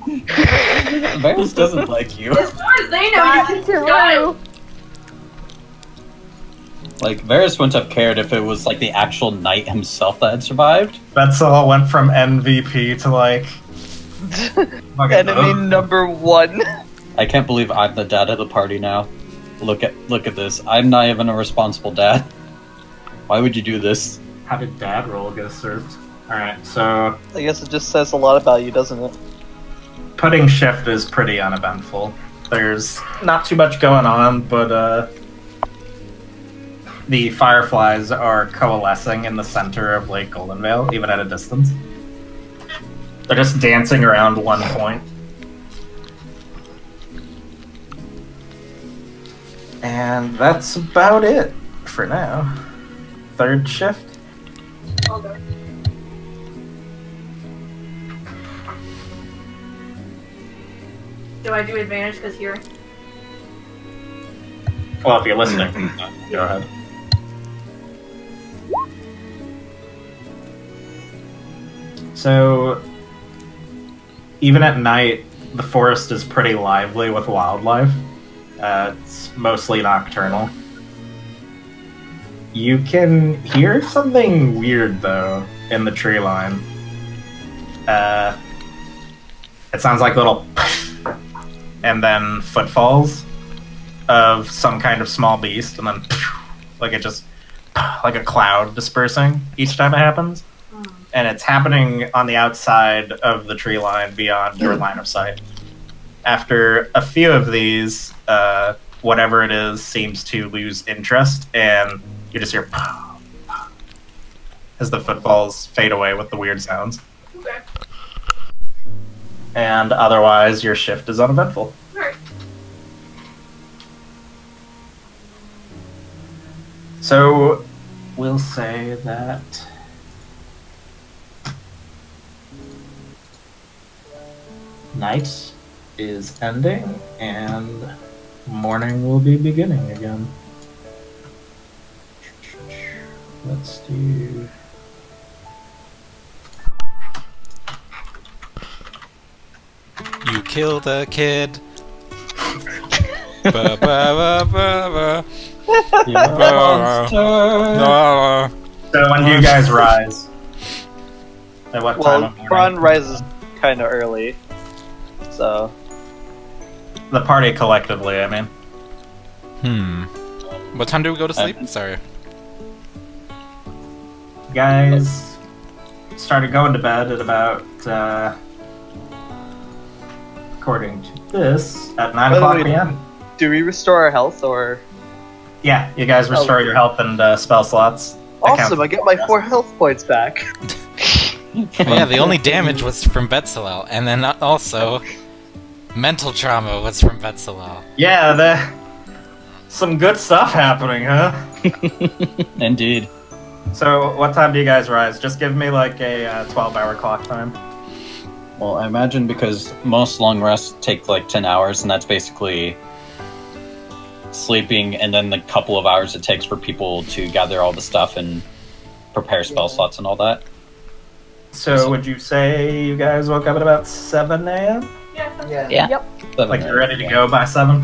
Varys doesn't like you. As far as they know, Back you to got Rue. it. Like, Varys wouldn't have cared if it was like the actual knight himself that had survived. Betzalel went from MVP to like fucking Enemy number 1. I can't believe I'm the dad of the party now. Look at this. I'm not even a responsible dad. Why would you do this? How did dad roll get served? Alright, so I guess it just says a lot about you, doesn't it? Pudding shift is pretty uneventful. There's not too much going on, but the fireflies are coalescing in the center of Lake Goldenvale, even at a distance. They're just dancing around one point. And that's about it for now. Third shift. Okay. Do I do advantage because here? Well, if you're listening, go ahead. So, even at night, the forest is pretty lively with wildlife. It's mostly nocturnal. You can hear something weird, though, in the tree line. It sounds like little and then footfalls of some kind of small beast, and then like it just like a cloud dispersing each time it happens. And it's happening on the outside of the tree line beyond your line of sight. After a few of these, whatever it is seems to lose interest, and you just hear as the footfalls fade away with the weird sounds. Okay. And otherwise, your shift is uneventful. Alright. So, we'll say that night is ending and morning will be beginning again. Let's do... You killed a kid. Ba, ba, ba, ba, You're a monster. ba. So when do you guys rise? At what time of morning? Kron rises kind of early, so The party collectively, I mean. What time do we go to sleep? Sorry. You guys started going to bed at about, according to this, at 9 By the o'clock way, p.m. do we restore our health or? Yeah, you guys restore your health and spell slots. Awesome! I get my 4 health points back. Yeah, the only damage was from Betzalel, and then also mental trauma was from Betzalel. Yeah, some good stuff happening, huh? Indeed. So, what time do you guys rise? Just give me like a 12-hour clock time. Well, I imagine because most long rests take like 10 hours, and that's basically sleeping and then the couple of hours it takes for people to gather all the stuff and prepare spell slots and all that. So, would you say you guys woke up at about 7 a.m.? Yeah. Yeah. Yep. Like you're ready to go by 7?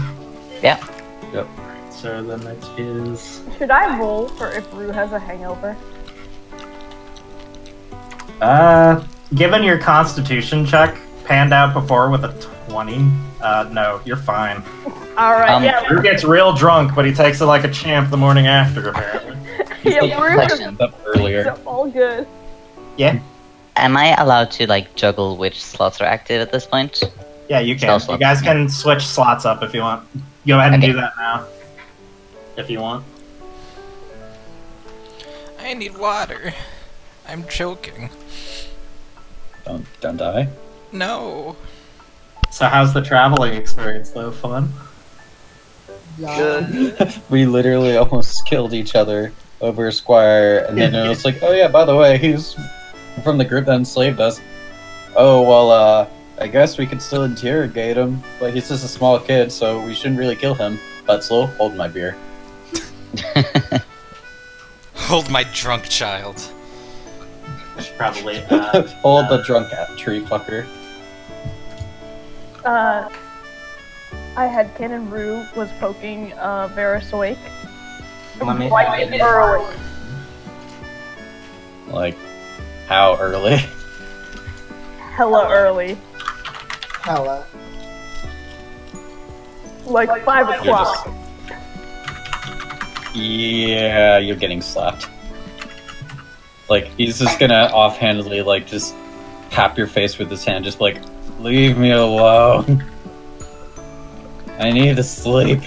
Yeah. Yep. closer than it is. Should I roll for if Rue has a hangover? Given your constitution check panned out before with a 20, no, you're fine. Alright, yeah. Rue gets real drunk, but he takes it like a champ the morning after, apparently. Yeah, Rue Question. Up earlier. is all good. Yeah? Am I allowed to like juggle which slots are active at this point? Yeah, you can. Spell You slots. guys can switch slots up if you want. Go ahead and Okay. do that now. If you want. I need water. I'm choking. Don't die. No. So how's the traveling experience, though? Fun? Good. We literally almost killed each other over Squire, and then it was like, oh yeah, by the way, he's from the group that enslaved us. Oh, well, I guess we could still interrogate him, but he's just a small kid, so we shouldn't really kill him. Butzel, hold my beer. Hold my drunk child. I should probably. Hold the drunk tree fucker. I had Canon Rue was poking Varus awake. Let me- Quite early. Like, how early? Hella early. Hella. Like 5 o'clock. Yeah, you're getting slapped. Like, he's just gonna offhandedly, like, just tap your face with his hand, just like, leave me alone. I need to sleep.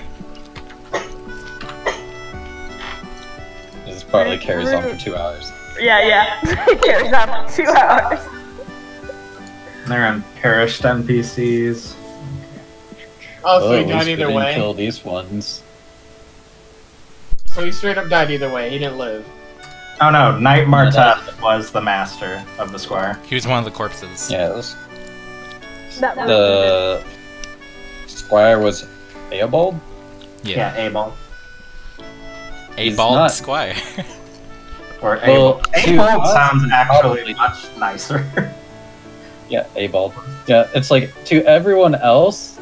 This probably carries on for 2 hours. Yeah. It carries on for 2 hours. They're unperished NPCs. Oh, so at he died least we either didn't way? kill these ones. So he straight up died either way. He didn't live. Oh no, Knight Yeah, that- Marteth was the master of the square. He was one of the corpses. Yeah, it was, That was the Squire was Eobald? Yeah, Abel. A He's bald not- squire. Or Well, Abel. to Abel us, sounds actually probably- much nicer. Yeah, Eobald. Yeah, it's like, to everyone else,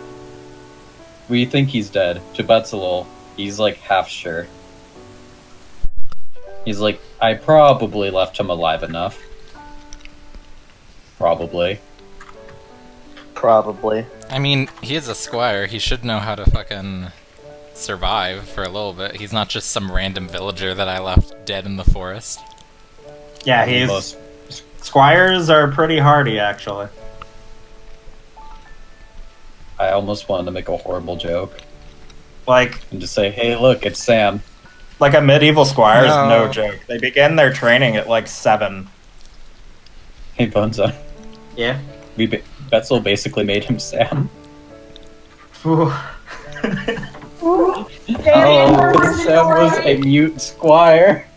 we think he's dead. To Betzalel, he's like half sure. He's like, I probably left him alive enough. Probably. Probably. I mean, he is a squire. He should know how to fucking survive for a little bit. He's not just some random villager that I left dead in the forest. Yeah, he's. Most- Squires are pretty hardy, actually. I almost wanted to make a horrible joke Like and just say, hey, look, it's Sam. a medieval squire is No. no joke. They begin their training at like 7. Hey, Bonza. Yeah. Betzel basically made him Sam. Ooh. Oh, Sam was a mute squire.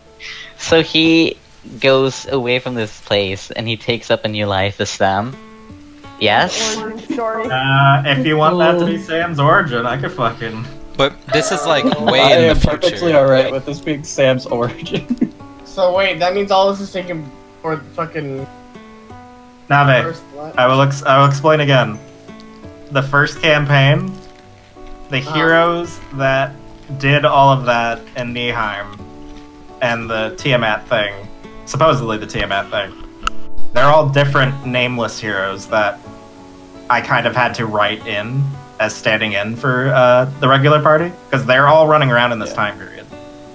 So he goes away from this place and he takes up a new life as Sam. Yes? Origin story. If you want that to be Sam's origin, I could fucking. But this is like I way in am the future. perfectly alright with this being Sam's origin. So wait, that means all this is taken for the fucking Nave, first what? I will explain again. The first campaign, the heroes that did all of that in Nihheim and the Tiamat thing, supposedly the Tiamat thing, they're all different nameless heroes that I kind of had to write in as standing in for the regular party, because they're all running around in this Yeah. time period.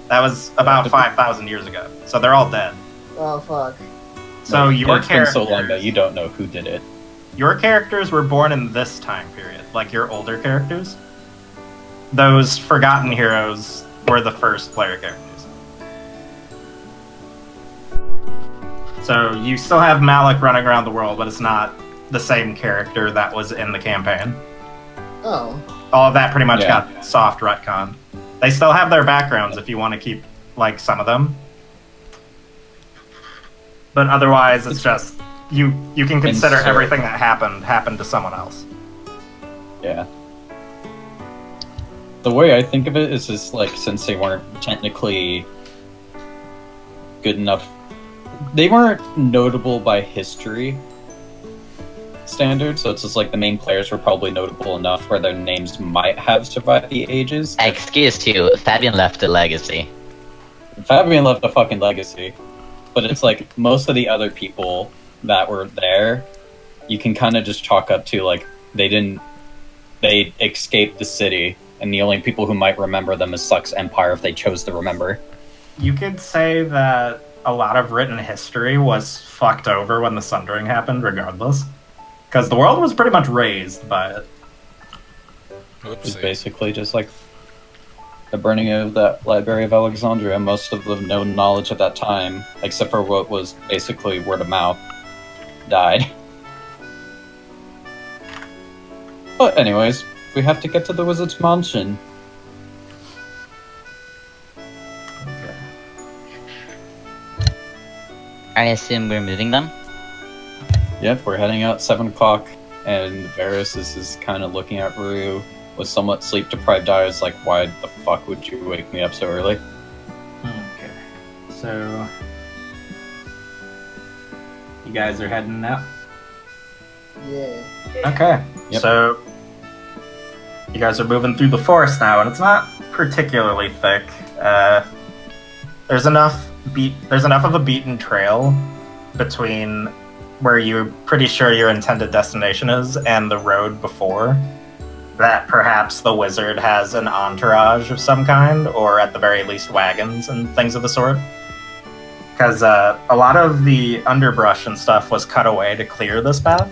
That was about 5,000 years ago, so they're all dead. Oh fuck. So your It's been so long characters- that you don't know who did it. Your characters were born in this time period, like your older characters. Those forgotten heroes were the first player characters. So you still have Malik running around the world, but it's not the same character that was in the campaign. Oh. All of that pretty much Yeah. got soft retcon. They still have their backgrounds if you want to keep like some of them. But otherwise it's just you can consider Insert. everything that happened to someone else. Yeah. The way I think of it is just like, since they weren't technically good enough, they weren't notable by history. standard, so it's just like the main players were probably notable enough where their names might have survived the ages. Excuse you, Fabian left a legacy. Fabian left a fucking legacy, but it's like most of the other people that were there, you can kind of just chalk up to like they escaped the city, and the only people who might remember them is Suck's Empire if they chose to remember. You could say that a lot of written history was fucked over when the Sundering happened, regardless. Because the world was pretty much raised by it. It's basically just like the burning of that Library of Alexandria. Most of the known knowledge at that time, except for what was basically word of mouth, died. But anyways, we have to get to the Wizard's Mansion. I assume we're moving them? Yep, we're heading out 7 o'clock, and Varys is kind of looking at Rue with somewhat sleep-deprived eyes, like, why the fuck would you wake me up so early? Okay. So... you guys are heading out? Yeah. Okay. Yep. So... you guys are moving through the forest now, and it's not particularly thick. There's enough of a beaten trail between where you're pretty sure your intended destination is and the road before that perhaps the wizard has an entourage of some kind, or at the very least wagons and things of the sort. Because a lot of the underbrush and stuff was cut away to clear this path.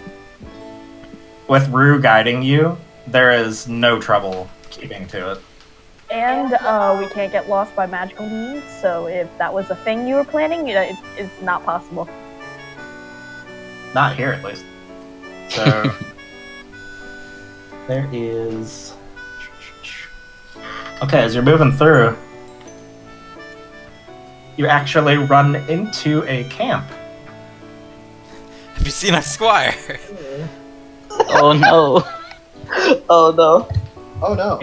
With Rue guiding you, there is no trouble keeping to it. And we can't get lost by magical means, so if that was a thing you were planning, it's not possible. Not here, at least. So... there is... okay, as you're moving through, you actually run into a camp. Have you seen our squire? Oh no. Oh no. Oh no.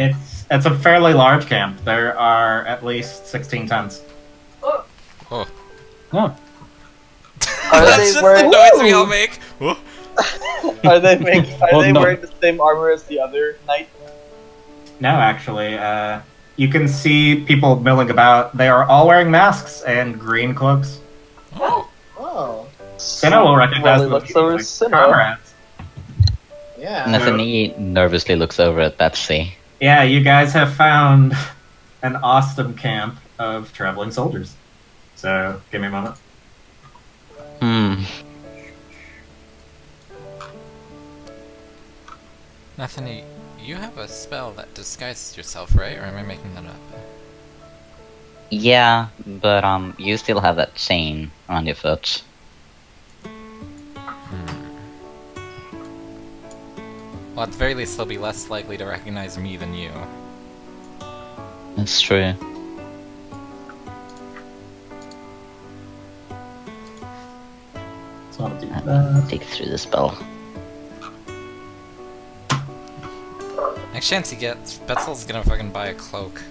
It's a fairly large camp. There are at least 16 tents. Oh. Oh. Are That's they just the wearing? noise we all make. Whoa. Are they making? Are Well, they no. wearing the same armor as the other knight? No, actually, you can see people milling about. They are all wearing masks and green cloaks. Oh. Oh. Cinna will recognize Well, them looks over as Cinna. comrades. Yeah. Nathanie nervously looks over at Betsy. Yeah, you guys have found an awesome camp of traveling soldiers. So, give me a moment. Nathanie, you have a spell that disguises yourself, right? Or am I making that up? Yeah, but you still have that chain around your foot. Well, at the very least, they'll be less likely to recognize me than you. That's true. So I'll do I'll that. take through the spell. Next chance he gets, Betzel's gonna fucking buy a cloak.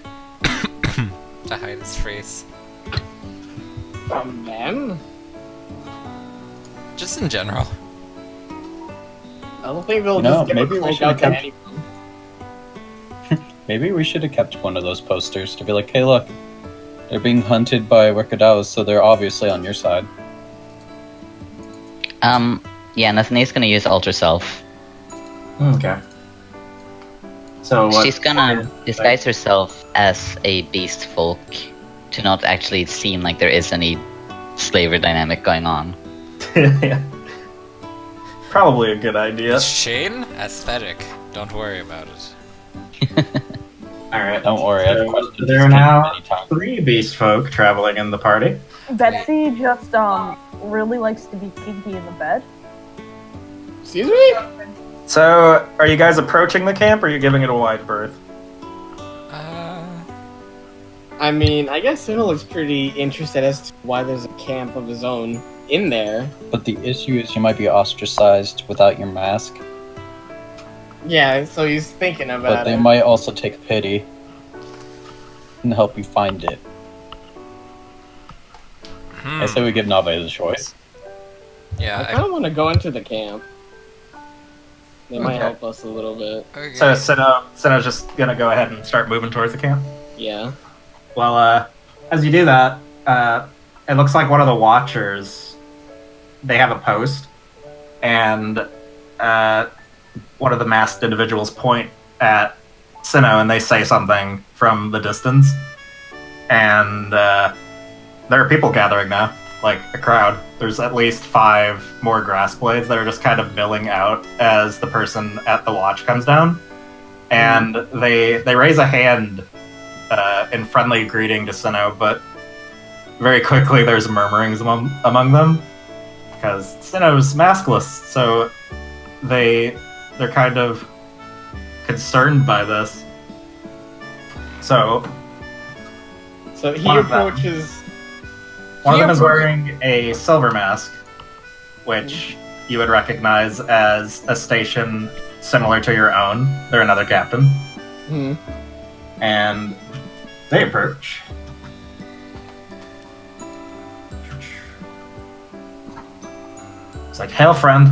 To hide his face. From them? Just in general. I don't think they'll No, just give maybe a we cloak should out to have anyone. Maybe we should have kept one of those posters to be like, hey look, they're being hunted by Wickedaus, so they're obviously on your side. Yeah, Nathanie's gonna use Alter Self. Okay. So what? She's gonna disguise herself as a beast folk to not actually seem like there is any slavery dynamic going on. Yeah. Probably a good idea. Is Shane? Aesthetic. Don't worry about it. Alright. Don't worry, I've questioned There are this now many times. 3 beast folk traveling in the party. Betsy just really likes to be kinky in the bed. Excuse me? So, are you guys approaching the camp, or are you giving it a wide berth? I mean, I guess Cinna looks pretty interested as to why there's a camp of his own in there. But the issue is you might be ostracized without your mask, Yeah, so he's thinking but about they it. might also take pity and help you find it. I say we give Nave the choice. Yeah, I kind of want to go into the camp. They might Okay. help us a little bit. Okay. So Sinnoh's just gonna go ahead and start moving towards the camp. Yeah. Well, as you do that, it looks like one of the Watchers, they have a post, and one of the masked individuals point at Sinnoh and they say something from the distance. And there are people gathering now, like a crowd. There's at least 5 more grass blades that are just kind of milling out as the person at the watch comes down. And they raise a hand in friendly greeting to Sinnoh, but very quickly there's murmurings among them because Sinnoh's maskless, so they're kind of concerned by this. So he One of them. approaches. one of He them is appro- wearing a silver mask, which you would recognize as a station similar to your own. They're another captain. Hmm. And they approach. It's like, hail, friend.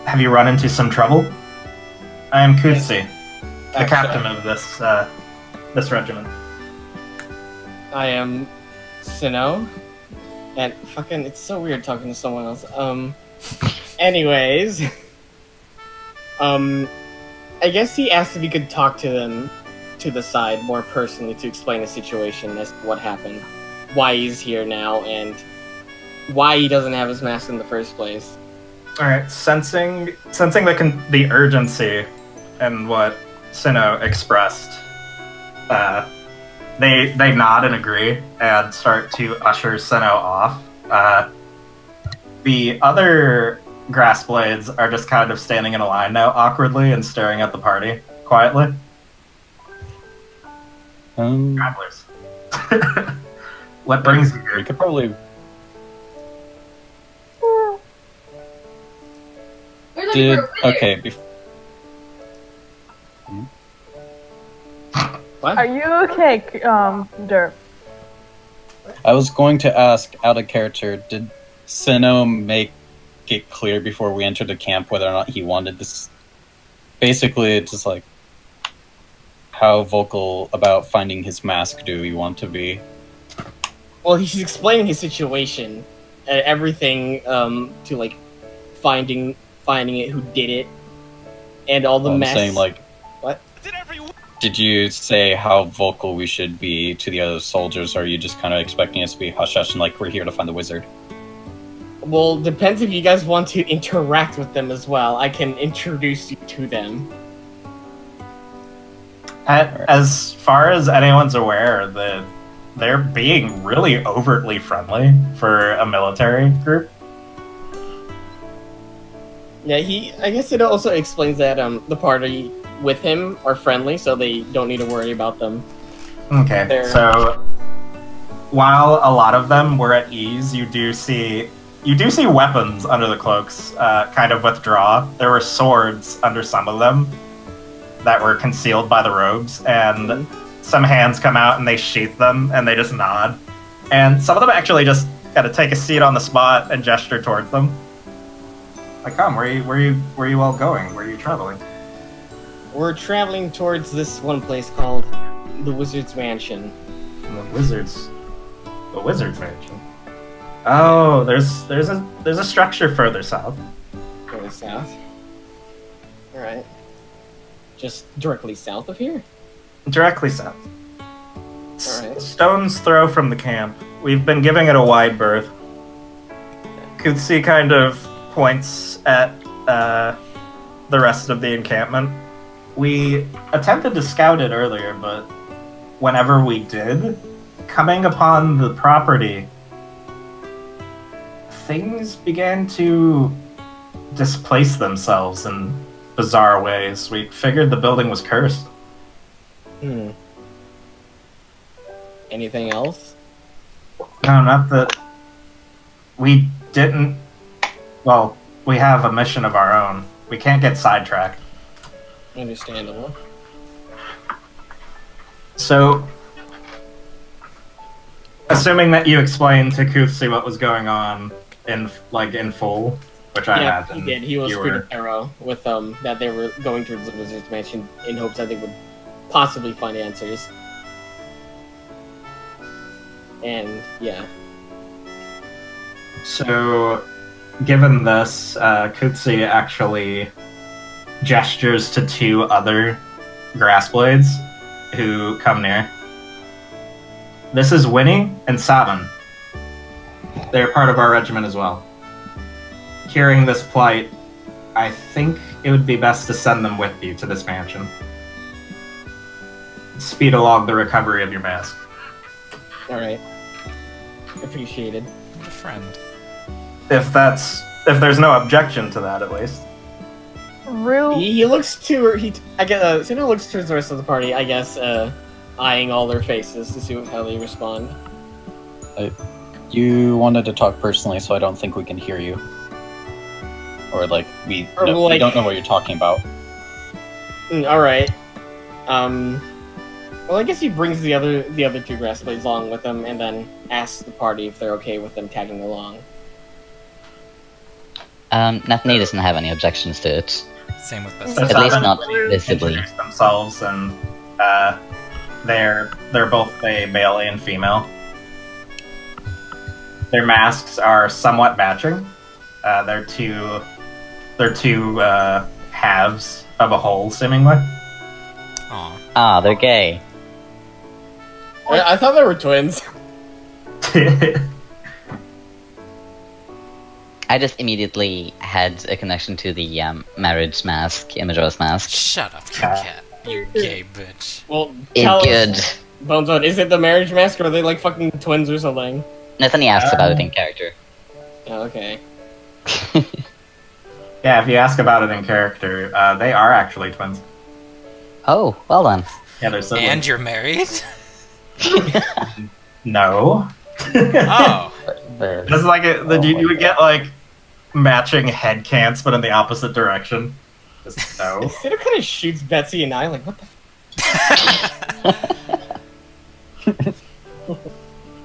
Have you run into some trouble? I am Kutsi, the captain of this regiment. I am Sinnoh, and fucking, it's so weird talking to someone else. Anyways, I guess he asked if he could talk to them to the side more personally to explain the situation as to what happened, why he's here now, and why he doesn't have his mask in the first place. All right, sensing the urgency and what Sinnoh expressed, they nod and agree and start to usher Sinnoh off. The other grass blades are just kind of standing in a line now, awkwardly, and staring at the party quietly. Travelers. What brings you We here? could probably We're looking did for a wizard. okay. What? Are you okay, Derp? I was going to ask, out of character, did Sinnoh make it clear before we entered the camp whether or not he wanted this? Basically, it's just like, how vocal about finding his mask do we want to be? Well, he's explaining his situation, everything, to like finding it, who did it, and all the I'm mess. saying, like, What? did you say how vocal we should be to the other soldiers, or are you just kind of expecting us to be hush-hush and like, we're here to find the wizard? Well, depends if you guys want to interact with them as well. I can introduce you to them. As far as anyone's aware, they're being really overtly friendly for a military group. Yeah, I guess it also explains that the party with him are friendly, so they don't need to worry about them. Okay, They're- so while a lot of them were at ease, you do see weapons under the cloaks kind of withdraw. There were swords under some of them that were concealed by the robes, and some hands come out and they sheath them and they just nod. And some of them actually just kind of take a seat on the spot and gesture towards them. Like, come, where are you all going? Where are you traveling? We're traveling towards this one place called the Wizard's Mansion. The Wizards Mansion. Oh, there's a structure further south. Further south. Alright. Just directly south of here? Directly south. Alright. Stone's throw from the camp. We've been giving it a wide berth. Kutsi kind of points at the rest of the encampment. We attempted to scout it earlier, but whenever we did, coming upon the property, things began to displace themselves in bizarre ways. We figured the building was cursed. Anything else? No, not that. We didn't. Well, we have a mission of our own. We can't get sidetracked. Understandable. So, assuming that you explained to Kutsi what was going on, in full, which I Yeah, imagine he did. He was you pretty were. thorough with that they were going towards the Wizard's Mansion in hopes that they would possibly find answers. And yeah. So, given this, Kutsi actually gestures to two other grass blades who come near. This is Winnie and Sabin. They're part of our regiment as well. Hearing this plight, I think it would be best to send them with you to this mansion. Speed along the recovery of your mask. Alright. Appreciated. What a friend. If there's no objection to that, at least. Rue, He looks to I guess Sino looks towards the rest of the party, I guess, eyeing all their faces to see how they respond. You wanted to talk personally, so I don't think we can hear you. Or we don't know what you're talking about. Alright. Well, I guess he brings the other two grass blades along with him, and then asks the party if they're okay with them tagging along. Nathaniel doesn't have any objections to it. Same with So this. At least Sabin not will visibly. introduce themselves, and they're both a male and female. Their masks are somewhat matching. They're two halves of a whole, seemingly. Aw. Ah, they're gay. I thought they were twins. I just immediately had a connection to the marriage mask, Imajora's mask. Shut up, you cat. You gay bitch. Well, It tell good. us, Bonezone, is it the marriage mask, or are they like fucking twins or something? Nathaniel asks about it in character. Oh, okay. Yeah, if you ask about it in character, they are actually twins. Oh, well done. Yeah, they're siblings. And you're married? No. Oh. It's like you would get matching head cants, but in the opposite direction. Just no. Sino kind of shoots Betsy and I, like, what the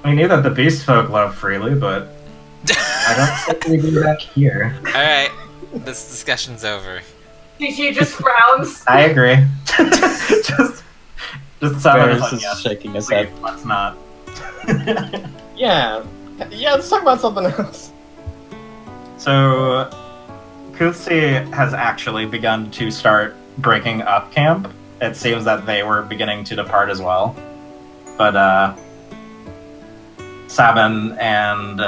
I knew that the beast folk love freely, but I don't think we do that here. Alright, this discussion's over. He just frowns. I agree. just Sabin is Varys like, is yeah, shaking his please, head. let's not. Yeah, let's talk about something else. So, Kutsi has actually begun to start breaking up camp. It seems that they were beginning to depart as well. But, Sabin and,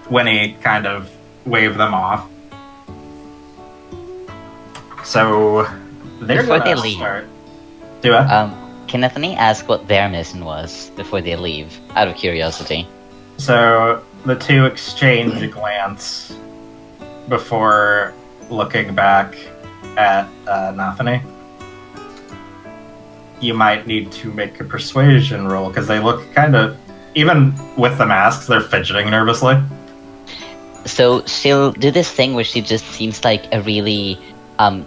Winnie kind of wave them off. So, they're Before gonna they leave. start... Do it? Can Nathaniel ask what their mission was before they leave, out of curiosity? So the two exchange a glance before looking back at Nathani. You might need to make a persuasion roll because they look kind of, even with the masks, they're fidgeting nervously. So she'll do this thing where she just seems like a really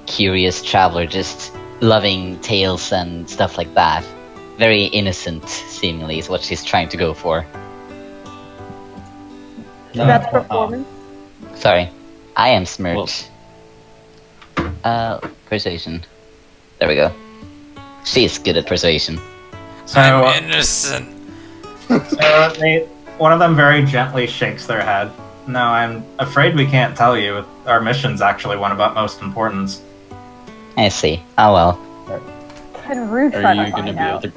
curious traveler, just loving tales and stuff like that. Very innocent, seemingly, is what she's trying to go for. that's performance. Sorry, I am smirched. Persuasion. There we go. She's good at persuasion. So, I'm innocent. one of them very gently shakes their head. No, I'm afraid we can't tell you. Our mission's actually one of utmost importance. I see. Oh well. Can Rue Are try you to gonna find be able out? to?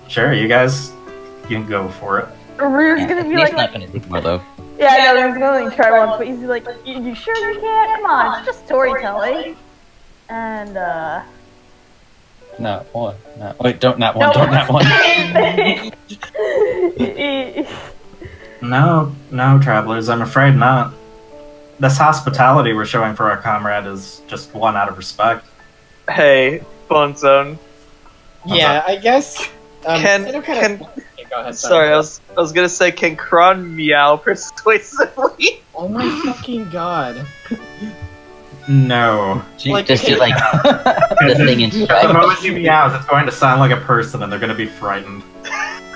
Sure, you guys can go for it. Rue's Yeah, gonna be he's like, not gonna do more though. yeah, I know, he's gonna try once, but he's like, you sure you can't? Come on, it's just storytelling. And, Not one. Wait, don't not one. No. Don't not one. No, travelers, I'm afraid not. This hospitality we're showing for our comrade is just one out of respect. Hey, Bone Zone. Yeah, I guess. Can- Sino can- Okay, go ahead. Sorry, I was gonna say, can Kron meow persuasively? Oh my fucking god. No. Like, Just do like the thing in The stripes. moment he meows, it's going to sound like a person and they're going to be frightened.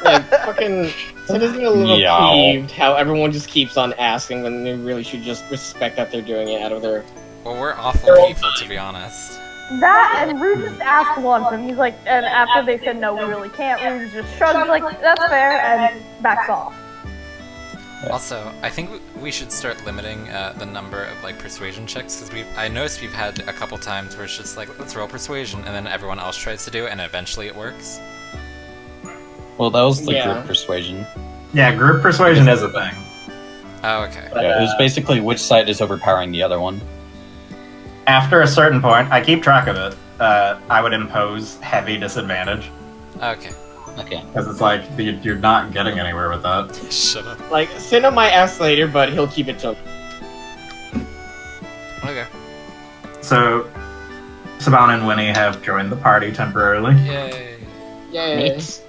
Yeah, fucking Cinna's getting a little Yeah. peeved how everyone just keeps on asking when they really should just respect that they're doing it out of their... Well, we're awful people, to be honest. That and Rude just asked once, and he's like, and after they said no, we really can't, Rude just shrugs like, that's fair, and backs off. Also, I think we should start limiting the number of like persuasion checks because I noticed we've had a couple times where it's just like let's roll persuasion and then everyone else tries to do it and eventually it works. Well, that was the Yeah. group persuasion. Yeah, group persuasion is a thing. Oh, okay. Yeah, it was basically which side is overpowering the other one. After a certain point, I keep track of it. I would impose heavy disadvantage Okay. Okay. because it's like you're not getting anywhere with that. Shut up. Like, Cinna might ask later, but he'll keep it to... Okay. So, Saban and Winnie have joined the party temporarily. Yay. Yay. Neat.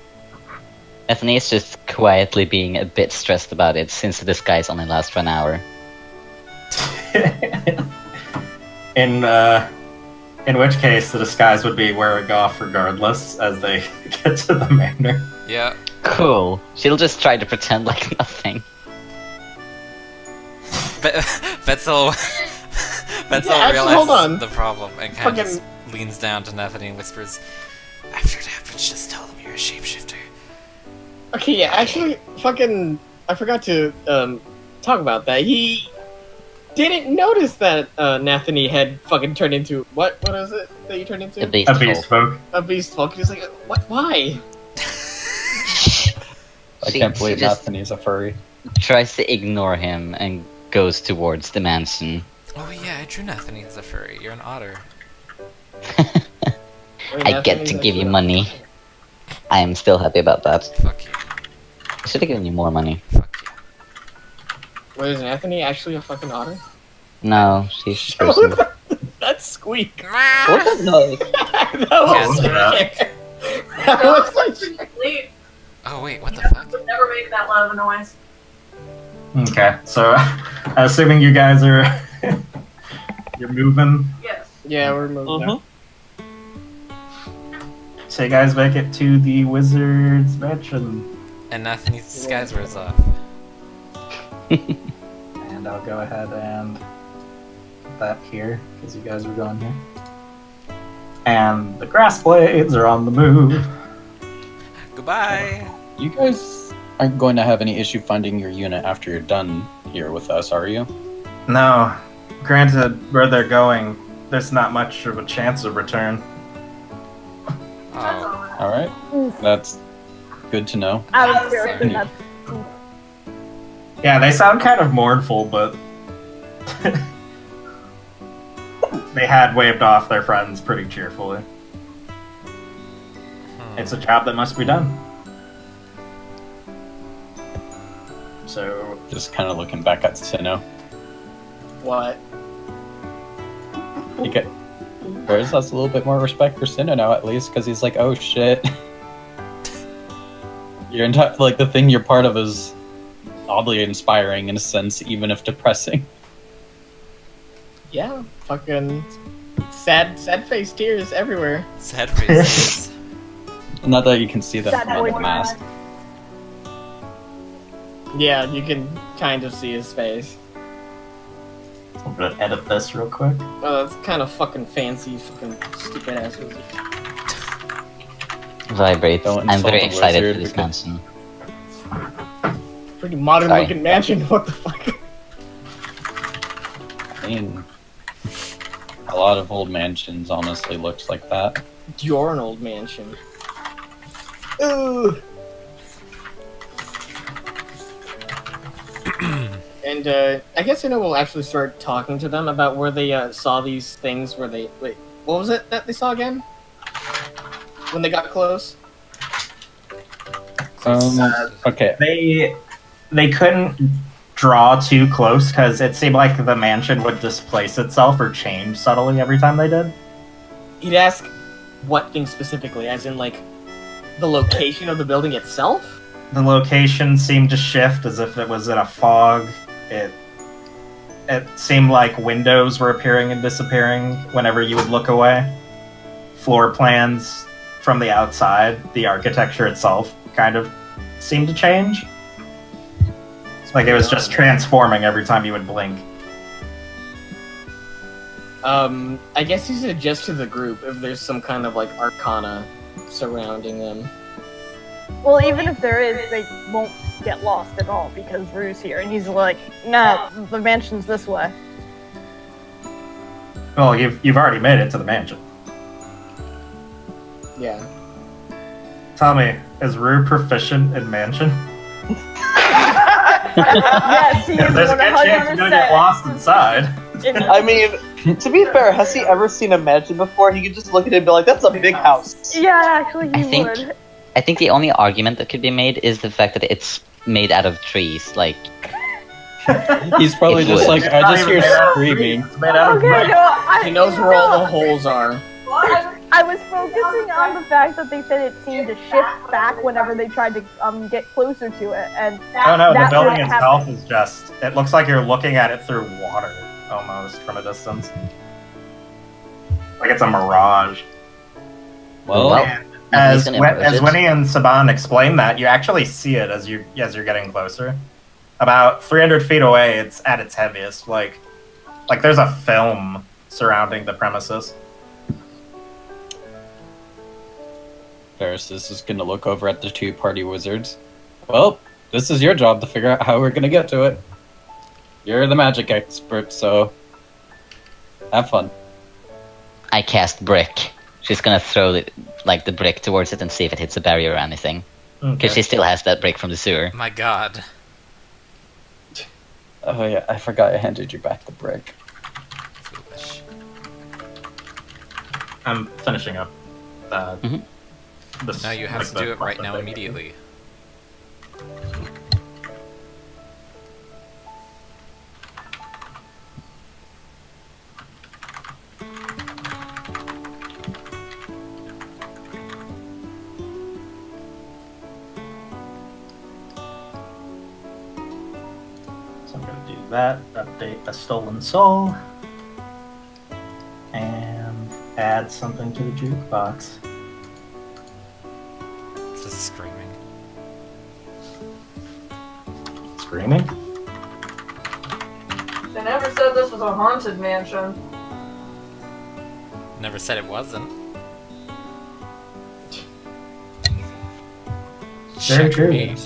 Anthony's just quietly being a bit stressed about it since the disguise only lasts for an hour. In which case, the disguise would be wearing off regardless as they get to the manor. Yeah. Cool. She'll just try to pretend like nothing. Betzel Yeah, actually, realizes hold on. the problem and kind of Fucking- just leans down to Nathaniel and whispers, "After it happens, just tell them you're a shapeshifter." Okay, yeah, actually, fucking... I forgot to, talk about that. He didn't notice that, Nathany had fucking turned into... What is it that you turned into? A beast A beast folk. A beast folk. He's like, what? Why? I She- can't she believe just- Nathany's a furry. Tries to ignore him and goes towards the mansion. Oh yeah, I drew Nathany as a furry. You're an otter. I get to give you money. I am still happy about that. Fuck you. I should have given you more money. Fuck you. Wait, is Anthony actually a fucking otter? No, she's a person. That's Squeak. What was that? that Yes, was that? that was like... Leave. Oh wait, what the fuck? Would never make that loud of a noise. Okay, so assuming you guys are you're moving, Yes. Yeah, we're moving now. so you guys make it to the wizard's mansion, And Nathany's disguise wears off. and I'll go ahead and put that here because you guys are going here. And the grass blades are on the move. Goodbye. You guys aren't going to have any issue finding your unit after you're done here with us, are you? No, granted, where they're going, there's not much of a chance of return. That's Oh. all right. All right, that's good to know. Out of character, that's Yeah, they sound kind of mournful, but they had waved off their friends pretty cheerfully. It's a job that must be done. So, Just kind of looking back at Sinnoh. What? You get Bears has a little bit more respect for Sinnoh now, at least, because he's like, oh shit. Your entire like the thing you're part of is oddly inspiring in a sense, even if depressing. Yeah, fucking sad face tears everywhere. Sad faces. Not that you can see them Sad from under boy the mask. Yeah, you can kind of see his face. I'm gonna edit this real quick. Oh, that's kind of fucking fancy, fucking stupid ass wizard. Vibrate. Don't I'm very insult the excited wizard for this because- mansion. Pretty modern Sorry. looking mansion, what the fuck? I mean, a lot of old mansions honestly looks like that. You're an old mansion. Ooh. And I guess we'll actually start talking to them about where they saw these things. Where they wait, what was it that they saw again? When they got close. Okay. They couldn't draw too close because it seemed like the mansion would displace itself or change subtly every time they did. He'd ask what thing specifically, as in like the location of the building itself. The location seemed to shift as if it was in a fog. It seemed like windows were appearing and disappearing whenever you would look away. Floor plans from the outside, the architecture itself kind of seem to change. It's like it was just transforming every time you would blink. I guess you suggest to the group if there's some kind of like arcana surrounding them. Well, even if there is, they won't get lost at all because Rue's here, and he's like, "Nah, the mansion's this way." Well, you've already made it to the mansion. Yeah. Tell me, is Rue proficient in mansion? Yes, he is There's a good chance you're gonna get 100%. lost inside. I mean, to be fair, has he ever seen a mansion before? He could just look at it and be like, "That's a big house." Yeah, actually, he would. I think the only argument that could be made is the fact that it's made out of trees. Like, He's probably It just would. like, I just hear screaming. It's made out of Okay, brick. no, He knows where all the holes are. I was focusing on the fact that they said it seemed to shift back whenever they tried to get closer to it, and Oh no, the that building wouldn't itself happen. is just. It looks like you're looking at it through water, almost, from a distance. Like it's a mirage. Well, Well, As, gonna approach as it. Winnie and Saban explain that, you actually see it as you're getting closer. About 300 feet away, it's at its heaviest. Like there's a film surrounding the premises. Varys is just gonna look over at the two party wizards. Well, this is your job to figure out how we're gonna get to it. You're the magic expert, so have fun. I cast brick. She's gonna throw the brick towards it and see if it hits a barrier or anything. Because she still has that brick from the sewer. My god. Oh yeah, I forgot I handed you back the brick. Foolish. I'm finishing up. Mhm. This, No, you have like, to the do it right now thing. immediately. So I'm gonna do that, update a stolen soul, and add something to the jukebox. It's just screaming. Screaming? They never said this was a haunted mansion. Never said it wasn't. Very true. Checkmate.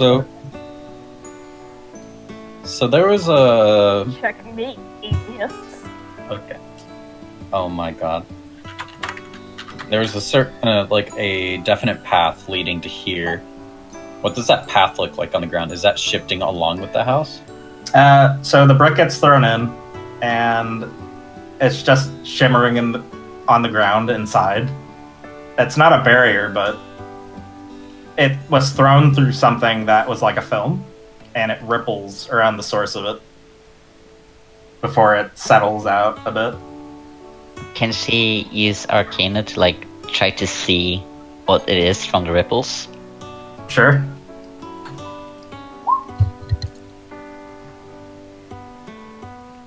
So there was a Checkmate, atheists. okay. Oh my god. There was a certain like a definite path leading to here. What does that path look like on the ground? Is that shifting along with the house? So the brick gets thrown in, and it's just shimmering on the ground inside. It's not a barrier, but it was thrown through something that was like a film, and it ripples around the source of it before it settles out a bit. Can she use Arcana to like try to see what it is from the ripples? Sure.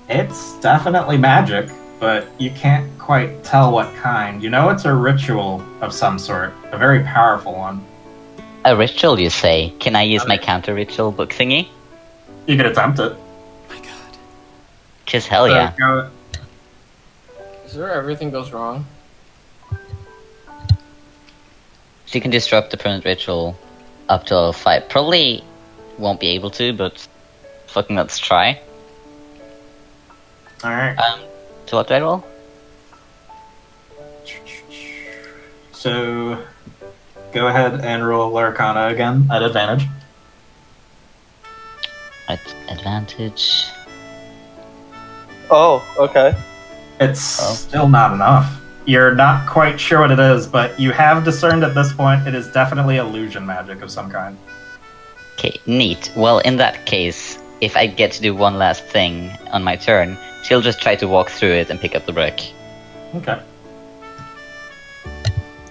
It's definitely magic, but you can't quite tell what kind. You know it's a ritual of some sort, a very powerful one. A ritual, you say? Can I use my counter ritual book thingy? You could attempt it. My god. Cause hell So yeah. go- Is there everything goes wrong? She can disrupt the permanent ritual up to 5. Probably won't be able to, but fucking let's try. Alright. So what do I roll? So go ahead and roll Arcana again at advantage. At advantage. Oh, okay. It's still not enough. You're not quite sure what it is, but you have discerned at this point it is definitely illusion magic of some kind. Okay, neat. Well, in that case, if I get to do one last thing on my turn, she'll just try to walk through it and pick up the brick. Okay.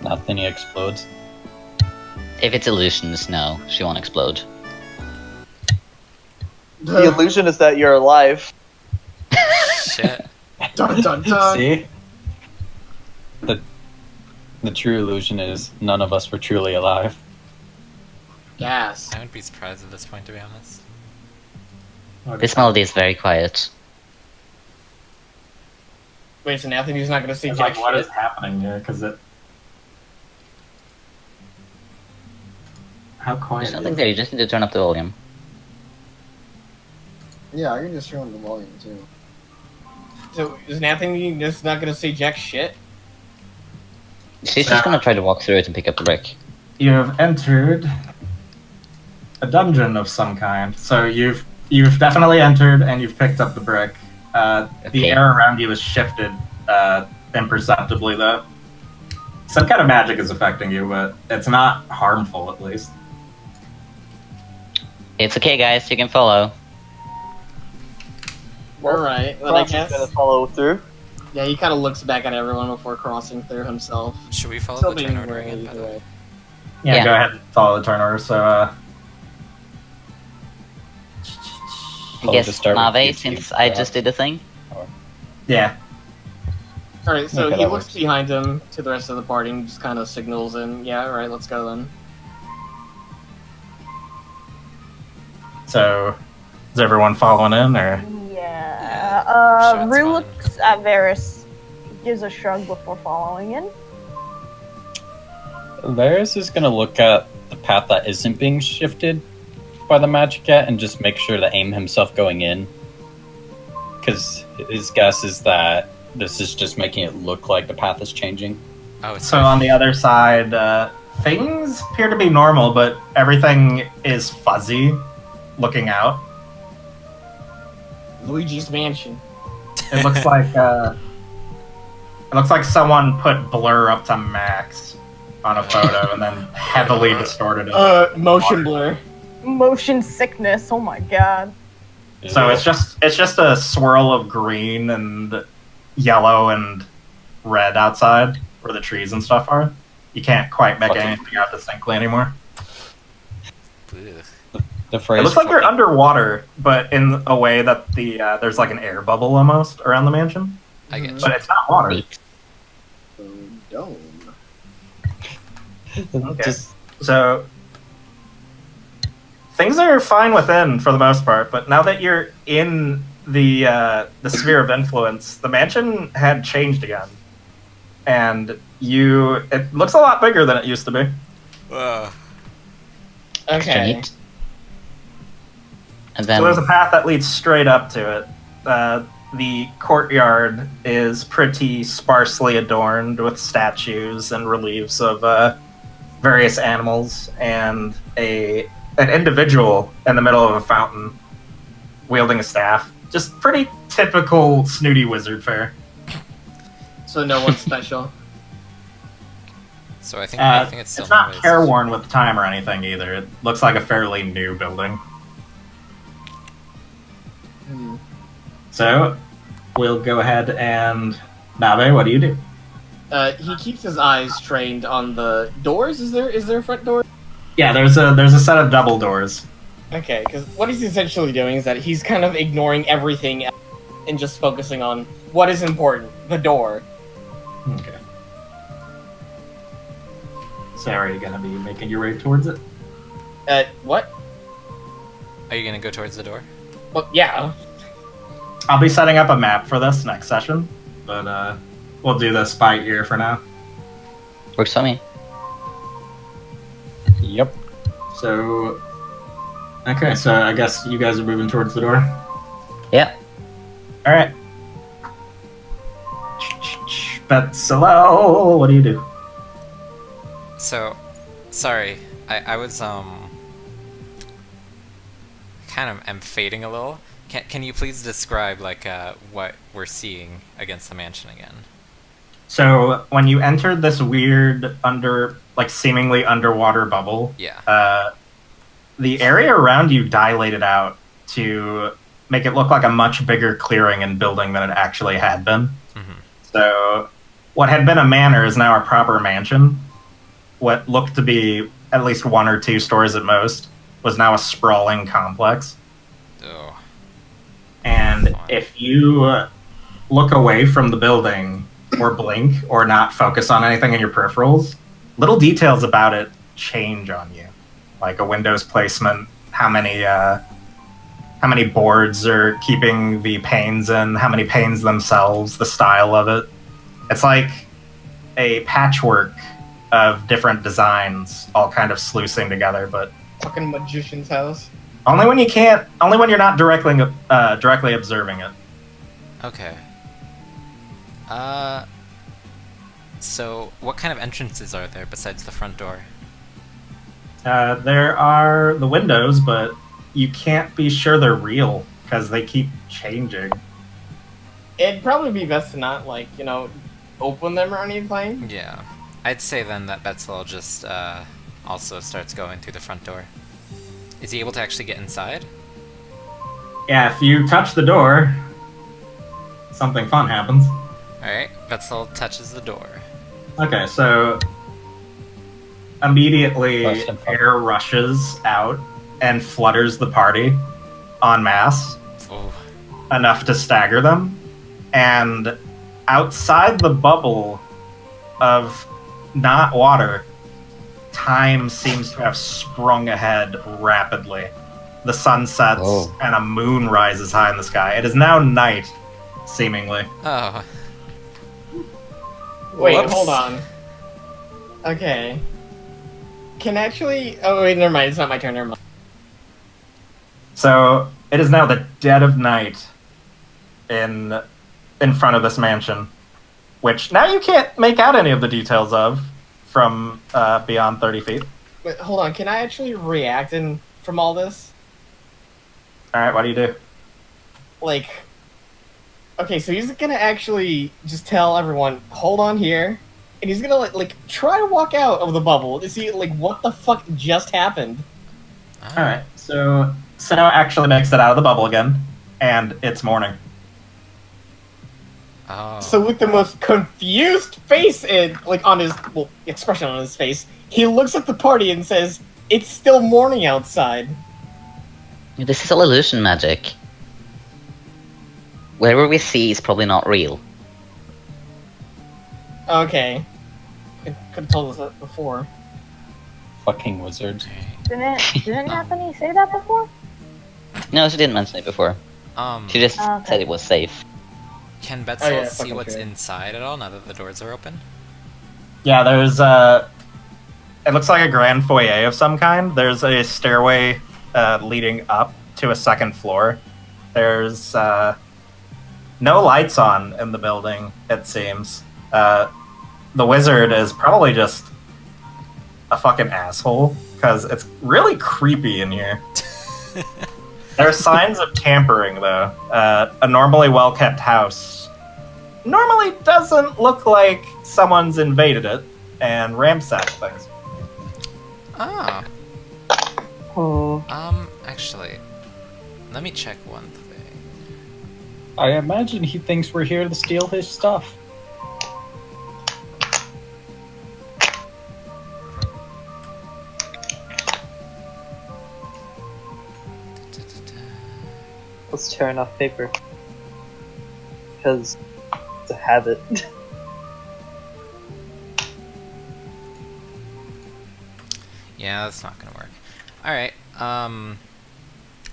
Nothing explodes. If it's illusions, no, she won't explode. The illusion is that you're alive. Shit. Dun dun dun. See? The true illusion is none of us were truly alive. Gas. I wouldn't be surprised at this point, to be honest. This melody is very quiet. Wait, so Anthony's not gonna see It's jack like, what shit? is happening here? Because it. How quiet There's nothing is there, it? you just need to turn up the volume. Yeah, I can just turn on the volume too. So is Anthony just not gonna see jack shit? She's just gonna try to walk through it and pick up the brick. You have entered a dungeon of some kind. So you've definitely entered and you've picked up the brick. The Okay. air around you is shifted imperceptibly, though. Some kind of magic is affecting you, but it's not harmful, at least. It's okay, guys, you can follow. Alright, well, I Cross is guess. gonna follow through. Yeah, he kind of looks back at everyone before crossing through himself. Should we follow Still the being turn order wary again, by the either way? way. Yeah, Yeah. go ahead and follow the turn order. So, I Probably guess just start with Nave, you two, since I perhaps. just did the thing. yeah. Alright, so Okay, he that looks works. behind him to the rest of the party and just kind of signals and, yeah, alright, let's go then. So, is everyone following in, or? Yeah. Shots Rue fine. looks at Varys, gives a shrug before following in. Varys is gonna look at the path that isn't being shifted by the magic yet and just make sure to aim himself going in. Because his guess is that this is just making it look like the path is changing. Oh, it's So on the other side, things appear to be normal, but everything is fuzzy looking out. Luigi's Mansion. It looks like someone put blur up to max on a photo and then heavily distorted it. Motion blur. Motion sickness. Oh my god. So it's just a swirl of green and yellow and red outside where the trees and stuff are. You can't quite make Fucking- anything out distinctly anymore. Ugh. The phrase. It looks like you're fucking- underwater, but in a way that there's like an air bubble almost around the mansion, I get but you. it's not water. Neat. Dome. Okay. Just So things are fine within for the most part, but now that you're in the sphere of influence, the mansion had changed again, and it looks a lot bigger than it used to be. Extra Okay. neat. And So there's a then, path that leads straight up to it. The courtyard is pretty sparsely adorned with statues and reliefs of various animals and an individual in the middle of a fountain wielding a staff. Just pretty typical snooty wizard fare. So no one's special. So I think it's still It's not Nave's. careworn with time or anything either. It looks like a fairly new building. Hmm. So we'll go ahead and Nave, what do you do? He keeps his eyes trained on the doors. Is there a front door? Yeah, there's a set of double doors. Okay, because what he's essentially doing is that he's kind of ignoring everything and just focusing on what is important, the door. Okay. So are you gonna be making your way towards it? What? Are you gonna go towards the door? Well, yeah. I'll be setting up a map for this next session, but we'll do this by ear for now. works for me. Yep. So, okay, so I guess you guys are moving towards the door. Yeah. All right. Betzelo, what do you do? So, sorry, I was kind of am fading a little. Can you please describe like what we're seeing against the mansion again? So when you entered this weird seemingly underwater bubble, Yeah. the area around you dilated out to make it look like a much bigger clearing and building than it actually had been. Mhm. So what had been a manor is now a proper mansion. What looked to be at least one or two stories at most was now a sprawling complex. Oh. And if you look away from the building or blink or not focus on anything in your peripherals, little details about it change on you. like a window's placement, how many boards are keeping the panes in, how many panes themselves, the style of it. It's like a patchwork of different designs all kind of sluicing together, but Fucking magician's house. only when you're not directly observing it. Okay. So what kind of entrances are there besides the front door? There are the windows, but you can't be sure they're real because they keep changing. It'd probably be best to not, like, you know, open them or anything. Yeah. I'd say then that Betzel just also starts going through the front door. Is he able to actually get inside? Yeah, if you touch the door, something fun happens. Alright, Betzel touches the door. Okay, so immediately Rushed and fucked. air rushes out and flutters the party en masse, Oh. enough to stagger them. And outside the bubble of not water, time seems to have sprung ahead rapidly. The sun sets Oh. and a moon rises high in the sky. It is now night, seemingly. Oh. Wait, Whoops. hold on. Okay. Can actually... Oh, wait, never mind. It's not my turn. Never mind. So it is now the dead of night in front of this mansion, which now you can't make out any of the details of from beyond 30 feet. Wait, hold on. Can I actually react from all this? All right, what do you do? Like... Okay, so he's gonna actually just tell everyone, hold on here, and he's gonna, like try to walk out of the bubble to see, like, what the fuck just happened. All right, so Sinnoh actually makes it out of the bubble again, and it's morning. Oh. So with the most confused face on his expression on his face, he looks at the party and says, "It's still morning outside." This is all illusion magic. Whatever we see is probably not real. Okay. Could have told us that before. Fucking wizards. Didn't Anthony say that before? No, she didn't mention it before. She just Okay. said it was safe. Can Betzel Oh, yeah, see fucking what's true. inside at all now that the doors are open? Yeah, there's it looks like a grand foyer of some kind. There's a stairway leading up to a second floor. There's no lights on in the building, it seems. The wizard is probably just a fucking asshole, because it's really creepy in here. There are signs of tampering, though. A normally well-kept house normally doesn't look like someone's invaded it and ransacked things. Ah. Oh. Actually, let me check one thing. I imagine he thinks we're here to steal his stuff. Let's tear enough paper. Because it's a habit. Yeah, that's not gonna work. Alright,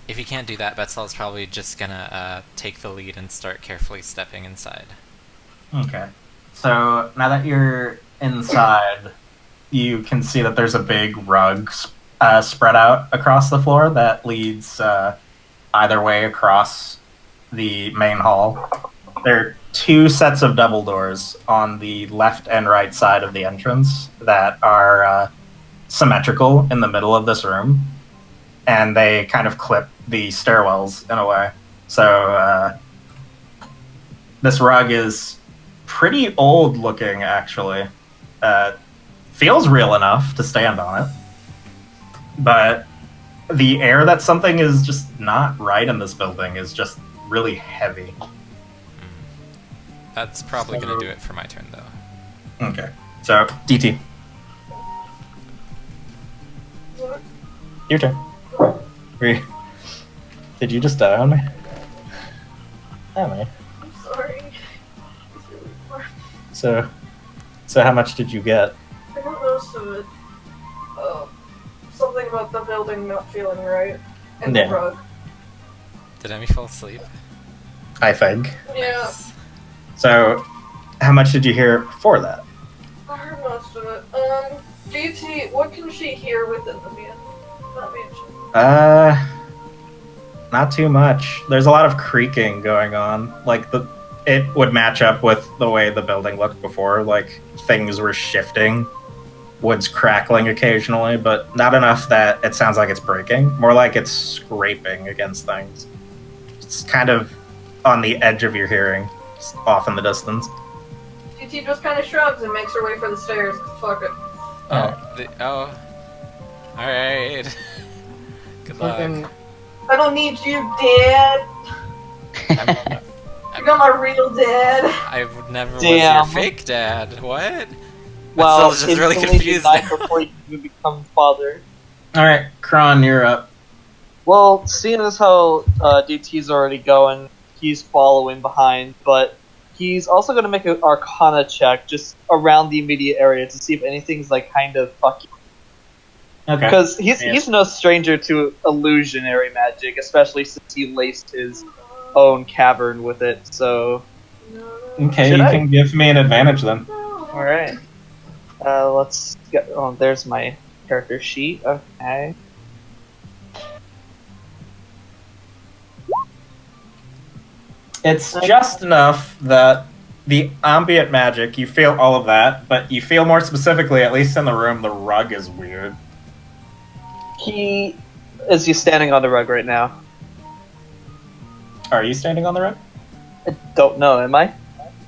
if you can't do that, Betzel's probably just gonna take the lead and start carefully stepping inside. Okay. So now that you're inside, you can see that there's a big rug spread out across the floor that leads either way across the main hall. There are two sets of double doors on the left and right side of the entrance that are symmetrical in the middle of this room, and they kind of clip the stairwells in a way. So this rug is pretty old looking, actually. Feels real enough to stand on it, but the air that something is just not right in this building is just really heavy. That's probably gonna do it for my turn, though. Okay, so DT, your turn. Did you just die on me? Oh man. I'm sorry. It's really far. So how much did you get? I got most of it. something about the building not feeling right. And Yeah. the rug. Did Emmy fall asleep? I think. Yeah, So, how much did you hear for that? I heard most of it. DT, what can she hear within the mansion? Not too much. There's a lot of creaking going on. Like it would match up with the way the building looked before. Like things were shifting, wood's crackling occasionally, but not enough that it sounds like it's breaking. More like it's scraping against things. It's kind of on the edge of your hearing, just off in the distance. DT just kind of shrugs and makes her way for the stairs. Fuck it. Oh. Alright. Good luck. Fucking- I don't need you, Dad. You're not my real dad. I've never was Damn. your fake dad. What? Well, That's just really instantly confused died now. before you can become father. All right, Kron, you're up. Well, seeing as how DT's already going, he's following behind, but he's also going to make an Arcana check just around the immediate area to see if anything's like kind of fucking. Okay. Because he's no stranger to illusionary magic, especially since he laced his own cavern with it. So, Okay, Should you I? can give me an advantage then. all right. Let's get. Oh, there's my character sheet. Okay. It's just enough that the ambient magic, you feel all of that, but you feel more specifically, at least in the room, the rug is weird. Is he standing on the rug right now? Are you standing on the rug? I don't know. Am I?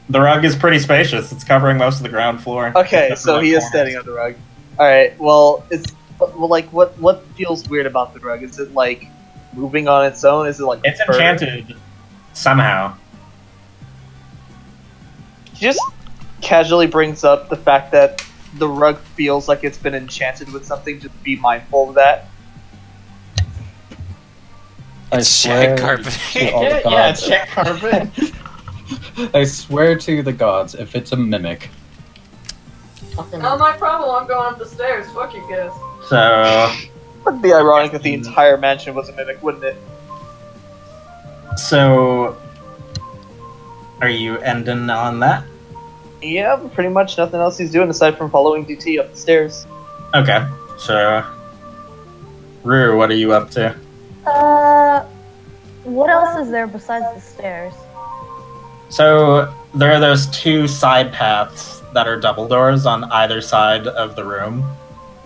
The rug is pretty spacious. It's covering most of the ground floor. Okay, Except for, so like, he is corners. standing on the rug. All right. Well, like what feels weird about the rug? Is it like moving on its own? Is it like It's fur? enchanted somehow. He just casually brings up the fact that the rug feels like it's been enchanted with something. Just be mindful of that. I It's swear shag carpeting. to all the Yeah, gods. check carpet. I swear to the gods, if it's a mimic, Fucking- Not my problem. I'm going up the stairs. Fuck you guys. So, Would be ironic if the entire mansion was a mimic, wouldn't it? so are you ending on that? Yeah, pretty much nothing else he's doing aside from following DT up the stairs. Okay. So, Rue, what are you up to? What else is there besides the stairs? So there are those two side paths that are double doors on either side of the room,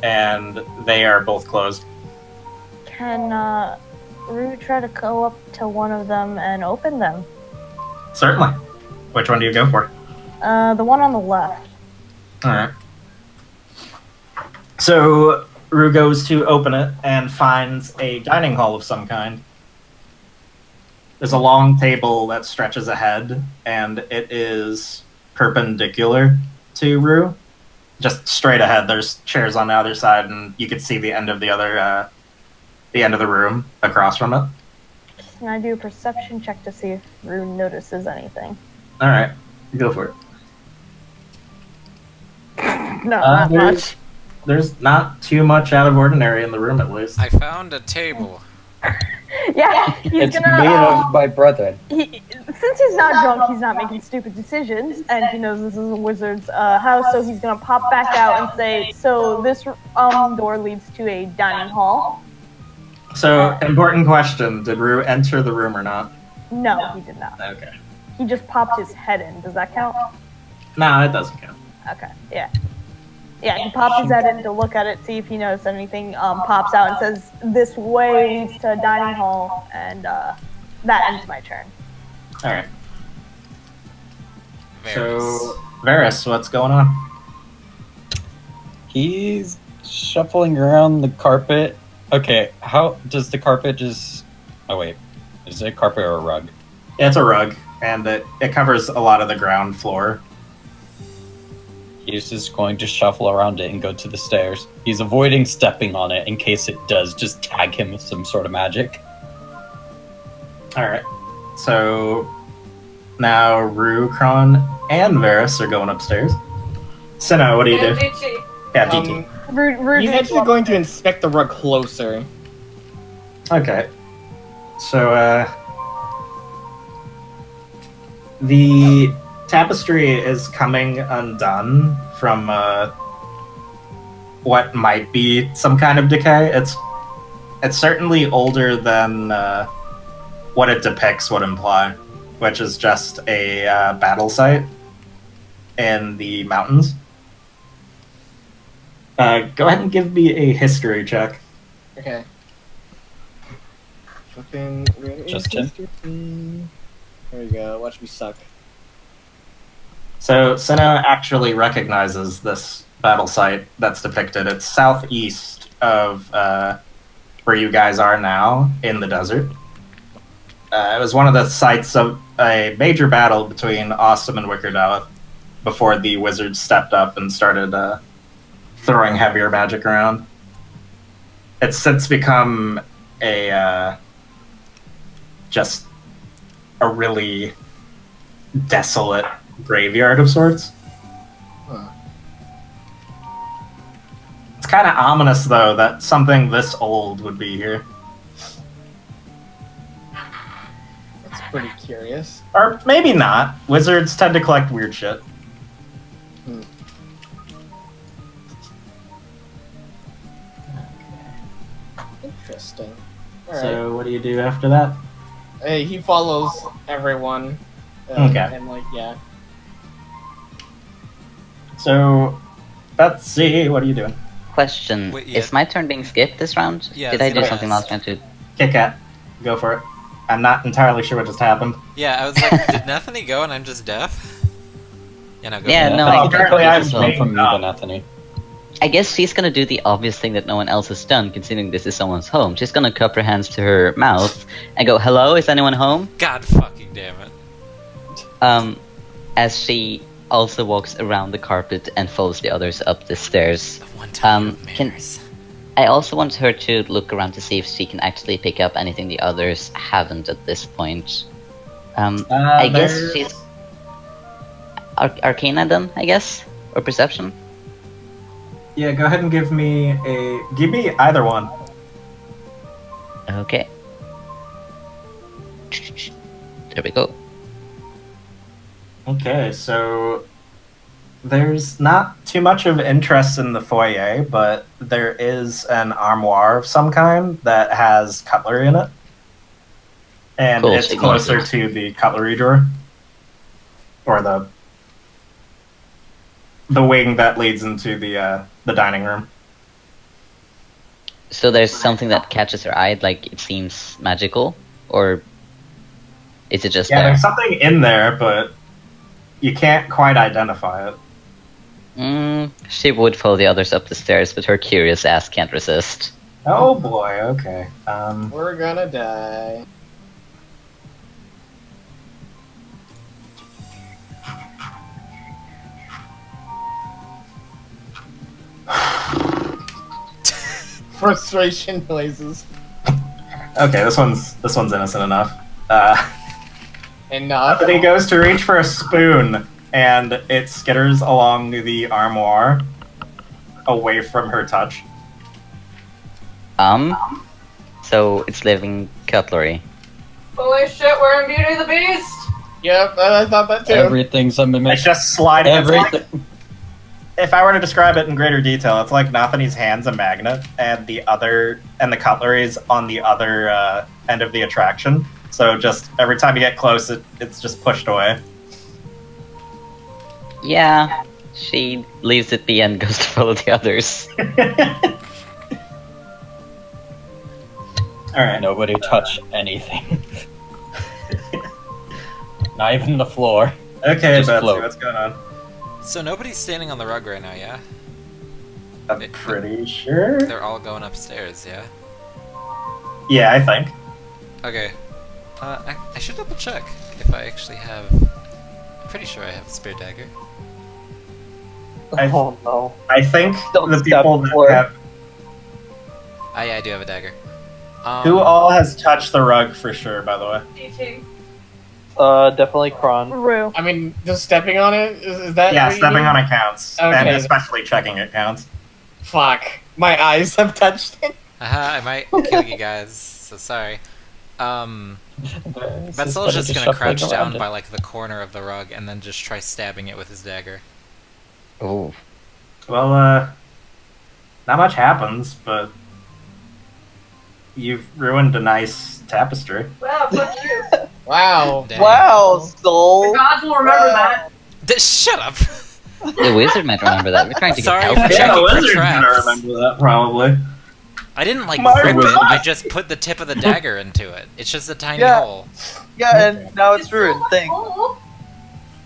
and they are both closed. Can Rue try to go up to one of them and open them? Certainly. Which one do you go for? The one on the left. Alright. So Rue goes to open it and finds a dining hall of some kind. There's a long table that stretches ahead, and it is perpendicular to Rue. Just straight ahead. There's chairs on the other side, and you could see the end of the room across from it. Can I do a perception check to see if Rue notices anything? All right, go for it. No, not there's- much. There's not too much out of ordinary in the room, at least. I found a table. Yeah, he's it's gonna. made of my brethren. Since he's not drunk, he's not making stupid decisions, and he knows this is a wizard's house, so he's gonna pop back out and say, "So this door leads to a dining hall." So, important question: did Rue enter the room or not? No, he did not. Okay. He just popped his head in. Does that count? No, it doesn't count. Okay, yeah. Yeah, he popped his head in to look at it, see if he noticed anything, pops out and says, "This way leads to a dining hall," and that ends my turn. All right. Varys. So, Varys, what's going on? He's shuffling around the carpet. Okay, how does the carpet just... Oh wait, is it a carpet or a rug? It's a rug, and it covers a lot of the ground floor. He's just going to shuffle around it and go to the stairs. He's avoiding stepping on it in case it does just tag him with some sort of magic. All right. So now Rue, Kron, and Varys are going upstairs. Sinnoh, what do you do? DT. Yeah, DT. He's actually going to inspect the rug closer. Okay. So, the tapestry is coming undone from, what might be some kind of decay. It's certainly older than, what it depicts would imply, which is just a, battle site in the mountains. Go ahead and give me a history check. Okay. Fucking. Just him? There we go. Watch me suck. So Senna actually recognizes this battle site that's depicted. It's southeast of where you guys are now in the desert. It was one of the sites of a major battle between Awesome and Wickerdowth before the wizards stepped up and started throwing heavier magic around. It's since become a just a really desolate graveyard of sorts. Huh. It's kind of ominous, though, that something this old would be here. That's pretty curious. Or maybe not. Wizards tend to collect weird shit. Interesting. Alright. So what do you do after that? Hey, he follows everyone. Okay. And, like, yeah. So, let's see. What are you doing? Question: Wait, yeah. Is my turn being skipped this round? Yeah, Did I do yes. something last round too? Kit Kat. Go for it. I'm not entirely sure what just happened. Yeah, I was like, did Nathany go and I'm just deaf? Yeah, no, go Yeah, for it. no, Oh, I apparently I'm Just learn from you, up. Anthony. I guess she's gonna do the obvious thing that no one else has done, considering this is someone's home. She's gonna cup her hands to her mouth and go, "Hello, is anyone home?" God fucking damn it. As she also walks around the carpet and follows the others up the stairs. The one time of can- manners. I also want her to look around to see if she can actually pick up anything the others haven't at this point. I guess There's- she's Arcana then, I guess, or Perception. Yeah, go ahead and give me either one. Okay. There we go. Okay, so there's not too much of interest in the foyer, but there is an armoire of some kind that has cutlery in it. And Cool, it's so you closer want to the cutlery drawer. Or the wing that leads into the dining room. So there's something that catches her eye, like it seems magical, or is it just Yeah, there? there's something in there, but you can't quite identify it. She would follow the others up the stairs, but her curious ass can't resist. Oh boy, okay. We're gonna die. Frustration noises. Okay, this one's innocent enough. Enough. But he goes to reach for a spoon, and it skitters along the armoire, away from her touch. So it's living cutlery. Holy shit, we're in Beauty and the Beast! Yep, I thought that too. Everything's a mimic. It's just sliding. It's like- Everything. if I were to describe it in greater detail, it's like Nathany's hand's a magnet, and the cutlery is on the other end of the attraction. So just every time you get close, it's just pushed away. Yeah, she leaves it be and goes to follow the others. All right. Nobody touch anything. Not even the floor. Okay, Just Betsy, float. what's going on? So nobody's standing on the rug right now, yeah? I'm pretty sure. They're all going upstairs, yeah? Yeah, I think. Okay. I should double check if I actually have... I'm pretty sure I have a spare dagger. Oh no. I think Don't the step people that forward. have... Ah, yeah, I do have a dagger. Who all has touched the rug for sure, by the way? DT. Definitely Kron. Rue. I mean, just stepping on it? Is that Yeah, what you stepping mean? on it counts. And Okay. especially checking it counts. Fuck. My eyes have touched it. I might kill you guys, so sorry. Betzel's just gonna crouch down by like the corner of the rug and then just try stabbing it with his dagger. Oh. Well, not much happens, but you've ruined a nice tapestry. Wow, fuck you. Wow. Dang. Wow, The Soul. gods will remember that. Shut up! The wizard might remember that. We're trying to Sorry get for help. checking Yeah, the for wizard's gonna traps. remember that, probably. I didn't like My rip it, wizard. I just put the tip of the dagger into it. It's just a tiny Yeah. hole. Yeah, and now it's ruined. Thanks. Oh.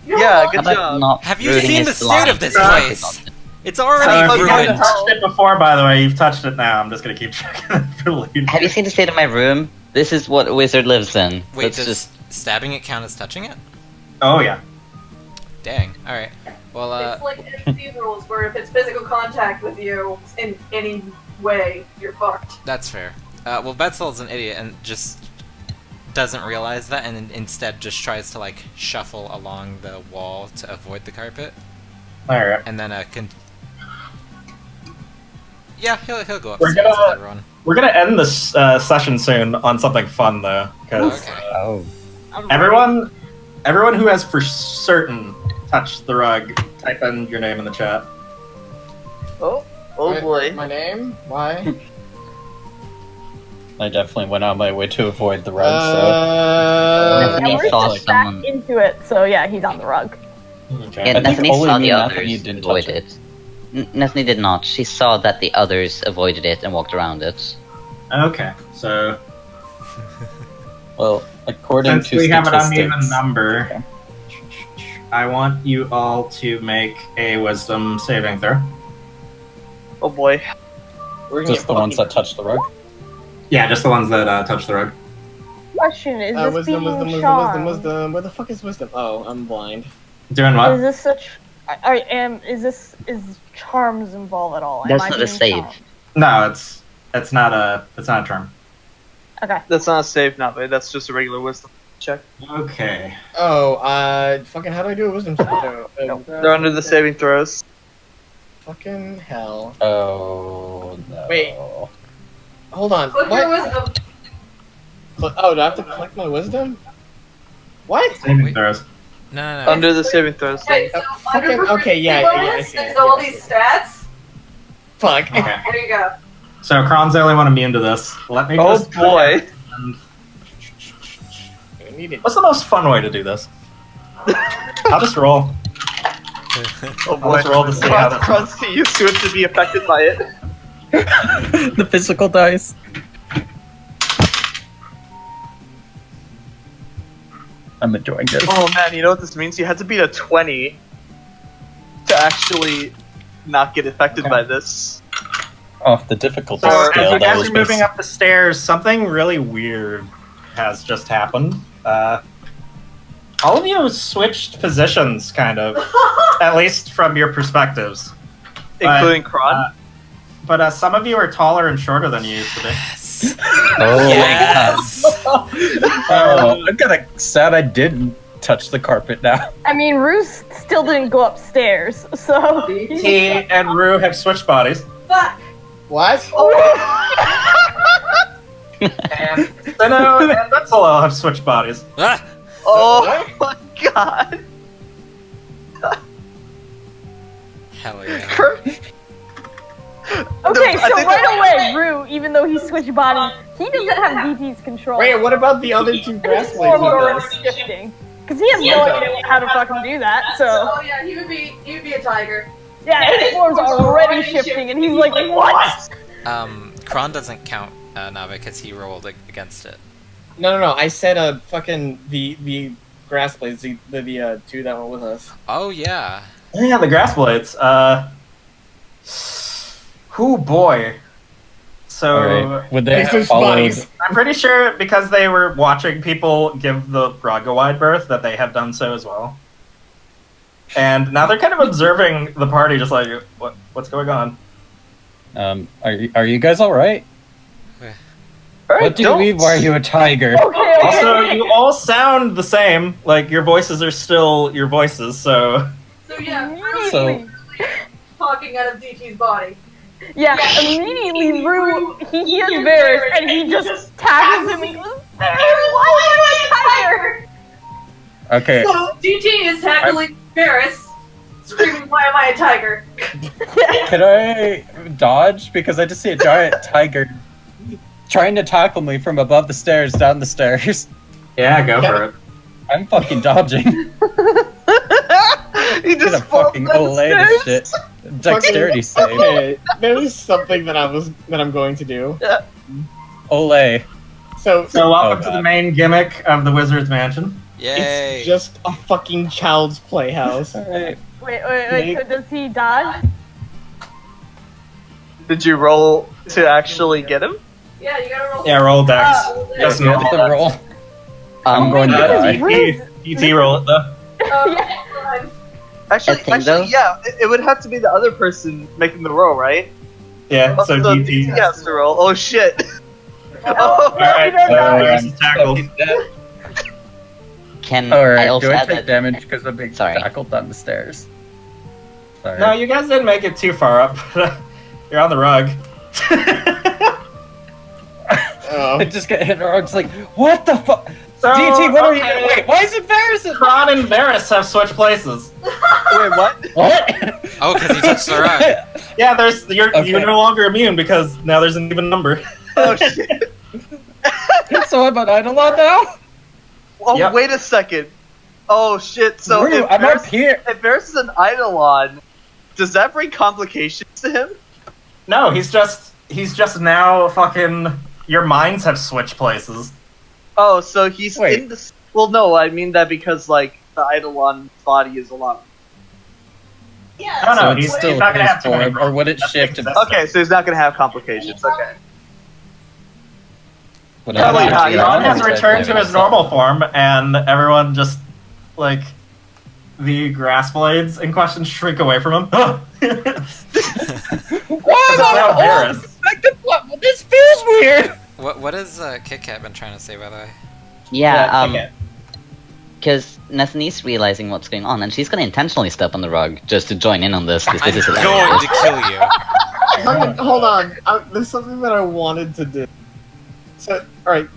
Yeah, How good about job. not Have you ruining seen his the state line? of this Sorry. place? It's So already if you ruined. haven't touched it before, by the way, you've touched it now. I'm just gonna keep checking it for later. Have you seen the state of my room? This is what a wizard lives in. Wait, Let's does just... stabbing it count as touching it? Oh, yeah. Dang. Alright. Well, It's like NFC rules, where if it's physical contact with you in any way, you're fucked. that's fair. Well, Betzel's an idiot and just doesn't realize that and instead just tries to, like, shuffle along the wall to avoid the carpet. Alright. And then, yeah, he'll go We're upstairs with gonna- everyone. We're gonna end this session soon on something fun, though, because Okay. Oh. everyone who has for certain touched the rug, type in your name in the chat. Oh boy. My name? Why? I definitely went on my way to avoid the rug, so... Anthony Yeah, we're saw just back someone... into it, so yeah, he's on the rug. Okay. Yeah, I think Anthony only saw me the and others Anthony didn't avoid touch it. Anthony did not. She saw that the others avoided it and walked around it. Okay, so Well, according since to we have an statistics... uneven number, Okay. I want you all to make a wisdom saving throw. Oh boy. We're gonna Just the ones that touch the rug? Yeah, just the ones that touch the rug. Question: Is this wisdom, being wisdom, charmed? wisdom. Where the fuck is wisdom? Oh, I'm blind. Doing what? Is this such? Is charms involved at all? Am That's I not a being save. charmed? No, it's not a charm. Okay. That's not a save, Nave. That's just a regular wisdom check. Okay. Oh, fucking how do I do a wisdom check? They're under the saving throws. Fucking hell. Oh, no. Wait. Hold on. Click your What? wisdom. Oh, do I have to collect my wisdom? What? Saving Wait. throws. No. Under the saving throws Okay, thing. so fucking- under okay, yeah, proficiency I bonus, see there's it, all yeah. these stats. Fuck. Okay. There you go. So Kron's the only one immune to this. Let me Oh just boy. I need it. What's the most fun way to do this? I'll just roll. Oh I'll just roll to see how that Kron's too used to it to be affected by it. The physical dice. I'm enjoying this. Oh man, you know what this means? You had to beat a 20 to actually not get affected by this. Off the difficulty So as scale, you that guys was are moving up the stairs, something really weird has just happened. All of you switched positions, kind of, at least from your perspectives. Including Kron. But some of you are taller and shorter than you used to be. Oh, Yes. oh, I'm kind of sad I didn't touch the carpet now. I mean, Roos still didn't go upstairs, so. T and Rue have switched bodies, Fuck. What? and Sino and Betzalo have switched bodies. Ah! Oh my god. Hell yeah. Okay, I so think right that- away, Rue, even though he switched bodies, he doesn't have DT's control. Wait, what about the other two grass His blades form is with already us? shifting. Because he has no idea how to fucking do that, so. Oh yeah, he would be a tiger. Yeah, his form's already shifting, and he's like, what? Kron doesn't count Nave because he rolled against it. No. I said fucking the grass blades, the two that were with us. Oh yeah. Yeah, the grass blades. Who boy. So Alright, would they They have switched followed... bodies. I'm pretty sure because they were watching people give the rug a wide berth that they have done so as well. And now they're kind of observing the party, just like, what's going on? Are you guys alright? What do you mean, why are you a tiger? Okay. Also, you all sound the same. Like, your voices are still your voices, so... So yeah, So, talking out of DT's body. Yeah, immediately Rue, he hears Varys, and he just tackles him and goes, Varys, why am I a tiger? Okay. So GT is tackling Varys, screaming, "Why am I a tiger?" Can I dodge? Because I just see a giant tiger trying to tackle me from above the stairs down the stairs. Yeah, go for it. I'm fucking dodging. He I'm gonna just falls fucking down the olay this shit. stairs. Dexterity save. Okay, there's something that I'm going to do. Olay. So So welcome Oh, to the God. main gimmick of the Wizard's Mansion. Yay! it's just a fucking child's playhouse. Alright. Wait, so does he dodge? Did you roll to actually get him? Yeah, you gotta roll. Yeah, roll dex. Just You have normal. to roll. I'm Um, going to die. DT roll it though. Yeah. Fine. Actually, Yeah, it would have to be the other person making the roll, right? Yeah, so DT. has to roll. Oh shit. Oh, Alright, no, so no. Varys is tackled. can I Alright, also do I add take that? damage because I'm being Sorry. tackled down the stairs? Sorry. No, you guys didn't make it too far up. You're on the rug. I just get hit in the rug. It's like, what the fuck? So, DT, what are you okay. doing? Wait, why is it Varys? Kron and Varys have switched places. Wait, what? What? Oh, because he touched the rug. Yeah, you're Okay. no longer immune because now there's an even number. Oh shit. So I'm an Eidolon now? Oh, Yep. wait a second. Oh shit, so Rue, I'm up here. if Varys is an Eidolon, does that bring complications to him? No, he's just now fucking. Your minds have switched places. Oh, so he's Wait. in the... Well, no, I mean that because, like, the Eidolon body is a lot... Yeah. No, So no, it's he's still not gonna his have too many form, or would it That's shift? And consistent. Okay, so he's not gonna have complications, okay. would Yeah, like, actually Ron has have returned to his normal form, and everyone just like the grass blades in question shrink away from him. Why It's am now I all Varys. affected? This feels weird. What has Kit Kat been trying to say, by the way? Yeah, okay. because Nathanie's realizing what's going on, and she's gonna intentionally step on the rug just to join in on this. 'Cause I'm this is going hilarious. to kill you. Hold on. There's something that I wanted to do. So, alright.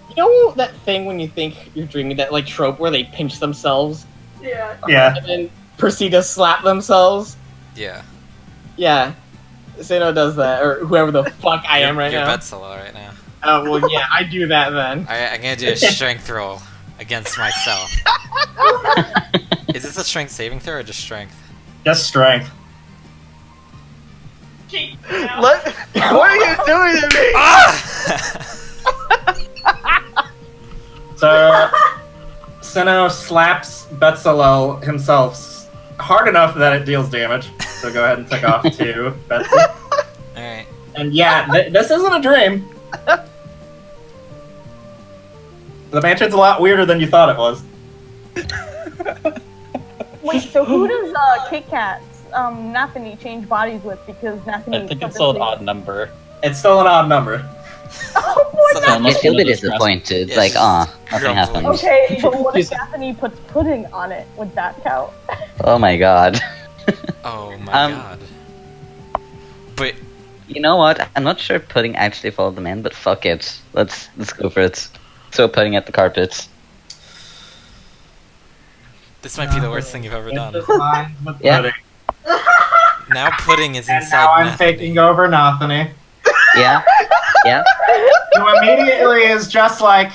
You know that thing when you think you're dreaming, that like trope where they pinch themselves Yeah. Yeah. and then proceed to slap themselves? Yeah. Yeah. Sano does that, or whoever the fuck I am right You're now. Betzela right now. Oh, well, yeah, I do that then. Alright, I'm gonna do a strength roll against myself. Is this a strength saving throw or just strength? Just strength. What? What are you doing to me? Ah! So Sino slaps Betzalel himself hard enough that it deals damage. So go ahead and tick off to Betsy. Alright. And yeah, this isn't a dream. The mansion's a lot weirder than you thought it was. Wait, so who does Kit Kat's Nathanie change bodies with? Because Nathanie. I think it's still an odd number. It's still an odd number. Oh, poor So Yeah, unless she'll one be of us disappointed. Yeah, Like, she's nothing grumpy. happened. Okay, but what if She's- Nathanie puts pudding on it? Would that count? Oh my god. Oh my Um, god. But You know what? I'm not sure pudding actually followed them in, but fuck it. Let's go for it. Throw pudding at the carpet. this might be the worst thing you've ever done. It's just lines with Yeah. pudding. Now pudding is And inside now I'm Nathanie. taking over Nathani, Yeah? Yeah? who immediately is just like,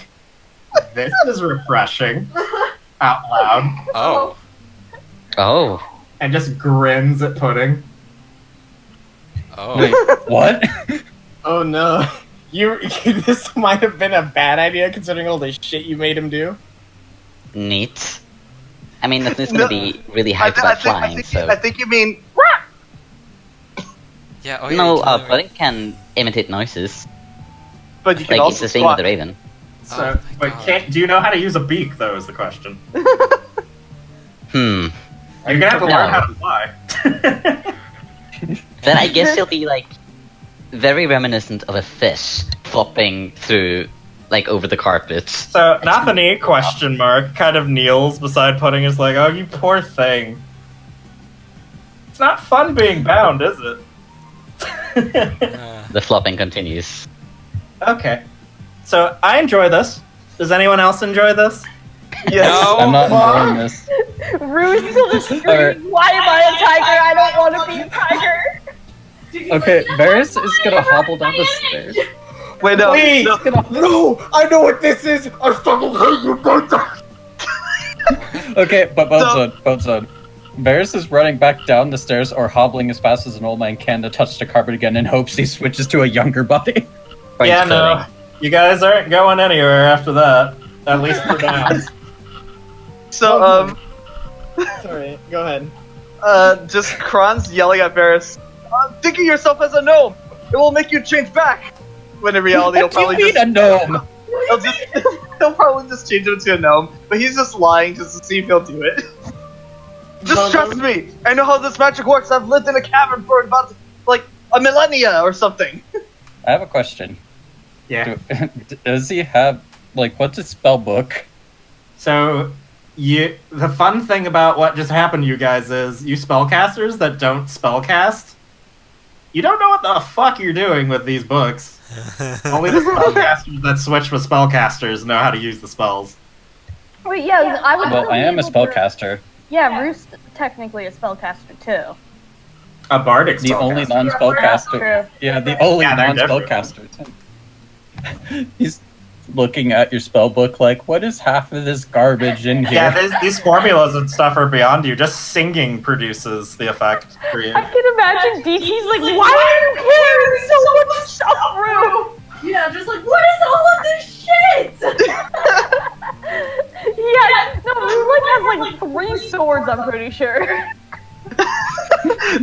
"This is refreshing," out loud, Oh. Oh. and just grins at pudding. Oh. Wait, what? Oh no. This might have been a bad idea considering all the shit you made him do. Neat. I mean, Nathanie's gonna No. be really hyped about flying, so... I think you mean... Yeah, oh yeah. No, you can literally- pudding can imitate noises. But you can Like, it's also the same with squat. the raven. So, Oh my but God. do you know how to use a beak? Though is the question. Hmm. You're gonna have to No. learn how to fly. Then I guess he'll be, like, very reminiscent of a fish flopping through, like, over the carpet. So Nathani question mark kind of kneels beside pudding. Is like, "Oh, you poor thing. It's not fun being bound, is it?" The flopping continues. Okay. So I enjoy this. Does anyone else enjoy this? No. I'm not enjoying this. Rue's still just screaming, Alright. why am I a tiger? I don't want to be a tiger. Okay, Varys is gonna hobble down the stairs. Wait, no. Please! No. No! I know what this is! I fucking hate you both! Okay, but Boneson. Varys is running back down the stairs or hobbling as fast as an old man can to touch the carpet again in hopes he switches to a younger body. Yeah, no. You guys aren't going anywhere after that. At least for now. So, Sorry, go ahead. just Kron's yelling at Varys, think of yourself as a gnome! It will make you change back! When in reality, he'll What do you probably mean just... a gnome? He'll probably just change him to a gnome, but he's just lying just to see if he'll do it. Just trust me! I know how this magic works. I've lived in a cavern for about, like, a millennia or something. I have a question. Yeah. Does he have, like, what's his spell book? So, the fun thing about what just happened to you guys is, you spellcasters that don't spellcast, you don't know what the fuck you're doing with these books. Only the spellcasters that switch with spellcasters know how to use the spells. Wait, yeah, I would. Well, I am a spellcaster. Yeah, Rue's technically a spellcaster too. A bardic The only spellcaster. non-spellcaster. True. Yeah, the only Yeah, they're non-spellcaster. He's looking at your spell book like, what is half of this garbage in here? Yeah, these formulas and stuff are beyond you. Just singing produces the effect for you. I can imagine DT's like, why are you carrying so much stuff, Rue? Yeah, just like, what is all of this shit? Yeah, no, Rue like has like 3 swords, I'm pretty sure.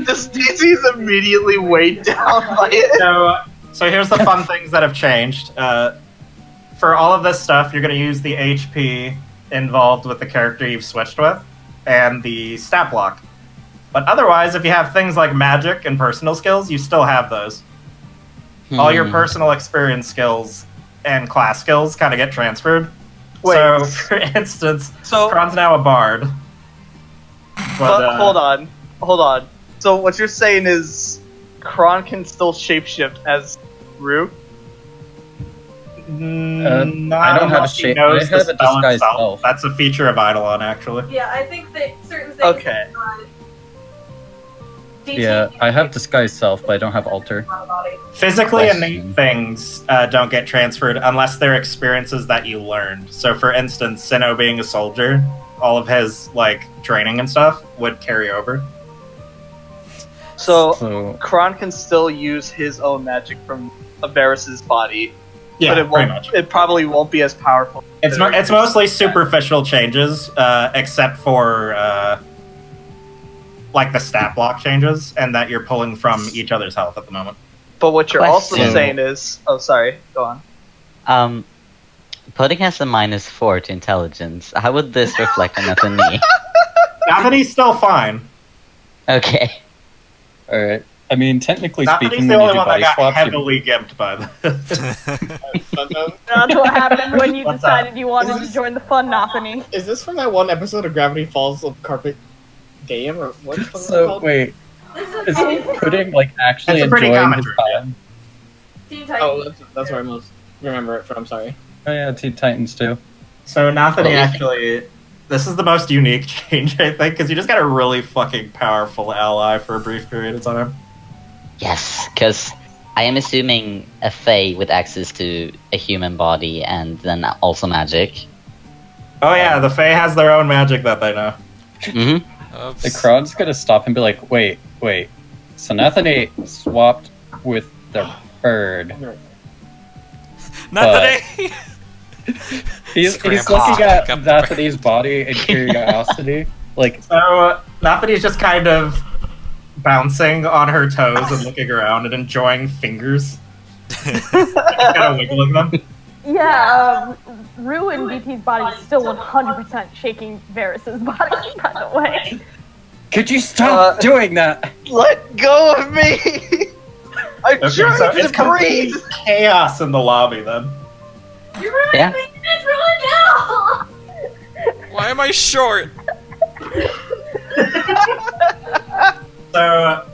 This DT's immediately weighed down by it. So here's the fun things that have changed. For all of this stuff, you're going to use the HP involved with the character you've switched with, and the stat block. But otherwise, if you have things like magic and personal skills, you still have those. All your personal experience skills and class skills kind of get transferred. Wait. So, for instance, So- Kron's now a bard. But, Hold on. So what you're saying is Kron can still shapeshift as Rue? I don't have a unless he shape. knows I the have a spell disguise himself. self. That's a feature of Eidolon, actually. Yeah, I think that certain things. Okay. Yeah, I have disguise self, but I don't have alter. Physically Question. innate things don't get transferred unless they're experiences that you learned. So, for instance, Sinnoh being a soldier, all of his like training and stuff would carry over. So So Kron can still use his own magic from Varys's body, Yeah, but it pretty won't. much. It probably won't be as powerful. It's mostly superficial changes, except for like the stat block changes, and that you're pulling from each other's health at the moment. But what you're also Question. saying is, oh, sorry, go on. Pudding has a -4 to intelligence. How would this reflect on Nathaniel? Nathany's still fine. Okay. alright. I mean, technically Nathany's speaking, the when you only do one that body got swaps, you heavily gimped by this. That's what happened when you What's decided you wanted to join the fun, Nathany. Is this from that one episode of Gravity Falls of Carpet Diem, or what the fuck is it So called? wait, This is Pudding like actually That's a pretty enjoying common his trope, yeah. time? Teen Oh, Titans. that's where I most remember it from, sorry. Oh yeah, Teen Titans too. So Nathany Well, actually, this is the most unique change, I think, because you just got a really fucking powerful ally for a brief period of time. Yes, because I am assuming a Fae with access to a human body and then also magic. Oh yeah, the Fae has their own magic that they know. Mm-hmm. Oops. The crowd's gonna stop and be like, wait. So Nathany swapped with the bird. Nathany! He's Grandpa, looking at pick up the Nathany's body in curiosity. Like, So Nathany's just kind of bouncing on her toes and looking around and enjoying fingers. Kind of wiggling them. Yeah, Rue and DT's body is still 100% shaking Varys's body, by the way. could you stop doing that? Let go of me! I'm Okay, trying so to it's complete breathe! chaos in the lobby then. You're really Yeah. making this really now! Why am I short? So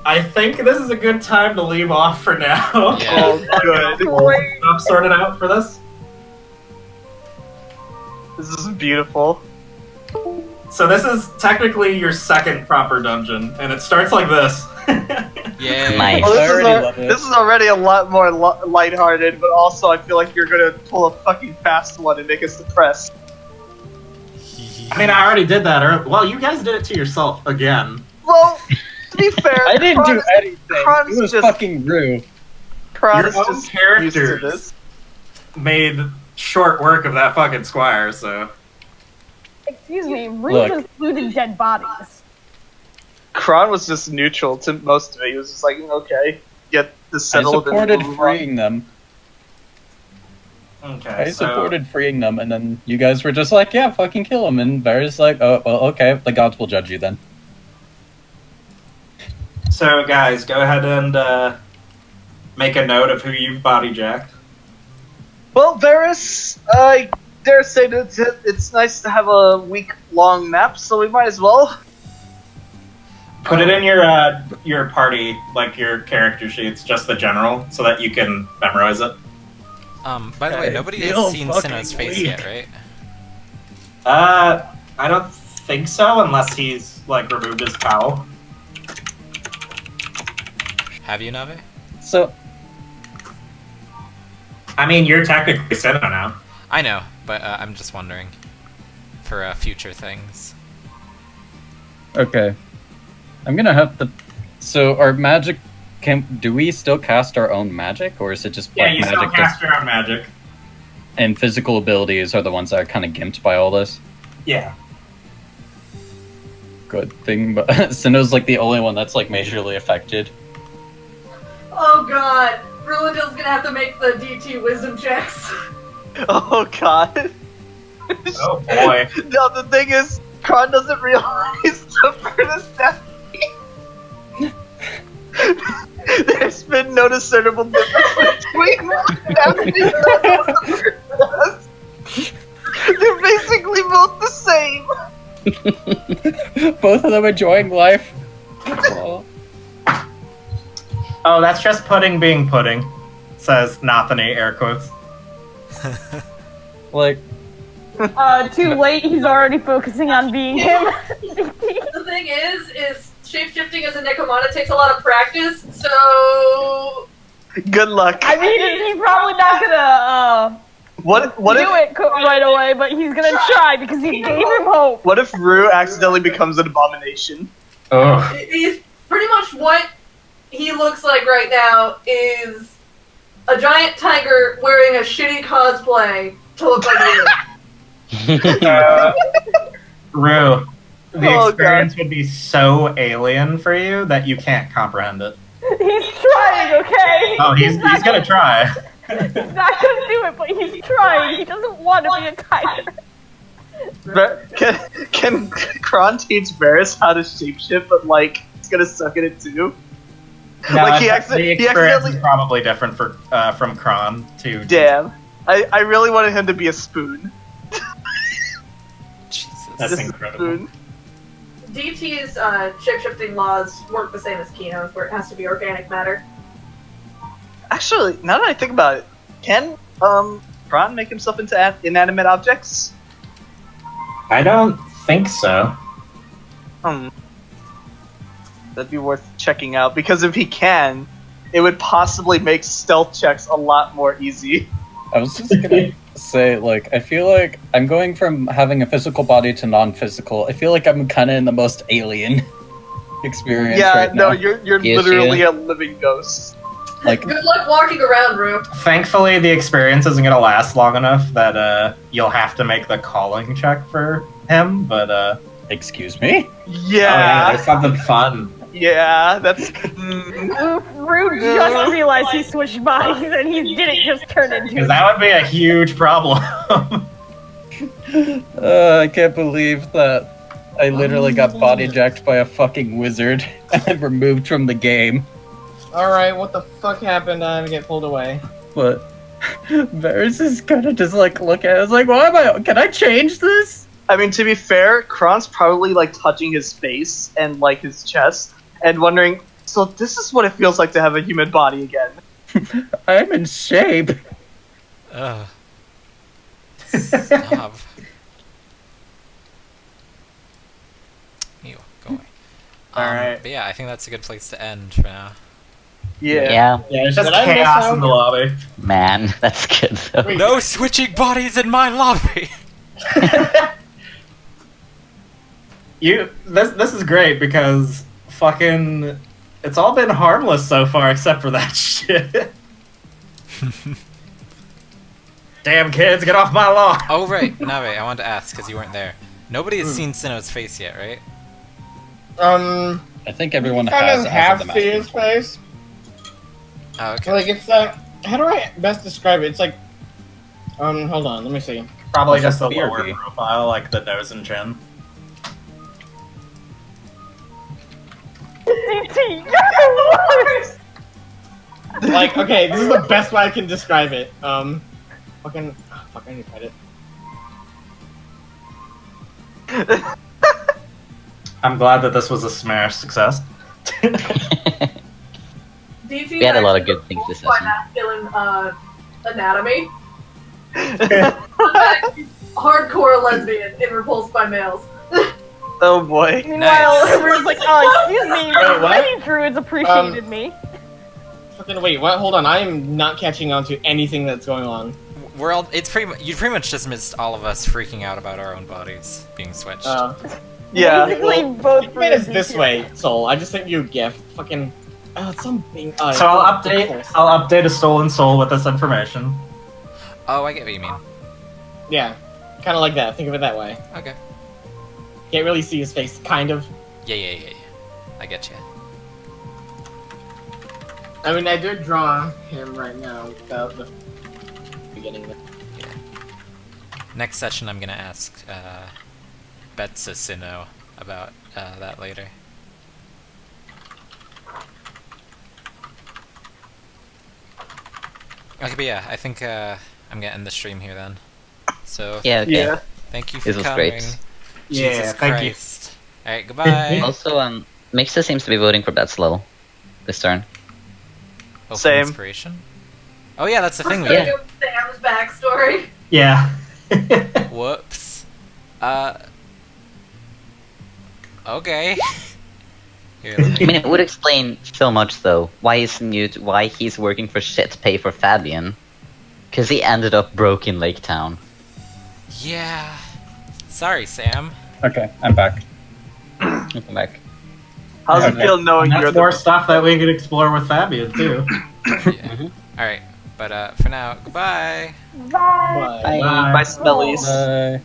I think this is a good time to leave off for now. Yeah. Oh, good. I'm sorted out for this. This is beautiful. So this is technically your second proper dungeon, and it starts like this. Yeah. Nice. Well, I already love it. this is already a lot more lighthearted, but also I feel like you're gonna pull a fucking fast one and make us depressed. I mean, I already did that earlier. Well, you guys did it to yourself again. Well, to be fair, I didn't do Kron's- anything. Kron's It was just- fucking rude. Kron's Your own just characters. used to this. Made short work of that fucking squire, so. Excuse me, Rue Look. just looted dead bodies. Kron was just neutral to most of it. He was just like, okay, get this I settled. supported and move on. freeing them. Okay, I supported freeing them, and then you guys were just like, yeah, fucking kill them. And Barry's like, oh, well, okay, the gods will judge you then. So, guys, go ahead and make a note of who you've body jacked. Well, Varys, I dare say that it's nice to have a week-long map, so we might as well. Put it in your party, like your character sheets, just the general, so that you can memorize it. By the way, I nobody feel has seen fucking Sinnoh's face weak. yet, right? I don't think so, unless he's, like, removed his cowl. Have you, Nave? So, I mean, you're technically Sinnoh now. I know, but I'm just wondering for future things. okay. I'm gonna have to... So, our magic... Do we still cast our own magic, or is it just Yeah, like you still magic? cast your own magic. And physical abilities are the ones that are kind of gimped by all this? Yeah. Good thing, but Sinnoh's like the only one that's like majorly affected. Oh god, Rulandil's gonna have to make the DT wisdom checks. Oh god. Oh boy. No, the thing is, Kron doesn't realize the furthest death. There's been no discernible difference between Daphne and the first. They're basically both the same. Both of them enjoying life. Aw. Oh, that's just pudding being pudding, says Nathany, air quotes. Like, Too late, he's already focusing on being him. The thing is shapeshifting as a Necromanta takes a lot of practice, so... Good luck. I mean, he's probably not gonna, What do if it right away, but he's gonna try because he gave him hope. what if Rue accidentally becomes an abomination? Oh. He's pretty much what he looks like right now is a giant tiger wearing a shitty cosplay to look like you. Rue, the Oh, experience would be so alien for you that you can't comprehend it. He's trying, okay? Oh, he's gonna try. He's not gonna do it, but he's trying. He doesn't want to be a tiger. Can Kron teach Varys how to shapeshift, but like he's gonna suck at it too? No, Like, he the accidentally- experience is probably different for from Kron too. Damn. I really wanted him to be a spoon. Jesus. That's Just a incredible. spoon. DT's shapeshifting laws work the same as Kino's, where it has to be organic matter. Actually, now that I think about it, can Kron make himself into inanimate objects? I don't think so. That'd be worth checking out, because if he can, it would possibly make stealth checks a lot more easy. I was just gonna say, like, I feel like I'm going from having a physical body to non-physical. I feel like I'm kind of in the most alien experience Yeah, right no, now. you're Yes, literally yeah. a living ghost. Like, Good luck walking around, Rue. Thankfully, the experience isn't gonna last long enough that you'll have to make the calling check for him. But excuse me? Yeah, there's something fun. yeah, that's. Oof, Rue just realized he switched bodies and he didn't just turn into Because that would be a huge problem. I can't believe that I literally got body jacked by a fucking wizard and then removed from the game. Alright, what the fuck happened? I get pulled away. But Varys is kind of just like look at it. It's like, why am I? Can I change this? I mean, to be fair, Kron's probably like touching his face and like his chest and wondering, So this is what it feels like to have a human body again. I'm in shape. Ugh. Stop. Ew, go away. Alright. But yeah, I think that's a good place to end for now. Yeah. Yeah, Yeah, it's just Did I miss chaos out? in the lobby. man, that's good though. Wait. No switching bodies in my lobby! This is great because fucking it's all been harmless so far except for that shit. Damn kids, get off my lawn! Oh right, Nave, I wanted to ask because you weren't there. Nobody has seen Sinnoh's face yet, right? I think everyone kind has of as half of the see master his face. Oh, okay. Like it's how do I best describe it? It's like, hold on, let me see. Probably Also just the lower beardy. profile, like the nose and chin. CT, you're the worst! Like, okay, this is the best way I can describe it. Fuck, I need to find it. I'm glad that this was a smash success. We had a lot of good things this By session. masculine anatomy. Hardcore lesbian and repulsed by males. Oh boy. Meanwhile, Nice. everyone's like, oh, excuse me, Wait, what? many druids appreciated me. Fucking wait, what? Hold on, I am not catching on to anything that's going on. We're all. It's pretty. You pretty much just missed all of us freaking out about our own bodies being switched. Yeah. Basically, both Think of it as druids this here. way, Soul. I just sent you a gif. Fucking, something. So I'll update a stolen soul with this information. Oh, I get what you mean. Yeah, kind of like that. Think of it that way. Okay. Can't really see his face, kind of. Yeah. I get you. I mean, I did draw him right now without the beginning. Next session, I'm gonna ask Betsa Sinnoh about that later. Okay, but yeah, I think I'm gonna end the stream here then. So Yeah, okay. Yeah. thank you for This was coming. great. Yeah, Jesus thank you. Christ. Alright, goodbye. Also, Mixa seems to be voting for Betzlow this turn. Oh, for Same. inspiration? Oh yeah, that's the thing we We're did. gonna do Sam's backstory. Yeah. Whoops. Okay. Here, let I me- mean, it would explain so much, though. Why he's working for shit pay for Fabian. Because he ended up broke in Lake Town. Yeah. Sorry, Sam. Okay, I'm back. Come back. How's it Okay. feel knowing And you're that's more the stuff that we could explore with Fabian too. Yeah. Alright, but for now, goodbye. Bye. But, Bye, Smellies. Bye.